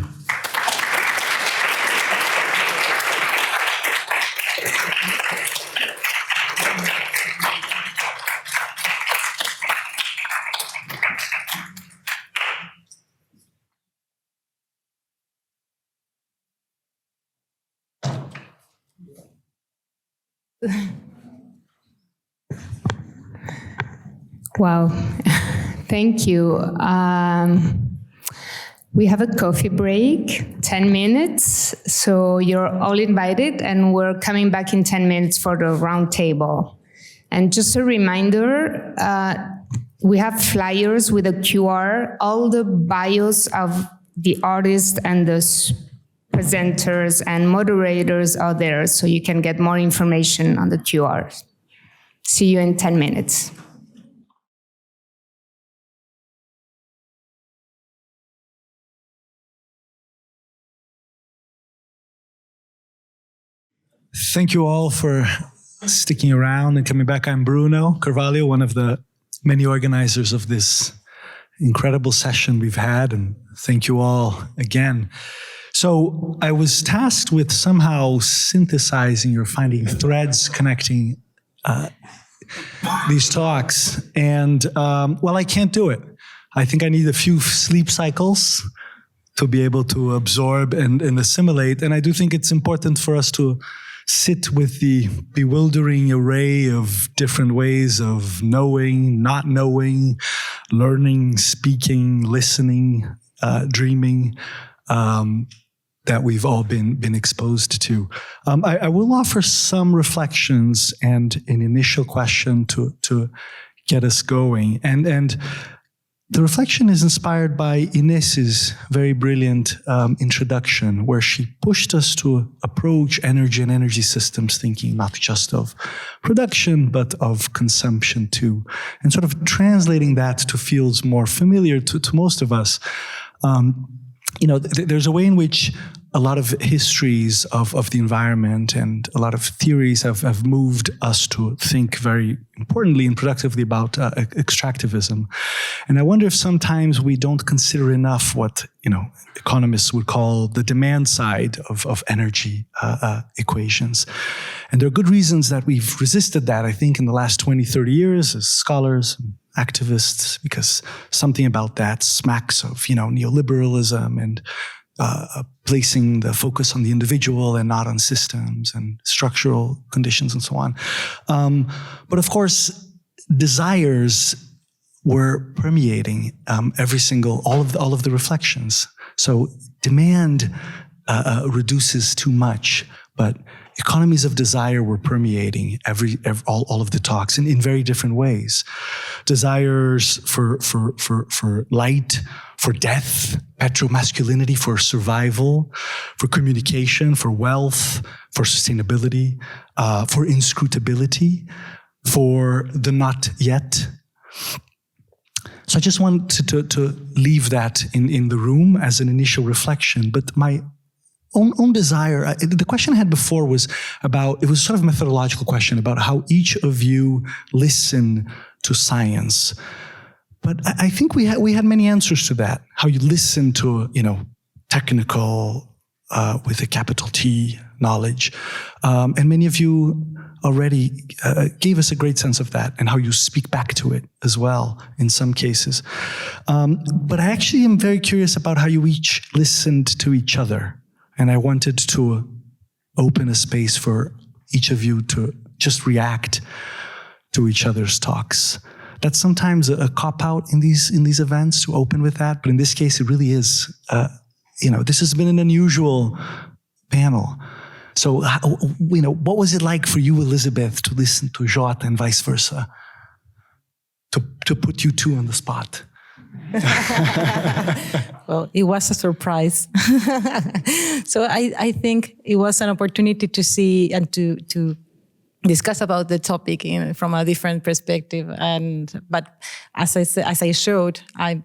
Wow, thank you. We have a coffee break, 10 minutes, so you're all invited, and we're coming back in 10 minutes for the round table. And just a reminder, we have flyers with a QR. All the bios of the artists and the presenters and moderators are there, so you can get more information on the QR. See you in 10 minutes. Thank you all for sticking around and coming back. I'm Bruno Carvalho, one of the many organizers of this incredible session we've had, and thank you all again. So I was tasked with somehow synthesizing or finding threads connecting these talks, and well, I can't do it. I think I need a few sleep cycles to be able to absorb and assimilate, and I do think it's important for us to sit with the bewildering array of different ways of knowing, not knowing, learning, speaking, listening, dreaming, that we've all been exposed to. I will offer some reflections and an initial question to get us going. And the reflection is inspired by Inés's very brilliant introduction, where she pushed us to approach energy and energy systems thinking not just of production, but of consumption too, and sort of translating that to fields more familiar to most of us. There's a way in which a lot of histories of the environment and a lot of theories have moved us to think very importantly and productively about extractivism. And I wonder if sometimes we don't consider enough what, economists would call the demand side of energy equations. And there are good reasons that we've resisted that, I think, in the last 20, 30 years as scholars, activists, because something about that smacks of, neoliberalism and placing the focus on the individual and not on systems and structural conditions and so on. But of course, desires were permeating all of the reflections. So demand reduces too much, but economies of desire were permeating all of the talks in very different ways. Desires for light, for death, petromasculinity, for survival, for communication, for wealth, for sustainability, for inscrutability, for the not yet. So I just wanted to leave that in the room as an initial reflection. But my own desire, the question I had before was it was sort of a methodological question about how each of you listen to science. But I think we had many answers to that. How you listen to, technical, with a capital T, knowledge. And many of you already gave us a great sense of that and how you speak back to it as well in some cases. But I actually am very curious about how you each listened to each other. And I wanted to open a space for each of you to just react to each other's talks. That's sometimes a cop-out in these events to open with that, but in this case, it really is. This has been an unusual panel. So, what was it like for you, Elizabeth, to listen to Jota and vice versa? To put you two on the spot. Well, it was a surprise. So I think it was an opportunity to see and to discuss about the topic from a different perspective. But as I showed, I'm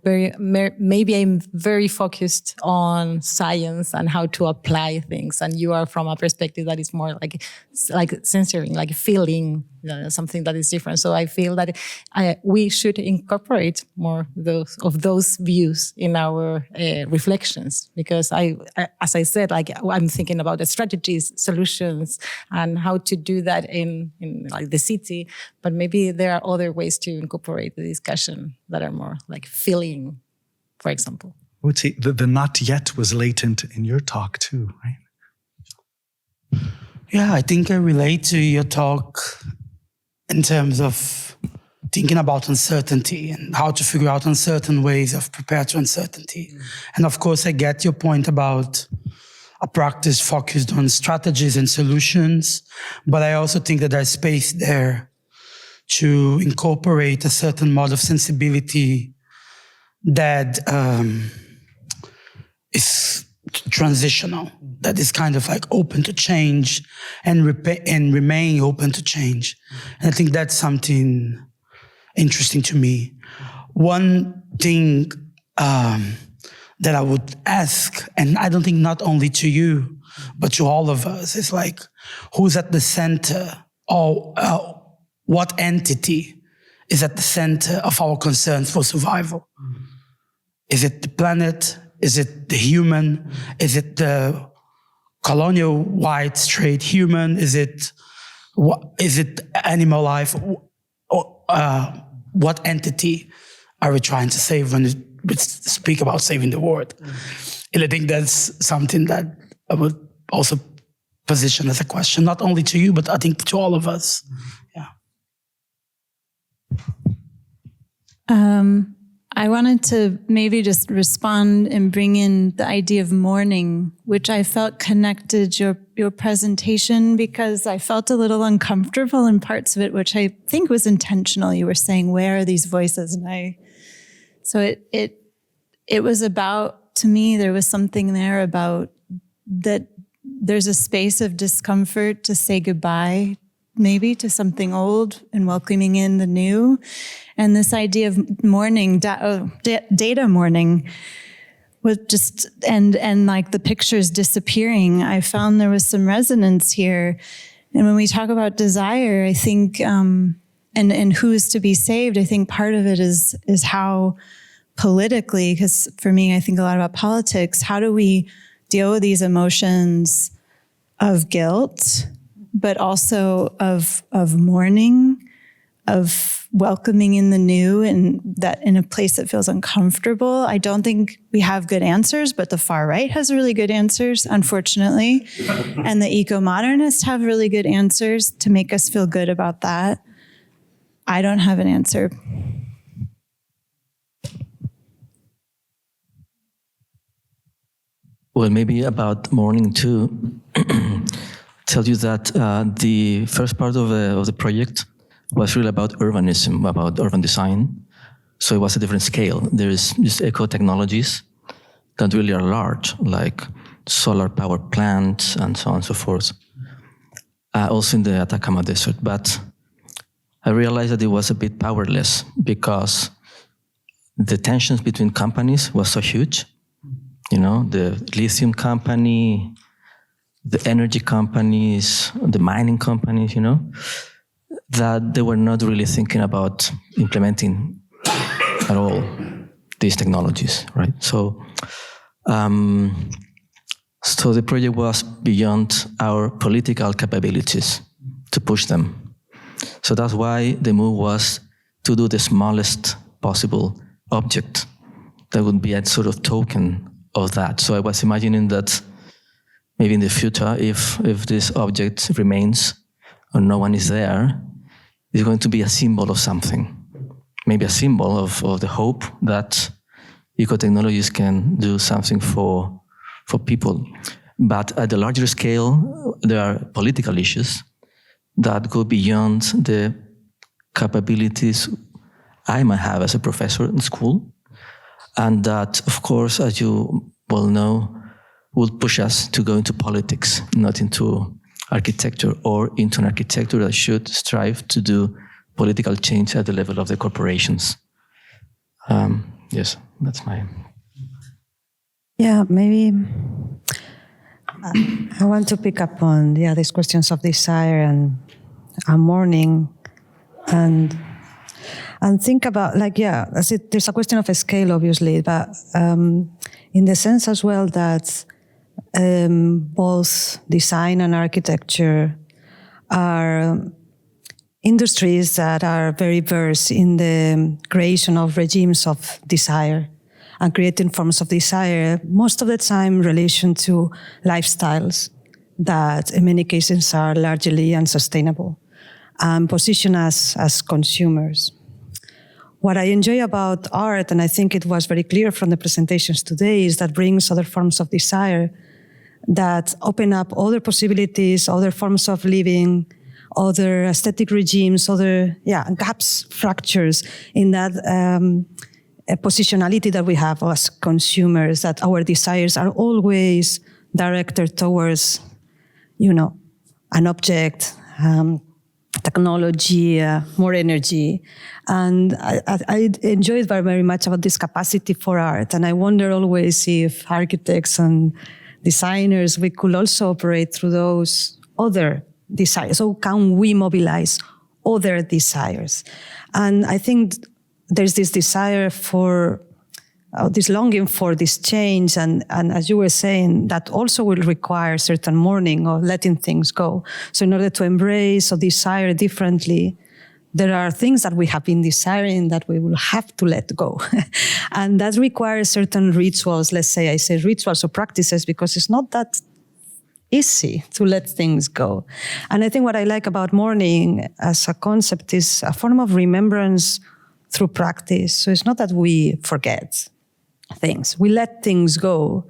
very focused on science and how to apply things. And you are from a perspective that is more like censoring, like feeling something that is different. So I feel that we should incorporate more of those views in our reflections, because as I said, I'm thinking about the strategies, solutions, and how to do that in like the city. But maybe there are other ways to incorporate the discussion that are more like feeling, for example. I would say the not yet was latent in your talk too, right? Yeah, I think I relate to your talk in terms of thinking about uncertainty and how to figure out uncertain ways of prepare to uncertainty. And of course, I get your point about a practice focused on strategies and solutions, but I also think that there's space there to incorporate a certain mode of sensibility that is transitional, that is kind of like open to change and remain open to change. And I think that's something interesting to me. One thing that I would ask, and I don't think not only to you, but to all of us, is like, who's at the center, or what entity is at the center of our concerns for survival? Is it the planet? Is it the human? Is it the colonial, white, straight human? Is it animal life? What entity are we trying to save when we speak about saving the world? And I think that's something that I would also position as a question, not only to you, but I think to all of us. Yeah. I wanted to maybe just respond and bring in the idea of mourning, which I felt connected your presentation, because I felt a little uncomfortable in parts of it, which I think was intentional. You were saying, where are these voices? And so it was about, to me, there was something there about that there's a space of discomfort to say goodbye, maybe to something old and welcoming in the new. And this idea of mourning, data mourning, was just, and like the pictures disappearing, I found there was some resonance here. And when we talk about desire, I think, and who is to be saved, I think part of it is how politically, because for me, I think a lot about politics, how do we deal with these emotions of guilt, but also of mourning, of welcoming in the new and that in a place that feels uncomfortable. I don't think we have good answers, but the far right has really good answers, unfortunately. And the eco-modernists have really good answers to make us feel good about that. I don't have an answer. Well, maybe about morning too. Tell you that the first part of the project was really about urbanism, about urban design. So it was a different scale. There is these eco technologies that really are large, like solar power plants and so on and so forth. Also in the Atacama Desert. But I realized that it was a bit powerless because the tensions between companies was so huge. You know, the lithium company, the energy companies, the mining companies, you know, that they were not really thinking about implementing at all these technologies, right? So, so the project was beyond our political capabilities to push them. So that's why the move was to do the smallest possible object that would be a sort of token of that. So I was imagining that maybe in the future, if this object remains or no one is there, it's going to be a symbol of something. Maybe a symbol of the hope that eco-technologies can do something for people. But at the larger scale, there are political issues that go beyond the capabilities I might have as a professor in school. And that, of course, as you well know, will push us to go into politics, not into architecture, or into an architecture that should strive to do political change at the level of the corporations. Yes, that's my... Yeah, maybe I want to pick up on these questions of desire and mourning, and think about, like, there's a question of a scale, obviously, but in the sense as well that both design and architecture are industries that are very versed in the creation of regimes of desire and creating forms of desire, most of the time in relation to lifestyles that in many cases are largely unsustainable and position us as consumers. What I enjoy about art, and I think it was very clear from the presentations today, is that brings other forms of desire that open up other possibilities, other forms of living, other aesthetic regimes, other gaps, fractures in that positionality that we have as consumers, that our desires are always directed towards, an object, technology, more energy. And I enjoyed very much about this capacity for art. And I wonder always if architects and designers, we could also operate through those other desires. So can we mobilize other desires? And I think there's this desire for, this longing for this change. And as you were saying, that also will require certain mourning or letting things go. So in order to embrace or desire differently, there are things that we have been desiring that we will have to let go. And that requires certain rituals. Let's say I say rituals or practices because it's not that easy to let things go. And I think what I like about mourning as a concept is a form of remembrance through practice. So it's not that we forget things. We let things go,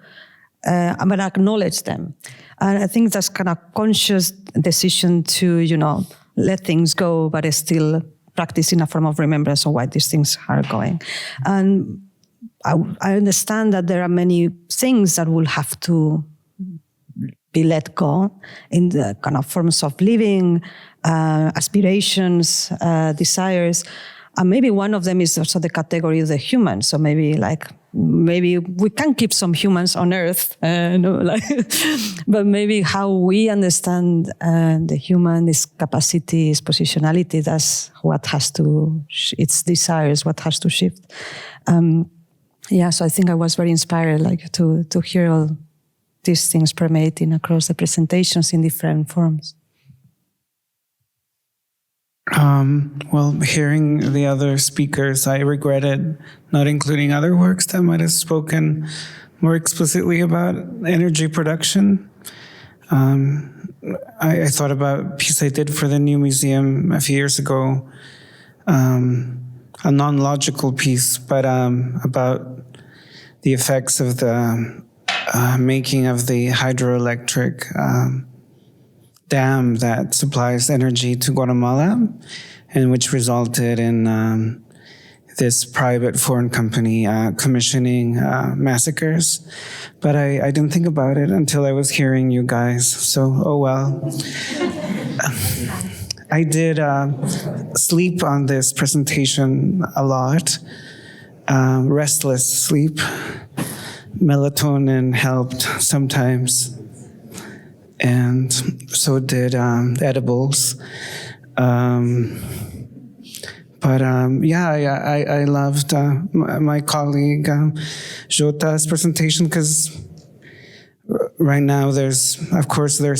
but acknowledge them. And I think that's kind of conscious decision to, let things go, but still practicing a form of remembrance of why these things are going. And I understand that there are many things that will have to be let go in the kind of forms of living, aspirations, desires. And maybe one of them is also the category of the human. So maybe we can keep some humans on Earth, but maybe how we understand the human, its capacity, its positionality, that's what has to, its desires, what has to shift. So I think I was very inspired, to hear all these things permeating across the presentations in different forms. Well, hearing the other speakers, I regretted not including other works that might have spoken more explicitly about energy production. I thought about a piece I did for the new museum a few years ago, a non-logical piece, but about the effects of the making of the hydroelectric dam that supplies energy to Guatemala, and which resulted in this private foreign company commissioning massacres. But I didn't think about it until I was hearing you guys, so oh well. I did sleep on this presentation a lot, restless sleep. Melatonin helped sometimes, and so did edibles. But I loved my colleague Jota's presentation, because right now there's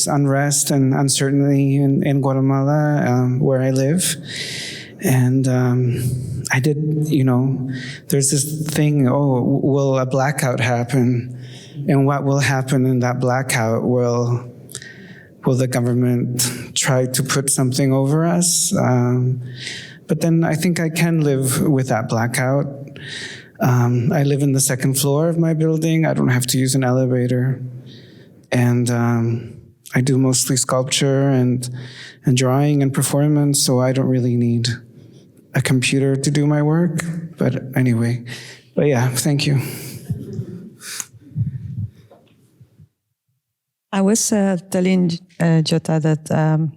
unrest and uncertainty in Guatemala, where I live. And I did, there's this thing, will a blackout happen? And what will happen in that blackout? Will the government try to put something over us? But then I think I can live with that blackout. I live in the second floor of my building. I don't have to use an elevator. And I do mostly sculpture and drawing and performance, so I don't really need a computer to do my work. But anyway, thank you. I was telling Jota that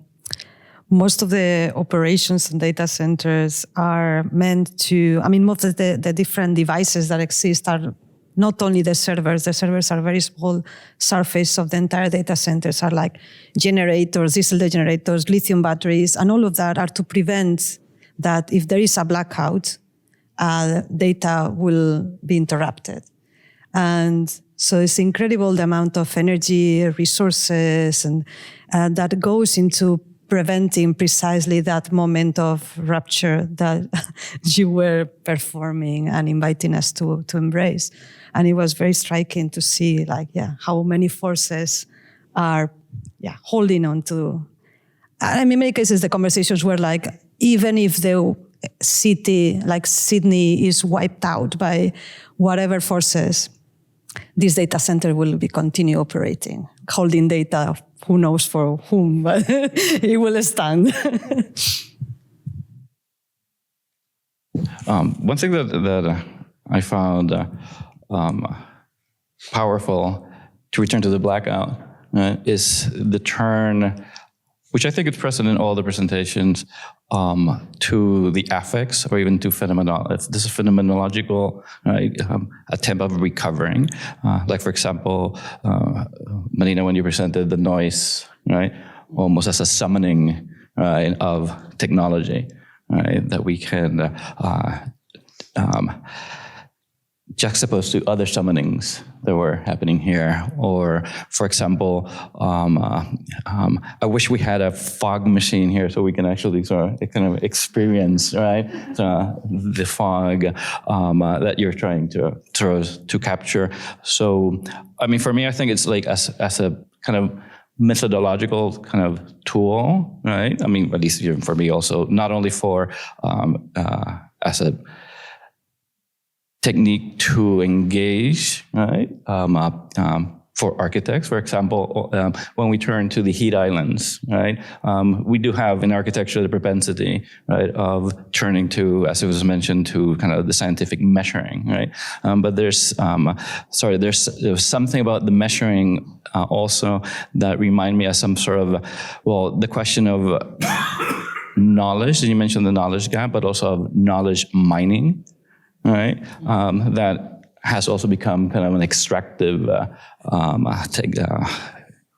most of the operations and data centers are meant to, most of the different devices that exist are not only the servers are very small surface of the entire data centers, are like generators, diesel generators, lithium batteries, and all of that are to prevent that if there is a blackout, data will be interrupted. And so it's incredible the amount of energy, resources, and that goes into preventing precisely that moment of rupture that you were performing and inviting us to embrace. And it was very striking to see, how many forces are, holding on to. In many cases, the conversations were like, even if the city, like Sydney, is wiped out by whatever forces, this data center will be continue operating, holding data, who knows for whom, but it will stand. One thing that I found powerful, to return to the blackout, is the turn, which I think is present in all the presentations, to the affects, or even to this is phenomenological attempt of recovering. Like, for example, Marina, when you presented the noise, right, almost as a summoning, right, of technology, right, that we can juxtaposed to other summonings that were happening here. Or, for example, I wish we had a fog machine here so we can actually kind of experience, right, the fog that you're trying to capture. So, for me, I think it's like as a kind of methodological kind of tool, right? At least for me also, not only for as a technique to engage, right? For architects, for example, when we turn to the heat islands, right? We do have in architecture the propensity, right, of turning to, as it was mentioned, to kind of the scientific measuring, right? But there's something about the measuring also that remind me of some sort of, the question of knowledge, and you mentioned the knowledge gap, but also of knowledge mining, right? That has also become kind of an extractive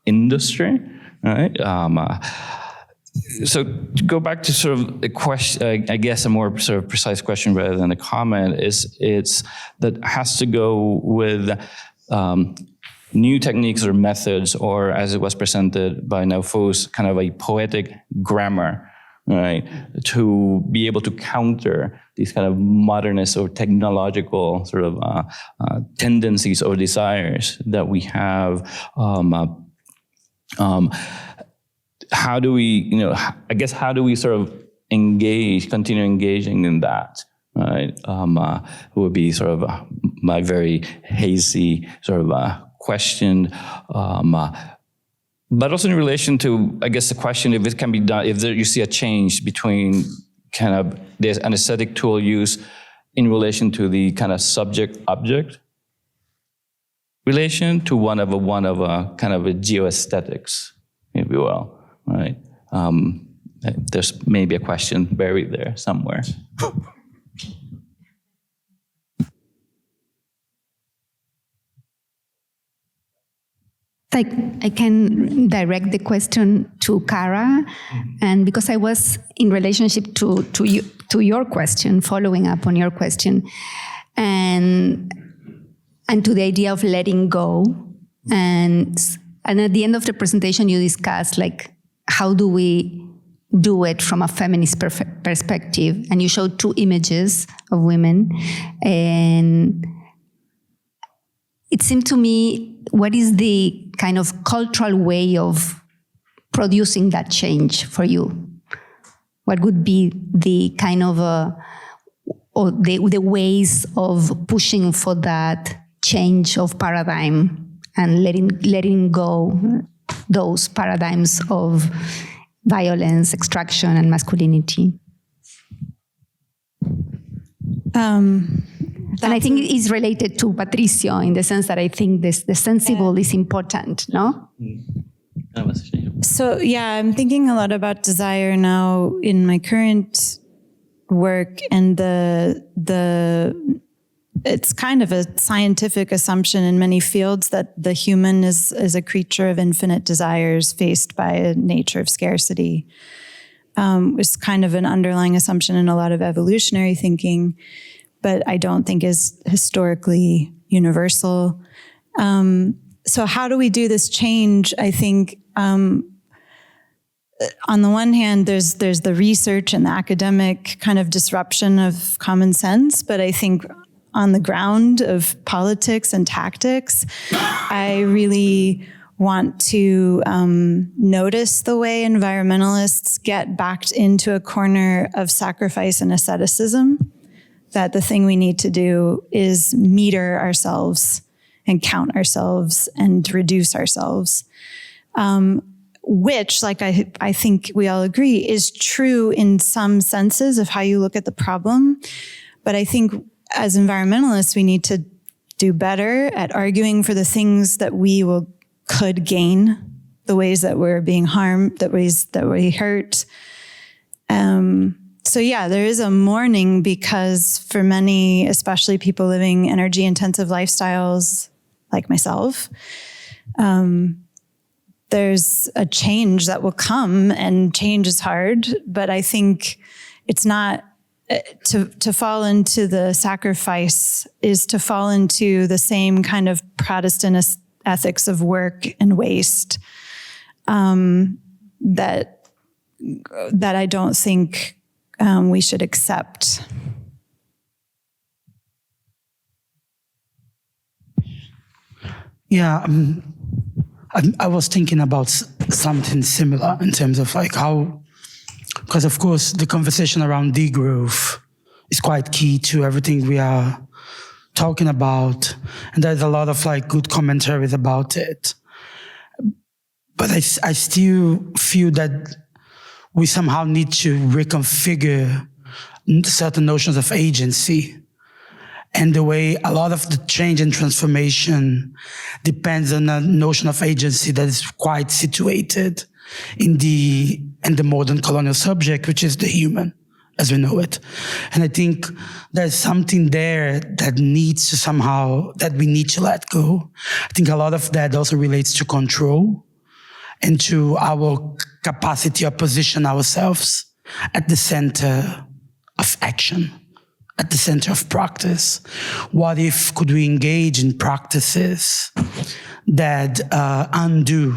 industry, right? So to go back to sort of a question, I guess a more sort of precise question rather than a comment, it's that has to go with new techniques or methods, or as it was presented by Naufus, kind of a poetic grammar, right? To be able to counter these kind of modernist or technological sort of tendencies or desires that we have. How do we, how do we sort of continue engaging in that? Right, would be sort of my very hazy sort of question, but also in relation to, I guess, the question if it can be done, if you see a change between kind of this anesthetic tool use in relation to the kind of subject-object relation to one of a kind of a geoaesthetics, if you will, right? There's maybe a question buried there somewhere. I can direct the question to Cara, and because I was in relationship to your question, following up on your question, and to the idea of letting go, and at the end of the presentation you discussed like how do we do it from a feminist perspective, and you showed 2 images of women, and it seemed to me, what is the kind of cultural way of producing that change for you? What would be the kind of, or the ways of pushing for that change of paradigm and letting go those paradigms of violence, extraction, and masculinity? And I think it's related to Patricio in the sense that I think the sensible is important, no? So yeah, I'm thinking a lot about desire now in my current work, and it's kind of a scientific assumption in many fields that the human is a creature of infinite desires faced by a nature of scarcity. It's kind of an underlying assumption in a lot of evolutionary thinking, but I don't think is historically universal. So how do we do this change? I think on the one hand, there's the research and the academic kind of disruption of common sense, but I think on the ground of politics and tactics, I really want to notice the way environmentalists get backed into a corner of sacrifice and asceticism, that the thing we need to do is meter ourselves and count ourselves and reduce ourselves, which, like I think we all agree, is true in some senses of how you look at the problem. But I think as environmentalists, we need to do better at arguing for the things that we could gain, the ways that we're being harmed, the ways that we hurt. So yeah, there is a mourning because for many, especially people living energy-intensive lifestyles like myself, there's a change that will come, and change is hard, but I think it's not, to fall into the sacrifice is to fall into the same kind of Protestant ethics of work and waste that I don't think we should accept. Yeah, I was thinking about something similar in terms of like how, because of course the conversation around degrowth is quite key to everything we are talking about, and there's a lot of like good commentaries about it. But I still feel that we somehow need to reconfigure certain notions of agency, and the way a lot of the change and transformation depends on a notion of agency that is quite situated in the modern colonial subject, which is the human as we know it. And I think there's something there that needs to somehow, that we need to let go. I think a lot of that also relates to control and to our capacity to position ourselves at the center of action, at the center of practice. What if could we engage in practices that undo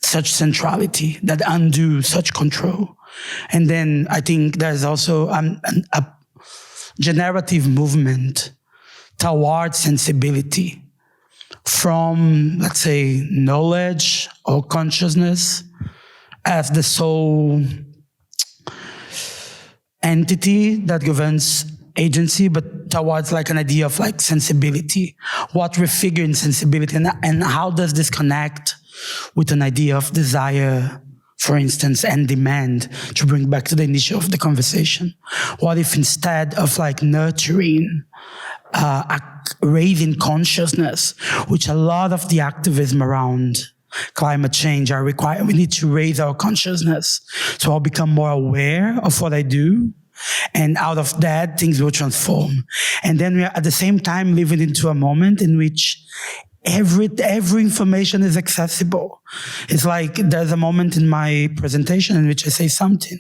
such centrality, that undo such control? And then I think there's also a generative movement towards sensibility from, let's say, knowledge or consciousness as the sole entity that governs agency, but towards like an idea of like sensibility. What we figure in sensibility, and how does this connect with an idea of desire, for instance, and demand, to bring back to the initial of the conversation? What if instead of like nurturing, raising consciousness, which a lot of the activism around climate change are required, we need to raise our consciousness. So I'll become more aware of what I do. And out of that, things will transform. And then we are at the same time living into a moment in which every information is accessible. It's like there's a moment in my presentation in which I say something.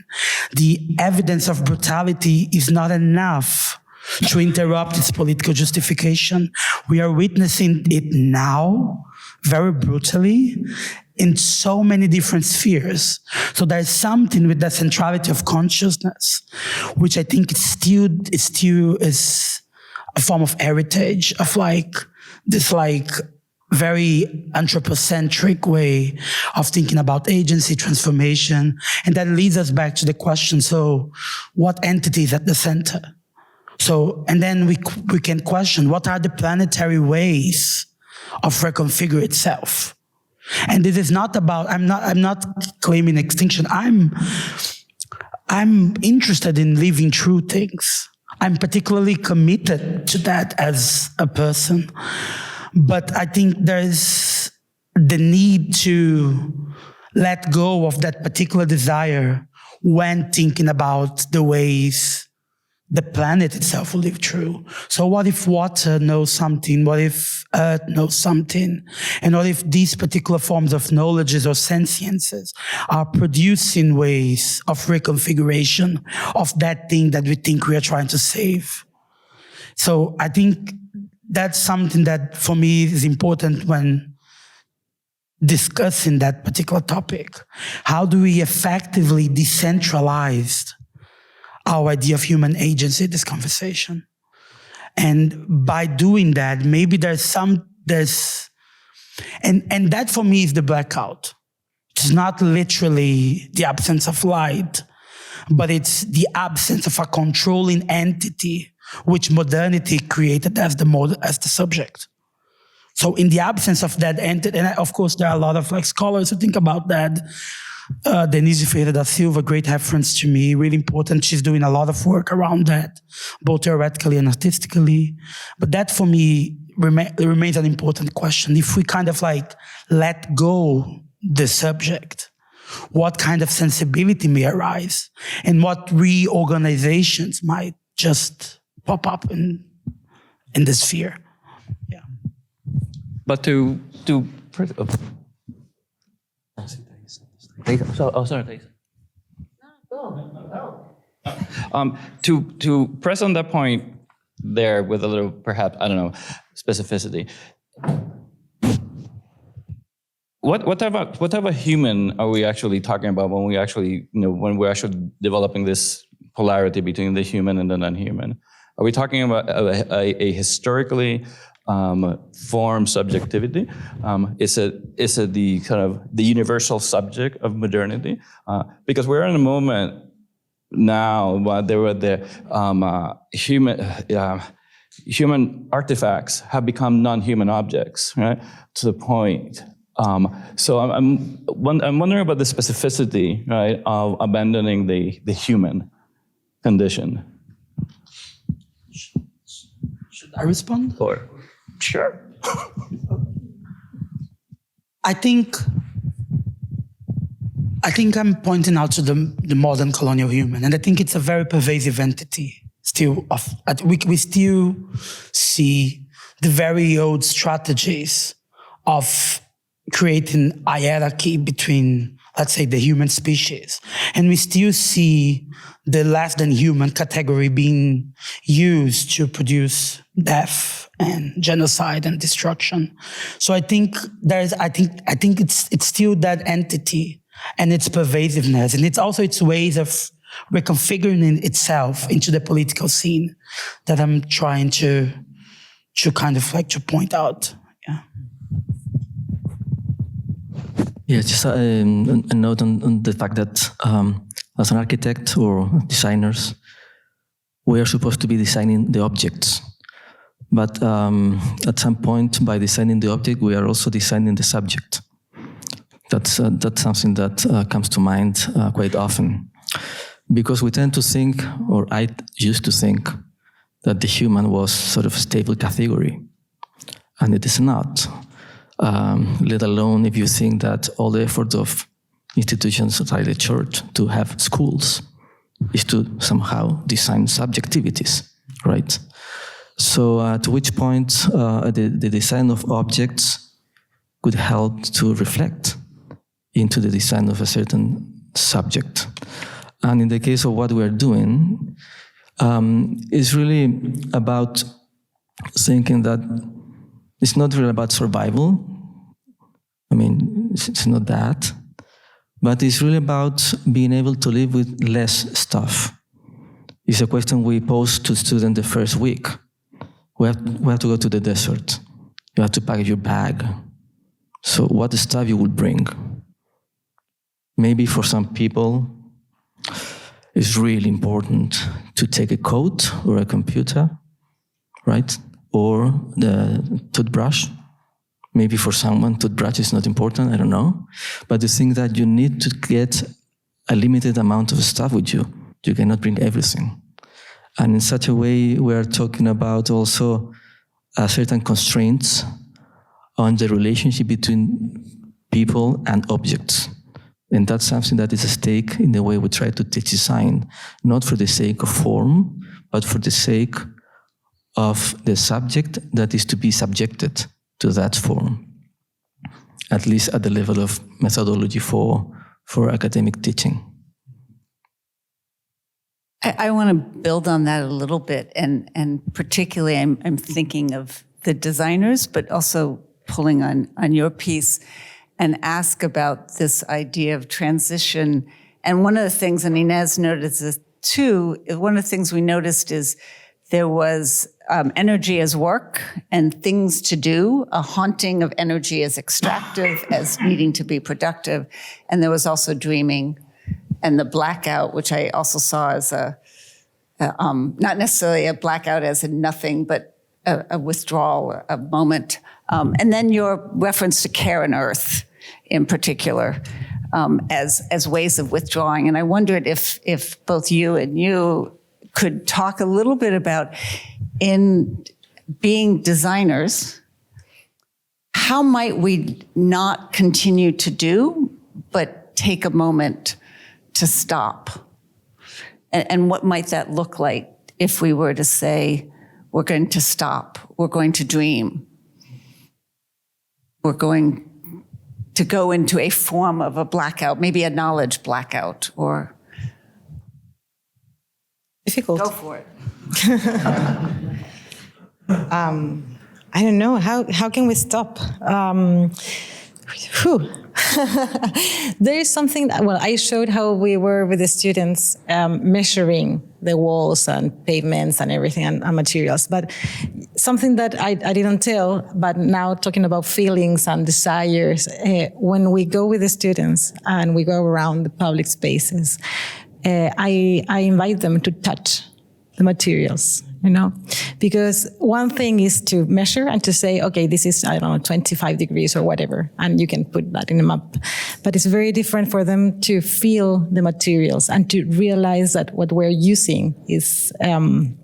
The evidence of brutality is not enough to interrupt its political justification. We are witnessing it now, very brutally, in so many different spheres. So there's something with the centrality of consciousness, which I think is still a form of heritage of like this like very anthropocentric way of thinking about agency, transformation. And that leads us back to the question, so what entity is at the center? So, and then we can question, what are the planetary ways of reconfigure itself? And this is not about, I'm not claiming extinction. I'm interested in living through things. I'm particularly committed to that as a person. But I think there's the need to let go of that particular desire when thinking about the ways the planet itself will live through. So what if water knows something? What if earth knows something? And what if these particular forms of knowledges or sentiences are producing ways of reconfiguration of that thing that we think we are trying to save? So I think that's something that for me is important when discussing that particular topic. How do we effectively decentralize our idea of human agency in this conversation? And by doing that, maybe and that for me is the blackout. It's not literally the absence of light, but it's the absence of a controlling entity which modernity created as the subject. So in the absence of that entity, and of course there are a lot of like scholars who think about that. Denise Ferreira da Silva, great reference to me, really important. She's doing a lot of work around that, both theoretically and artistically. But that for me remains an important question. If we kind of like let go the subject, what kind of sensibility may arise and what reorganizations might just pop up in the sphere. Yeah. But to press on that point there with a little, perhaps, I don't know, specificity. What type of human are we actually talking about when we actually, when we're actually developing this polarity between the human and the non-human? Are we talking about a historically form subjectivity? Is it the kind of the universal subject of modernity? Because we're in a moment now where there were the human artifacts have become non-human objects, right? To the point. So I'm wondering about the specificity, right, of abandoning the human condition. Should I respond? Or sure. I think I'm pointing out to the modern colonial human, and I think it's a very pervasive entity. We still see the very old strategies of creating a hierarchy between, let's say, the human species. And we still see the less than human category being used to produce death and genocide and destruction. So I think it's still that entity and its pervasiveness, and it's also its ways of reconfiguring itself into the political scene that I'm trying to kind of like to point out. Yeah, just a note on the fact that as an architect or designers, we are supposed to be designing the objects. But at some point, by designing the object, we are also designing the subject. That's something that comes to mind quite often. Because we tend to think, or I used to think, that the human was sort of a stable category. And it is not. Let alone if you think that all the effort of institutions like the church to have schools is to somehow design subjectivities, right? So to which point the design of objects could help to reflect into the design of a certain subject. And in the case of what we're doing, it's really about thinking that it's not really about survival. I mean, it's not that. But it's really about being able to live with less stuff. It's a question we posed to students the first week. We have to go to the desert. You have to pack your bag. So what stuff you will bring? Maybe for some people, it's really important to take a coat or a computer, right? Or the toothbrush. Maybe for someone, toothbrush is not important, I don't know. But the thing that you need to get a limited amount of stuff with you. You cannot bring everything. And in such a way, we are talking about also certain constraints on the relationship between people and objects. And that's something that is at stake in the way we try to teach design, not for the sake of form, but for the sake of the subject that is to be subjected to that form, at least at the level of methodology for academic teaching. I want to build on that a little bit, and particularly I'm thinking of the designers, but also pulling on your piece and ask about this idea of transition. And one of the things, and Inez noticed this too, one of the things we noticed is there was energy as work and things to do, a haunting of energy as extractive, as needing to be productive. And there was also dreaming and the blackout, which I also saw as not necessarily a blackout as in nothing, but a withdrawal, a moment. And then your reference to care and earth in particular as ways of withdrawing. And I wondered if both you and you could talk a little bit about, in being designers, how might we not continue to do, but take a moment to stop? And what might that look like if we were to say, we're going to stop, we're going to dream, we're going to go into a form of a blackout, maybe a knowledge blackout, or... Difficult. Go for it. I don't know. How can we stop? There is something that, well, I showed how we were with the students measuring the walls and pavements and everything and materials, but something that I didn't tell, but now talking about feelings and desires, when we go with the students and we go around the public spaces, I invite them to touch the materials, because one thing is to measure and to say, okay, this is, 25 degrees or whatever, and you can put that in a map. But it's very different for them to feel the materials and to realize that what we're using is a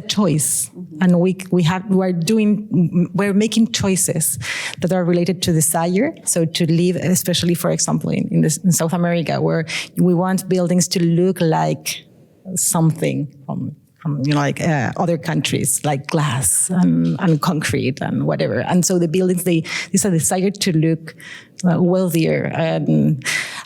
choice, and we're making choices that are related to desire. So to live, especially for example in South America, where we want buildings to look like something from other countries, like glass and concrete and whatever. And so the buildings, there's a desire to look wealthier,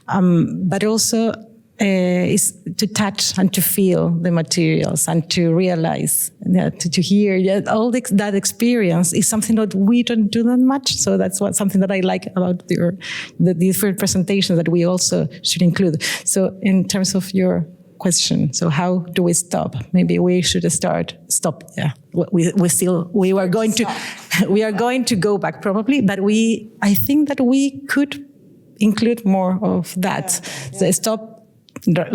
but also is to touch and to feel the materials and to realize that, to hear all that experience is something that we don't do that much. So that's something that I like about the different presentations that we also should include. So in terms of your question, so how do we stop? Maybe we should stop. Yeah, we are going to go back probably, but I think that we could include more of that. So stop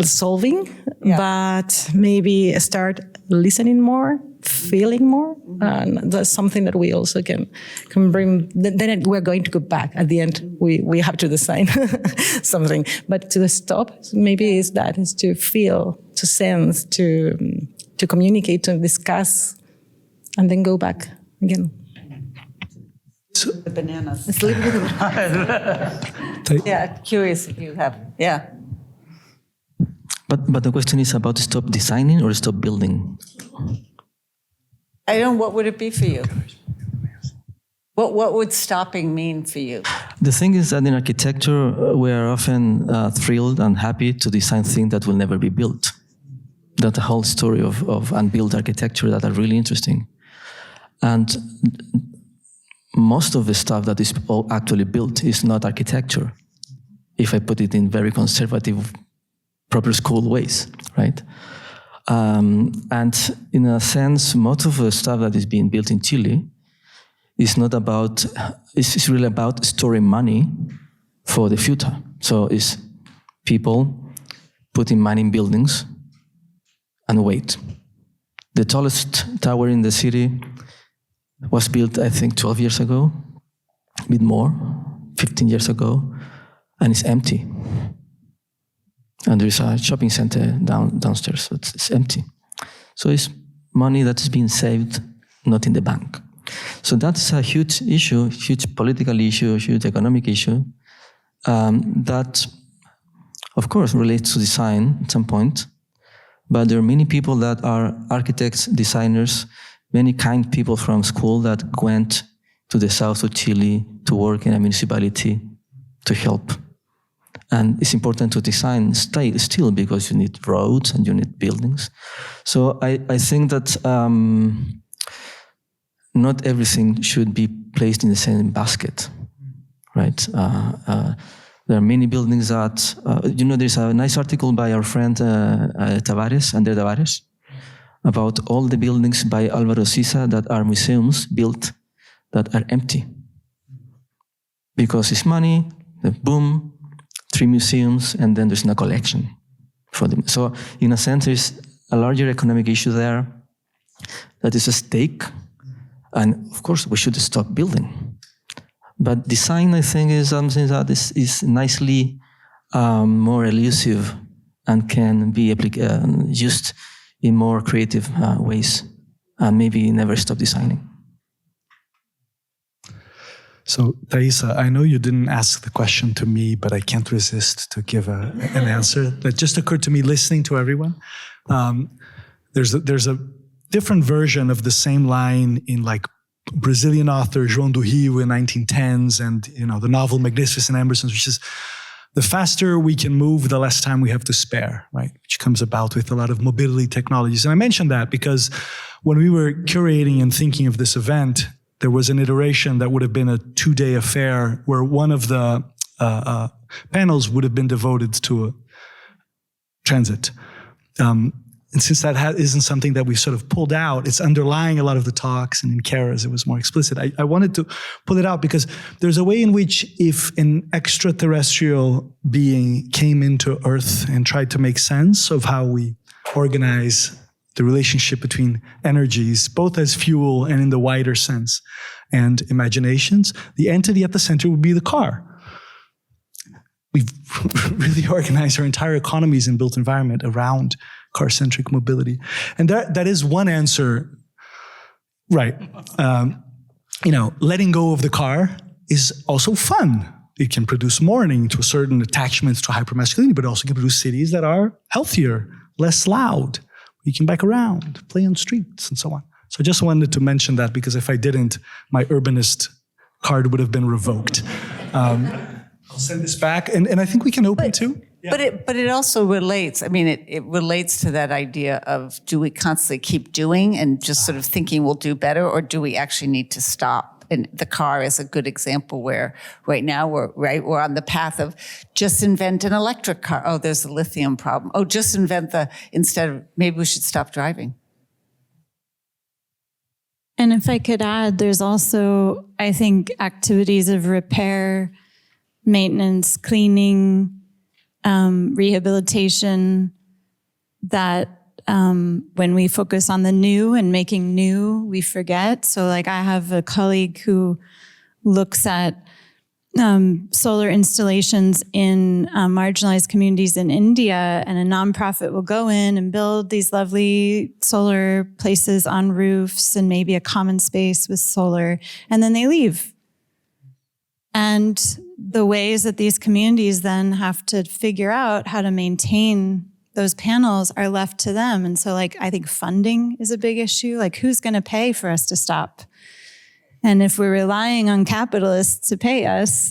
solving, but maybe start listening more, feeling more, and that's something that we also can bring. Then we're going to go back. At the end, we have to design something. But to stop, maybe is to feel, to sense, to communicate, to discuss, and then go back again. The bananas. It's a little bit of curious if you have, But the question is about stop designing or stop building? I don't know, what would it be for you? What would stopping mean for you? The thing is that in architecture, we are often thrilled and happy to design things that will never be built. That's the whole story of unbuilt architecture that are really interesting. And most of the stuff that is actually built is not architecture, if I put it in very conservative, proper school ways, right? And in a sense, most of the stuff that is being built in Chile is it's really about storing money for the future. So it's people putting money in buildings and wait. The tallest tower in the city was built, I think, 12 years ago, a bit more, 15 years ago, and it's empty. And there is a shopping center downstairs, so it's empty. So it's money that is being saved, not in the bank. So that's a huge issue, huge political issue, huge economic issue, that, of course, relates to design at some point. But there are many people that are architects, designers, many kind people from school that went to the south of Chile to work in a municipality to help. And it's important to design still because you need roads and you need buildings. So I think that not everything should be placed in the same basket, right? There are many buildings that, there's a nice article by our friend Andre Tavares, about all the buildings by Álvaro Siza that are museums built that are empty. Because it's money, boom, 3 museums, and then there's no collection for them. So in a sense, there's a larger economic issue there that is at stake. And of course, we should stop building. But design, I think, is something that is nicely more elusive and can be used in more creative ways, and maybe never stop designing. So, Thaisa, I know you didn't ask the question to me, but I can't resist to give an answer that just occurred to me listening to everyone. There's a different version of the same line in like Brazilian author João do Rio in 1910s, and the novel Magnificent Ambersons, which is the faster we can move, the less time we have to spare, right? Which comes about with a lot of mobility technologies. And I mentioned that because when we were curating and thinking of this event, there was an iteration that would have been a 2-day affair where one of the panels would have been devoted to transit. And since that isn't something that we sort of pulled out, it's underlying a lot of the talks, and in Kara's it was more explicit. I wanted to pull it out because there's a way in which if an extraterrestrial being came into Earth and tried to make sense of how we organize the relationship between energies, both as fuel and in the wider sense, and imaginations, the entity at the center would be the car. We've really organized our entire economies and built environment around car-centric mobility. And that is one answer, right? Letting go of the car is also fun. It can produce mourning to a certain attachments to hypermasculinity, but also can produce cities that are healthier, less loud. You can bike around, play on streets, and so on. So I just wanted to mention that because if I didn't, my urbanist card would have been revoked. I'll send this back, and I think we can open too. But it also relates. I mean, it relates to that idea of, do we constantly keep doing and just sort of thinking we'll do better, or do we actually need to stop? And the car is a good example where right now we're on the path of just invent an electric car. Oh, there's a lithium problem. Oh, just invent instead of, maybe we should stop driving. And if I could add, there's also, I think, activities of repair, maintenance, cleaning, rehabilitation that when we focus on the new and making new, we forget. So like I have a colleague who looks at solar installations in marginalized communities in India, and a nonprofit will go in and build these lovely solar places on roofs and maybe a common space with solar, and then they leave. And the ways that these communities then have to figure out how to maintain those panels are left to them. And so like, I think funding is a big issue. Like, who's going to pay for us to stop? And if we're relying on capitalists to pay us,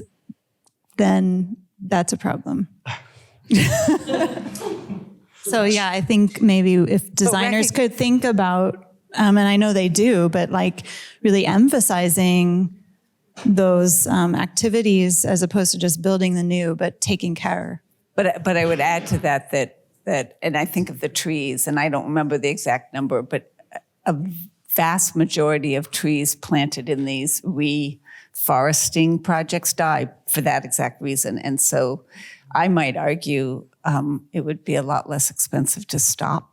then that's a problem. So yeah, I think maybe if designers could think about, and I know they do, but like really emphasizing those activities as opposed to just building the new, but taking care. But I would add to that, and I think of the trees, and I don't remember the exact number, but a vast majority of trees planted in these reforesting projects die for that exact reason. And so I might argue it would be a lot less expensive to stop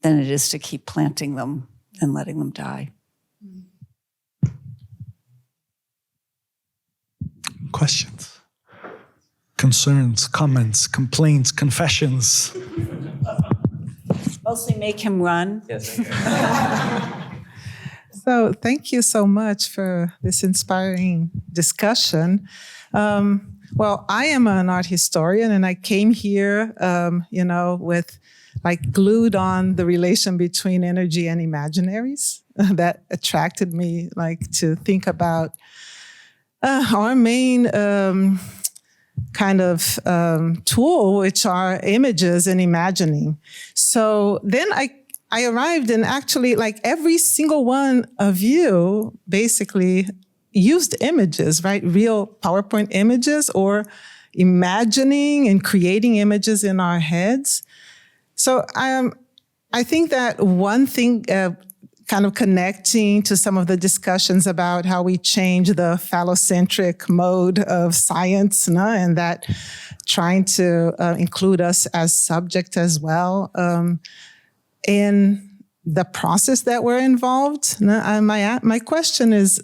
than it is to keep planting them and letting them die. Questions, concerns, comments, complaints, confessions. Mostly make him run. Yes. So thank you so much for this inspiring discussion. Well, I am an art historian, and I came here, with like glued on the relation between energy and imaginaries that attracted me, like to think about our main kind of tool, which are images and imagining. So then I arrived, and actually like every single one of you basically used images, right? Real PowerPoint images, or imagining and creating images in our heads. So I think that one thing kind of connecting to some of the discussions about how we change the phallocentric mode of science, and that trying to include us as subject as well in the process that we're involved. My question is,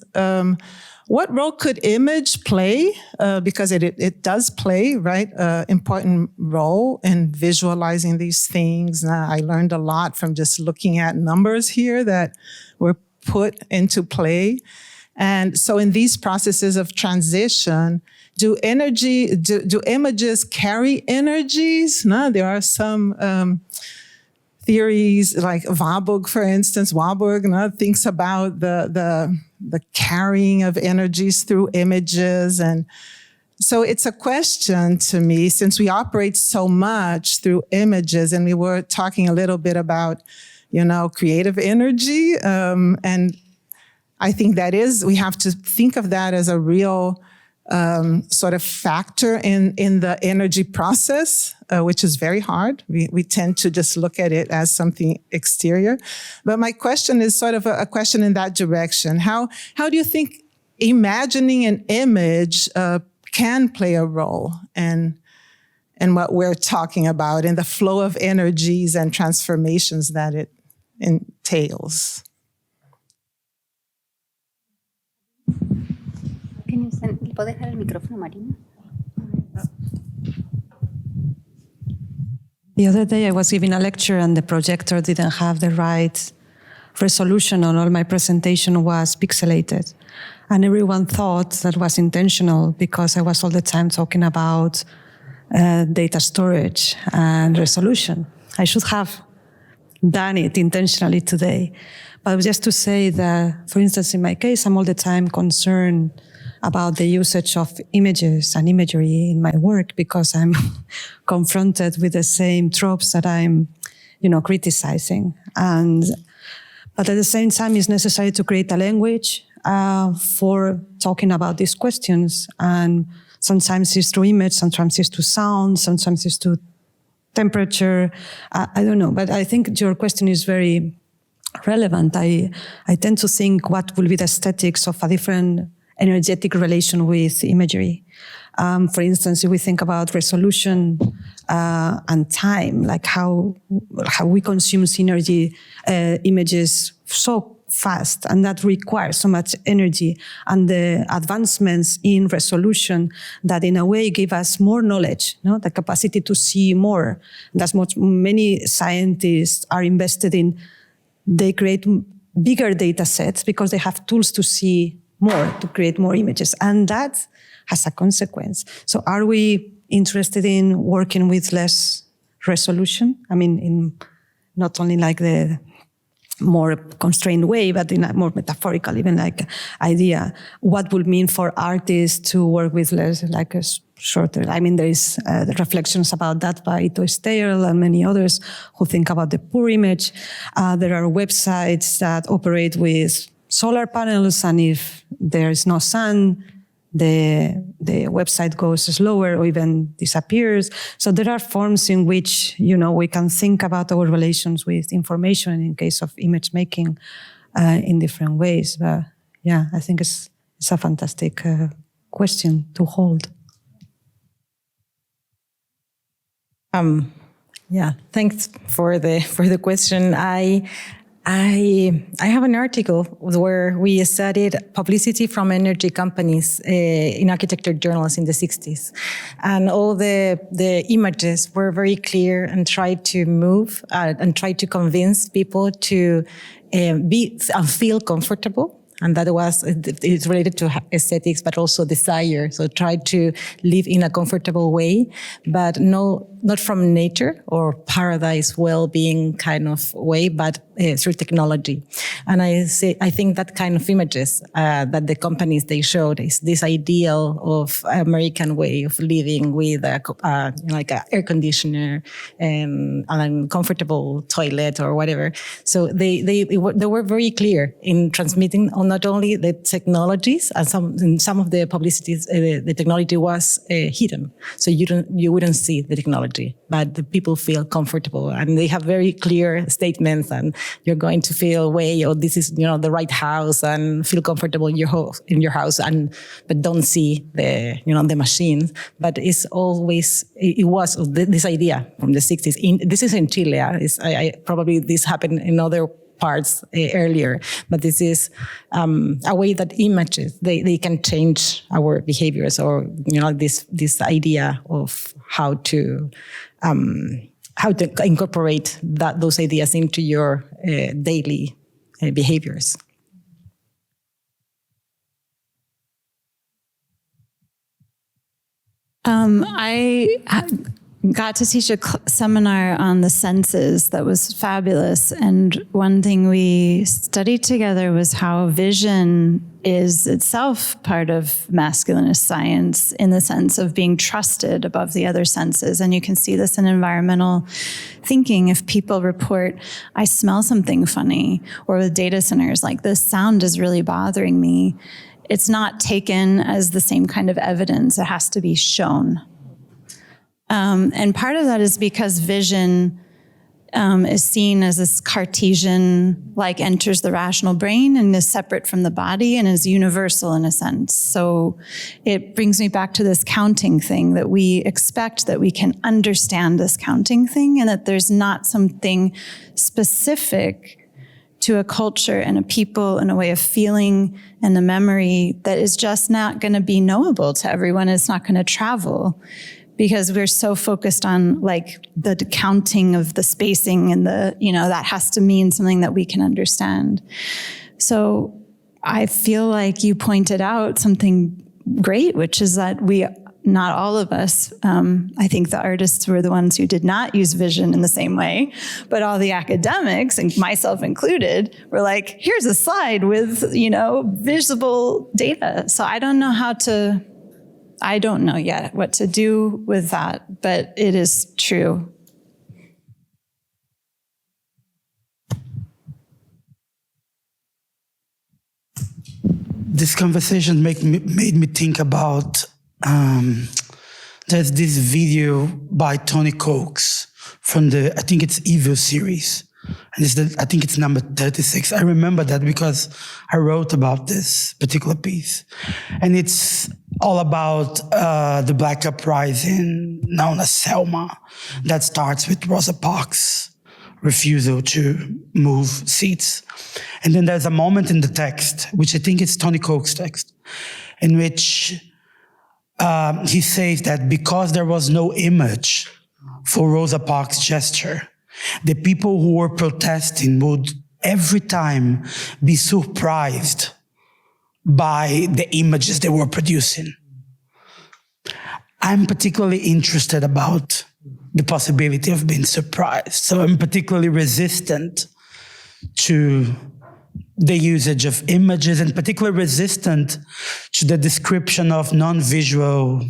what role could image play? Because it does play, right, important role in visualizing these things. I learned a lot from just looking at numbers here that were put into play. And so in these processes of transition, do images carry energies? No, there are some theories like Warburg, for instance. Warburg thinks about the carrying of energies through images. And so it's a question to me, since we operate so much through images, and we were talking a little bit about, creative energy. And I think we have to think of that as a real sort of factor in the energy process, which is very hard. We tend to just look at it as something exterior. But my question is sort of a question in that direction. How do you think imagining an image can play a role in what we're talking about, in the flow of energies and transformations that it entails? ¿Puedes dejar el micrófono, Marina? The other day I was giving a lecture and the projector didn't have the right resolution, and all my presentation was pixelated. And everyone thought that was intentional because I was all the time talking about data storage and resolution. I should have done it intentionally today. But just to say that, for instance, in my case, I'm all the time concerned about the usage of images and imagery in my work, because I'm confronted with the same tropes that I'm, criticizing. But at the same time, it's necessary to create a language for talking about these questions. And sometimes it's through image, sometimes it's through sound, sometimes it's through temperature. I don't know, but I think your question is very relevant. I tend to think what will be the aesthetics of a different energetic relation with imagery. For instance, if we think about resolution and time, like how we consume synergy images so fast, and that requires so much energy, and the advancements in resolution that in a way give us more knowledge, the capacity to see more. That's what many scientists are invested in. They create bigger data sets because they have tools to see more, to create more images, and that has a consequence. So are we interested in working with less resolution? I mean, in not only like the more constrained way, but in a more metaphorical, even like idea, what would mean for artists to work with less, like a shorter. I mean, there is the reflections about that by Ito Steyrl and many others who think about the poor image. There are websites that operate with solar panels, and if there is no sun, the website goes slower or even disappears. So there are forms in which, we can think about our relations with information in case of image making in different ways. But yeah, I think it's a fantastic question to hold. Yeah, thanks for the question. I have an article where we studied publicity from energy companies in architecture journals in the 60s. And all the images were very clear and tried to move and tried to convince people to be and feel comfortable. And that it's related to aesthetics, but also desire. So try to live in a comfortable way, but not from nature or paradise well-being kind of way, but through technology. And I think that kind of images that the companies they showed is this ideal of American way of living with like an air conditioner and a comfortable toilet or whatever. So they were very clear in transmitting on not only the technologies, and in some of the publicities, the technology was hidden, so you wouldn't see the technology, but the people feel comfortable, and they have very clear statements, and you're going to feel this is the right house, and feel comfortable in your house, but don't see the machines. But it was this idea from the 60s. This is in Chile. Probably this happened in other parts earlier, but this is a way that images they can change our behaviors, or this idea of how to incorporate those ideas into your daily behaviors. I got to teach a seminar on the senses that was fabulous. And one thing we studied together was how vision is itself part of masculinist science in the sense of being trusted above the other senses. And you can see this in environmental thinking. If people report, I smell something funny, or with data centers, like this sound is really bothering me, it's not taken as the same kind of evidence. It has to be shown. And part of that is because vision is seen as this Cartesian, like enters the rational brain and is separate from the body and is universal in a sense. So it brings me back to this counting thing, that we expect that we can understand this counting thing, and that there's not something specific to a culture and a people and a way of feeling and a memory that is just not going to be knowable to everyone. It's not going to travel, because we're so focused on like the counting of the spacing and that has to mean something that we can understand. So I feel like you pointed out something great, which is that we not all of us. I think the artists were the ones who did not use vision in the same way, but all the academics, and myself included, were like, here's a slide with, visible data. So I don't know yet what to do with that, but it is true. This conversation made me think about, there's this video by Tony Coates from I think it's Evil series. And I think it's number 36. I remember that because I wrote about this particular piece. And it's all about the Black uprising known as Selma that starts with Rosa Parks' refusal to move seats. And then there's a moment in the text, which I think is Tony Coates' text, in which he says that because there was no image for Rosa Parks' gesture, the people who were protesting would every time be surprised by the images they were producing. I'm particularly interested about the possibility of being surprised. So I'm particularly resistant to the usage of images, and particularly resistant to the description of non-visual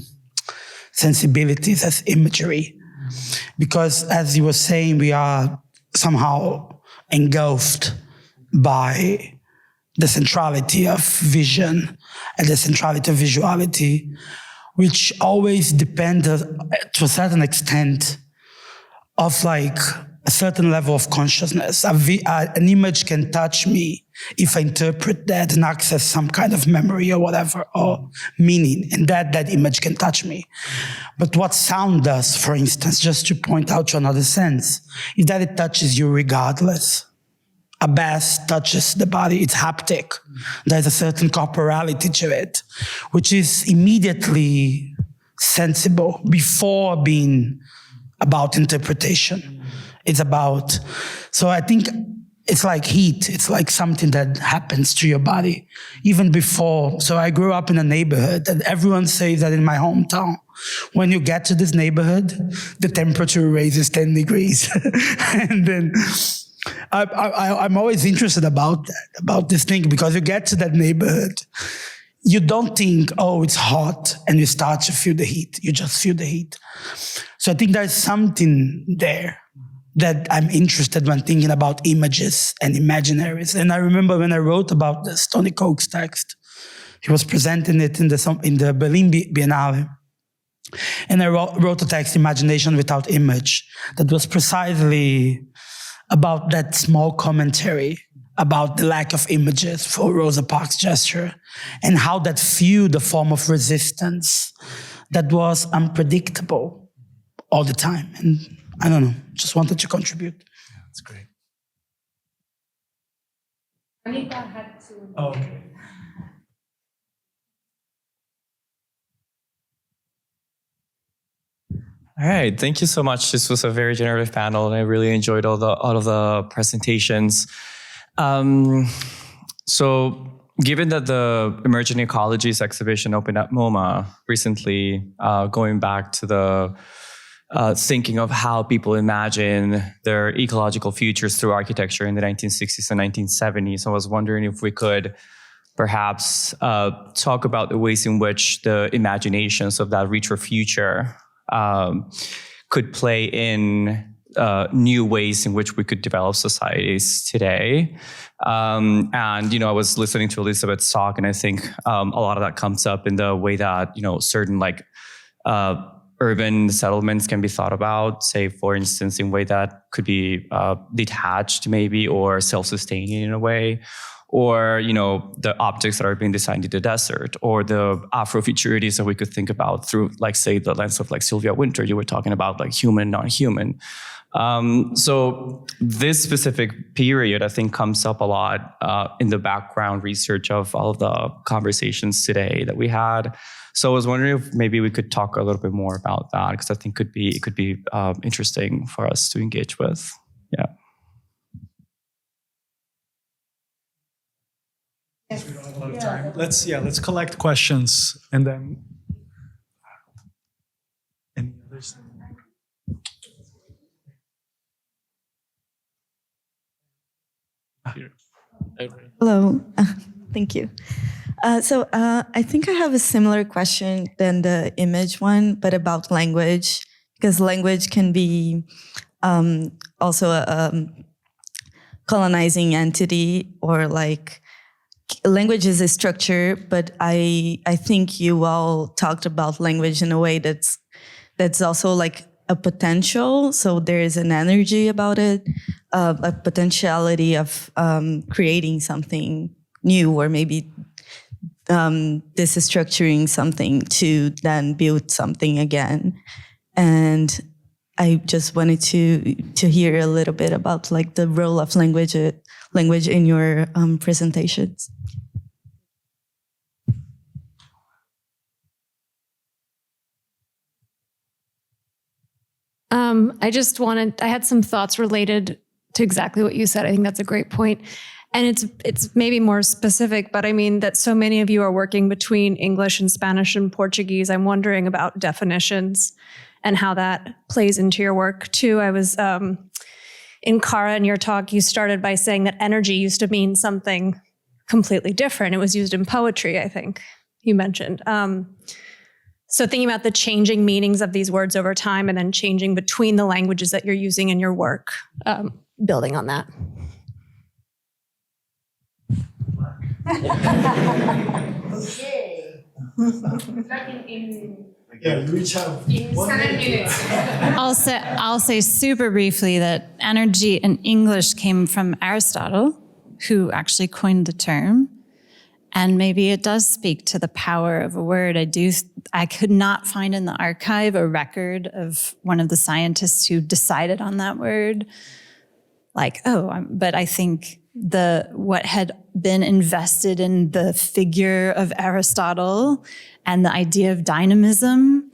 sensibilities as imagery. Because, as you were saying, we are somehow engulfed by the centrality of vision and the centrality of visuality, which always depend to a certain extent of like a certain level of consciousness. An image can touch me if I interpret that and access some kind of memory or whatever, or meaning, and that image can touch me. But what sound does, for instance, just to point out to another sense, is that it touches you regardless. A bass touches the body, it's haptic. There's a certain corporality to it, which is immediately sensible before being about interpretation. It's about, so I think it's like heat. It's like something that happens to your body even before. So I grew up in a neighborhood, and everyone says that in my hometown, when you get to this neighborhood, the temperature raises 10 degrees. And then I'm always interested about that, about this thing, because you get to that neighborhood, you don't think, oh, it's hot, and you start to feel the heat. You just feel the heat. So I think there's something there that I'm interested when thinking about images and imaginaries. And I remember when I wrote about this Tony Coates text, he was presenting it in the Berlin Biennale. And I wrote a text, Imagination Without Image, that was precisely about that small commentary about the lack of images for Rosa Parks' gesture, and how that fueled a form of resistance that was unpredictable all the time. And I don't know, just wanted to contribute. Yeah, that's great. Anita had to. Oh, okay. All right, thank you so much. This was a very generative panel, and I really enjoyed all of the presentations. So, given that the Emerging Ecologies exhibition opened at MoMA recently, going back to the thinking of how people imagine their ecological futures through architecture in the 1960s and 1970s, I was wondering if we could perhaps talk about the ways in which the imaginations of that retro future could play in new ways in which we could develop societies today. And, I was listening to Elizabeth's talk, and I think a lot of that comes up in the way that, certain urban settlements can be thought about, say, for instance, in a way that could be detached maybe, or self-sustaining in a way. Or, the objects that are being designed in the desert, or the Afrofuturities that we could think about through, say, the lens of Sylvia Wynter. You were talking about human, non-human. So this specific period, I think, comes up a lot in the background research of all of the conversations today that we had. So I was wondering if maybe we could talk a little bit more about that, because I think it could be interesting for us to engage with. Yeah. We don't have a lot of time. Let's collect questions, and then Hello, thank you. I think I have a similar question than the image one, but about language, because language can be also a colonizing entity, or like language is a structure, but I think you all talked about language in a way that's also like a potential. So there is an energy about it, a potentiality of creating something new, or maybe distructuring something to then build something again. And I just wanted to hear a little bit about like the role of language in your presentations. I had some thoughts related to exactly what you said. I think that's a great point. And it's maybe more specific, but I mean that so many of you are working between English and Spanish and Portuguese. I'm wondering about definitions and how that plays into your work too. I was in Cara, in your talk, you started by saying that energy used to mean something completely different. It was used in poetry, I think you mentioned. So thinking about the changing meanings of these words over time and then changing between the languages that you're using in your work, building on that. I'll say super briefly that energy in English came from Aristotle, who actually coined the term. And maybe it does speak to the power of a word. I could not find in the archive a record of one of the scientists who decided on that word. But I think what had been invested in the figure of Aristotle and the idea of dynamism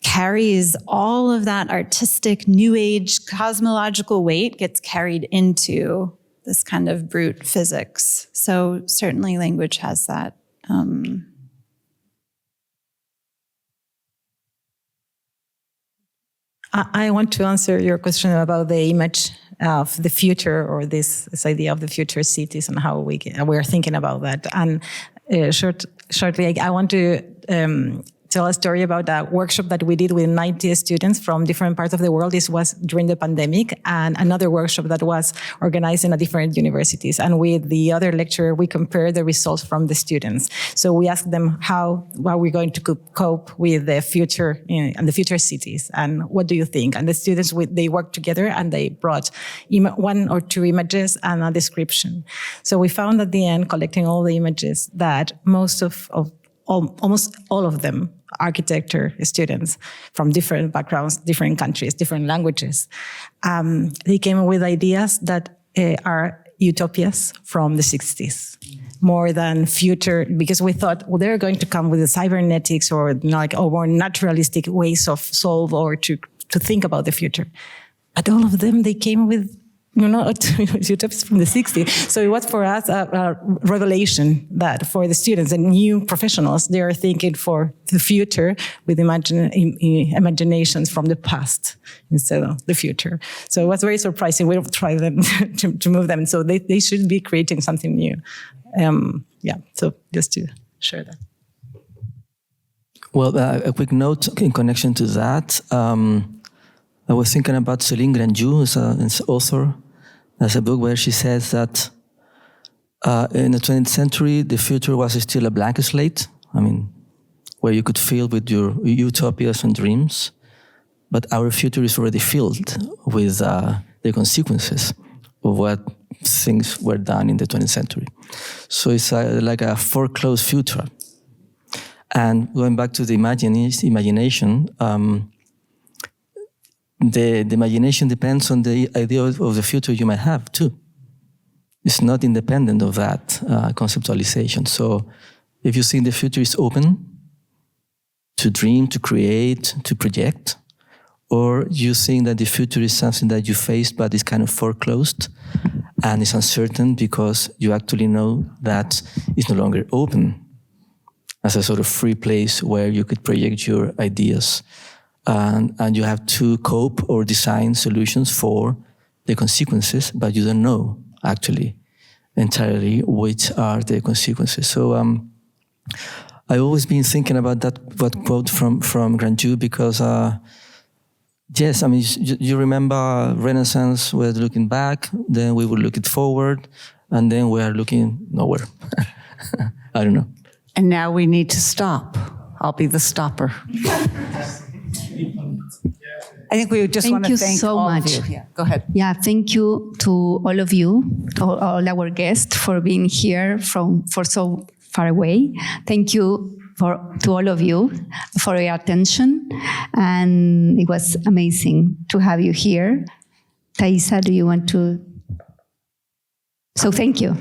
carries all of that artistic, new age, cosmological weight, gets carried into this kind of brute physics. So certainly language has that. I want to answer your question about the image of the future, or this idea of the future cities and how we are thinking about that. And shortly, I want to tell a story about a workshop that we did with 90 students from different parts of the world. This was during the pandemic, and another workshop that was organized in different universities. And with the other lecturer, we compared the results from the students. So we asked them how we're going to cope with the future and the future cities, and what do you think? And the students, they worked together and they brought one or two images and a description. So we found at the end, collecting all the images, that almost all of them, architecture students from different backgrounds, different countries, different languages, they came with ideas that are utopias from the 60s, more than future, because we thought, well, they're going to come with the cybernetics or more naturalistic ways of solve or to think about the future. But all of them, they came with utopias from the 60s. So it was for us a revelation that for the students and new professionals, they are thinking for the future with imaginations from the past instead of the future. So it was very surprising. We don't try them to move them. So they should be creating something new. So just to share that. Well, a quick note in connection to that. I was thinking about Céline Grandieu as an author. There's a book where she says that in the 20th century, the future was still a blank slate. I mean, where you could fill with your utopias and dreams. But our future is already filled with the consequences of what things were done in the 20th century. So it's like a foreclosed future. And going back to the imagination, the imagination depends on the idea of the future you might have too. It's not independent of that conceptualization. So if you think the future is open to dream, to create, to project, or you think that the future is something that you face but is kind of foreclosed and is uncertain because you actually know that it's no longer open as a sort of free place where you could project your ideas and you have to cope or design solutions for the consequences, but you don't know actually entirely which are the consequences. So I've always been thinking about that quote from Grandjew because yes, I mean, you remember Renaissance, we're looking back, then we will look it forward, and then we are looking nowhere. I don't know. And now we need to stop. I'll be the stopper. I think we just want to thank so all much. of you. Yeah, go ahead. Yeah, thank you to all of you, all our guests, for being here for so far away. Thank you to all of you for your attention, and it was amazing to have you here. Thaisa, do you want to? So thank you.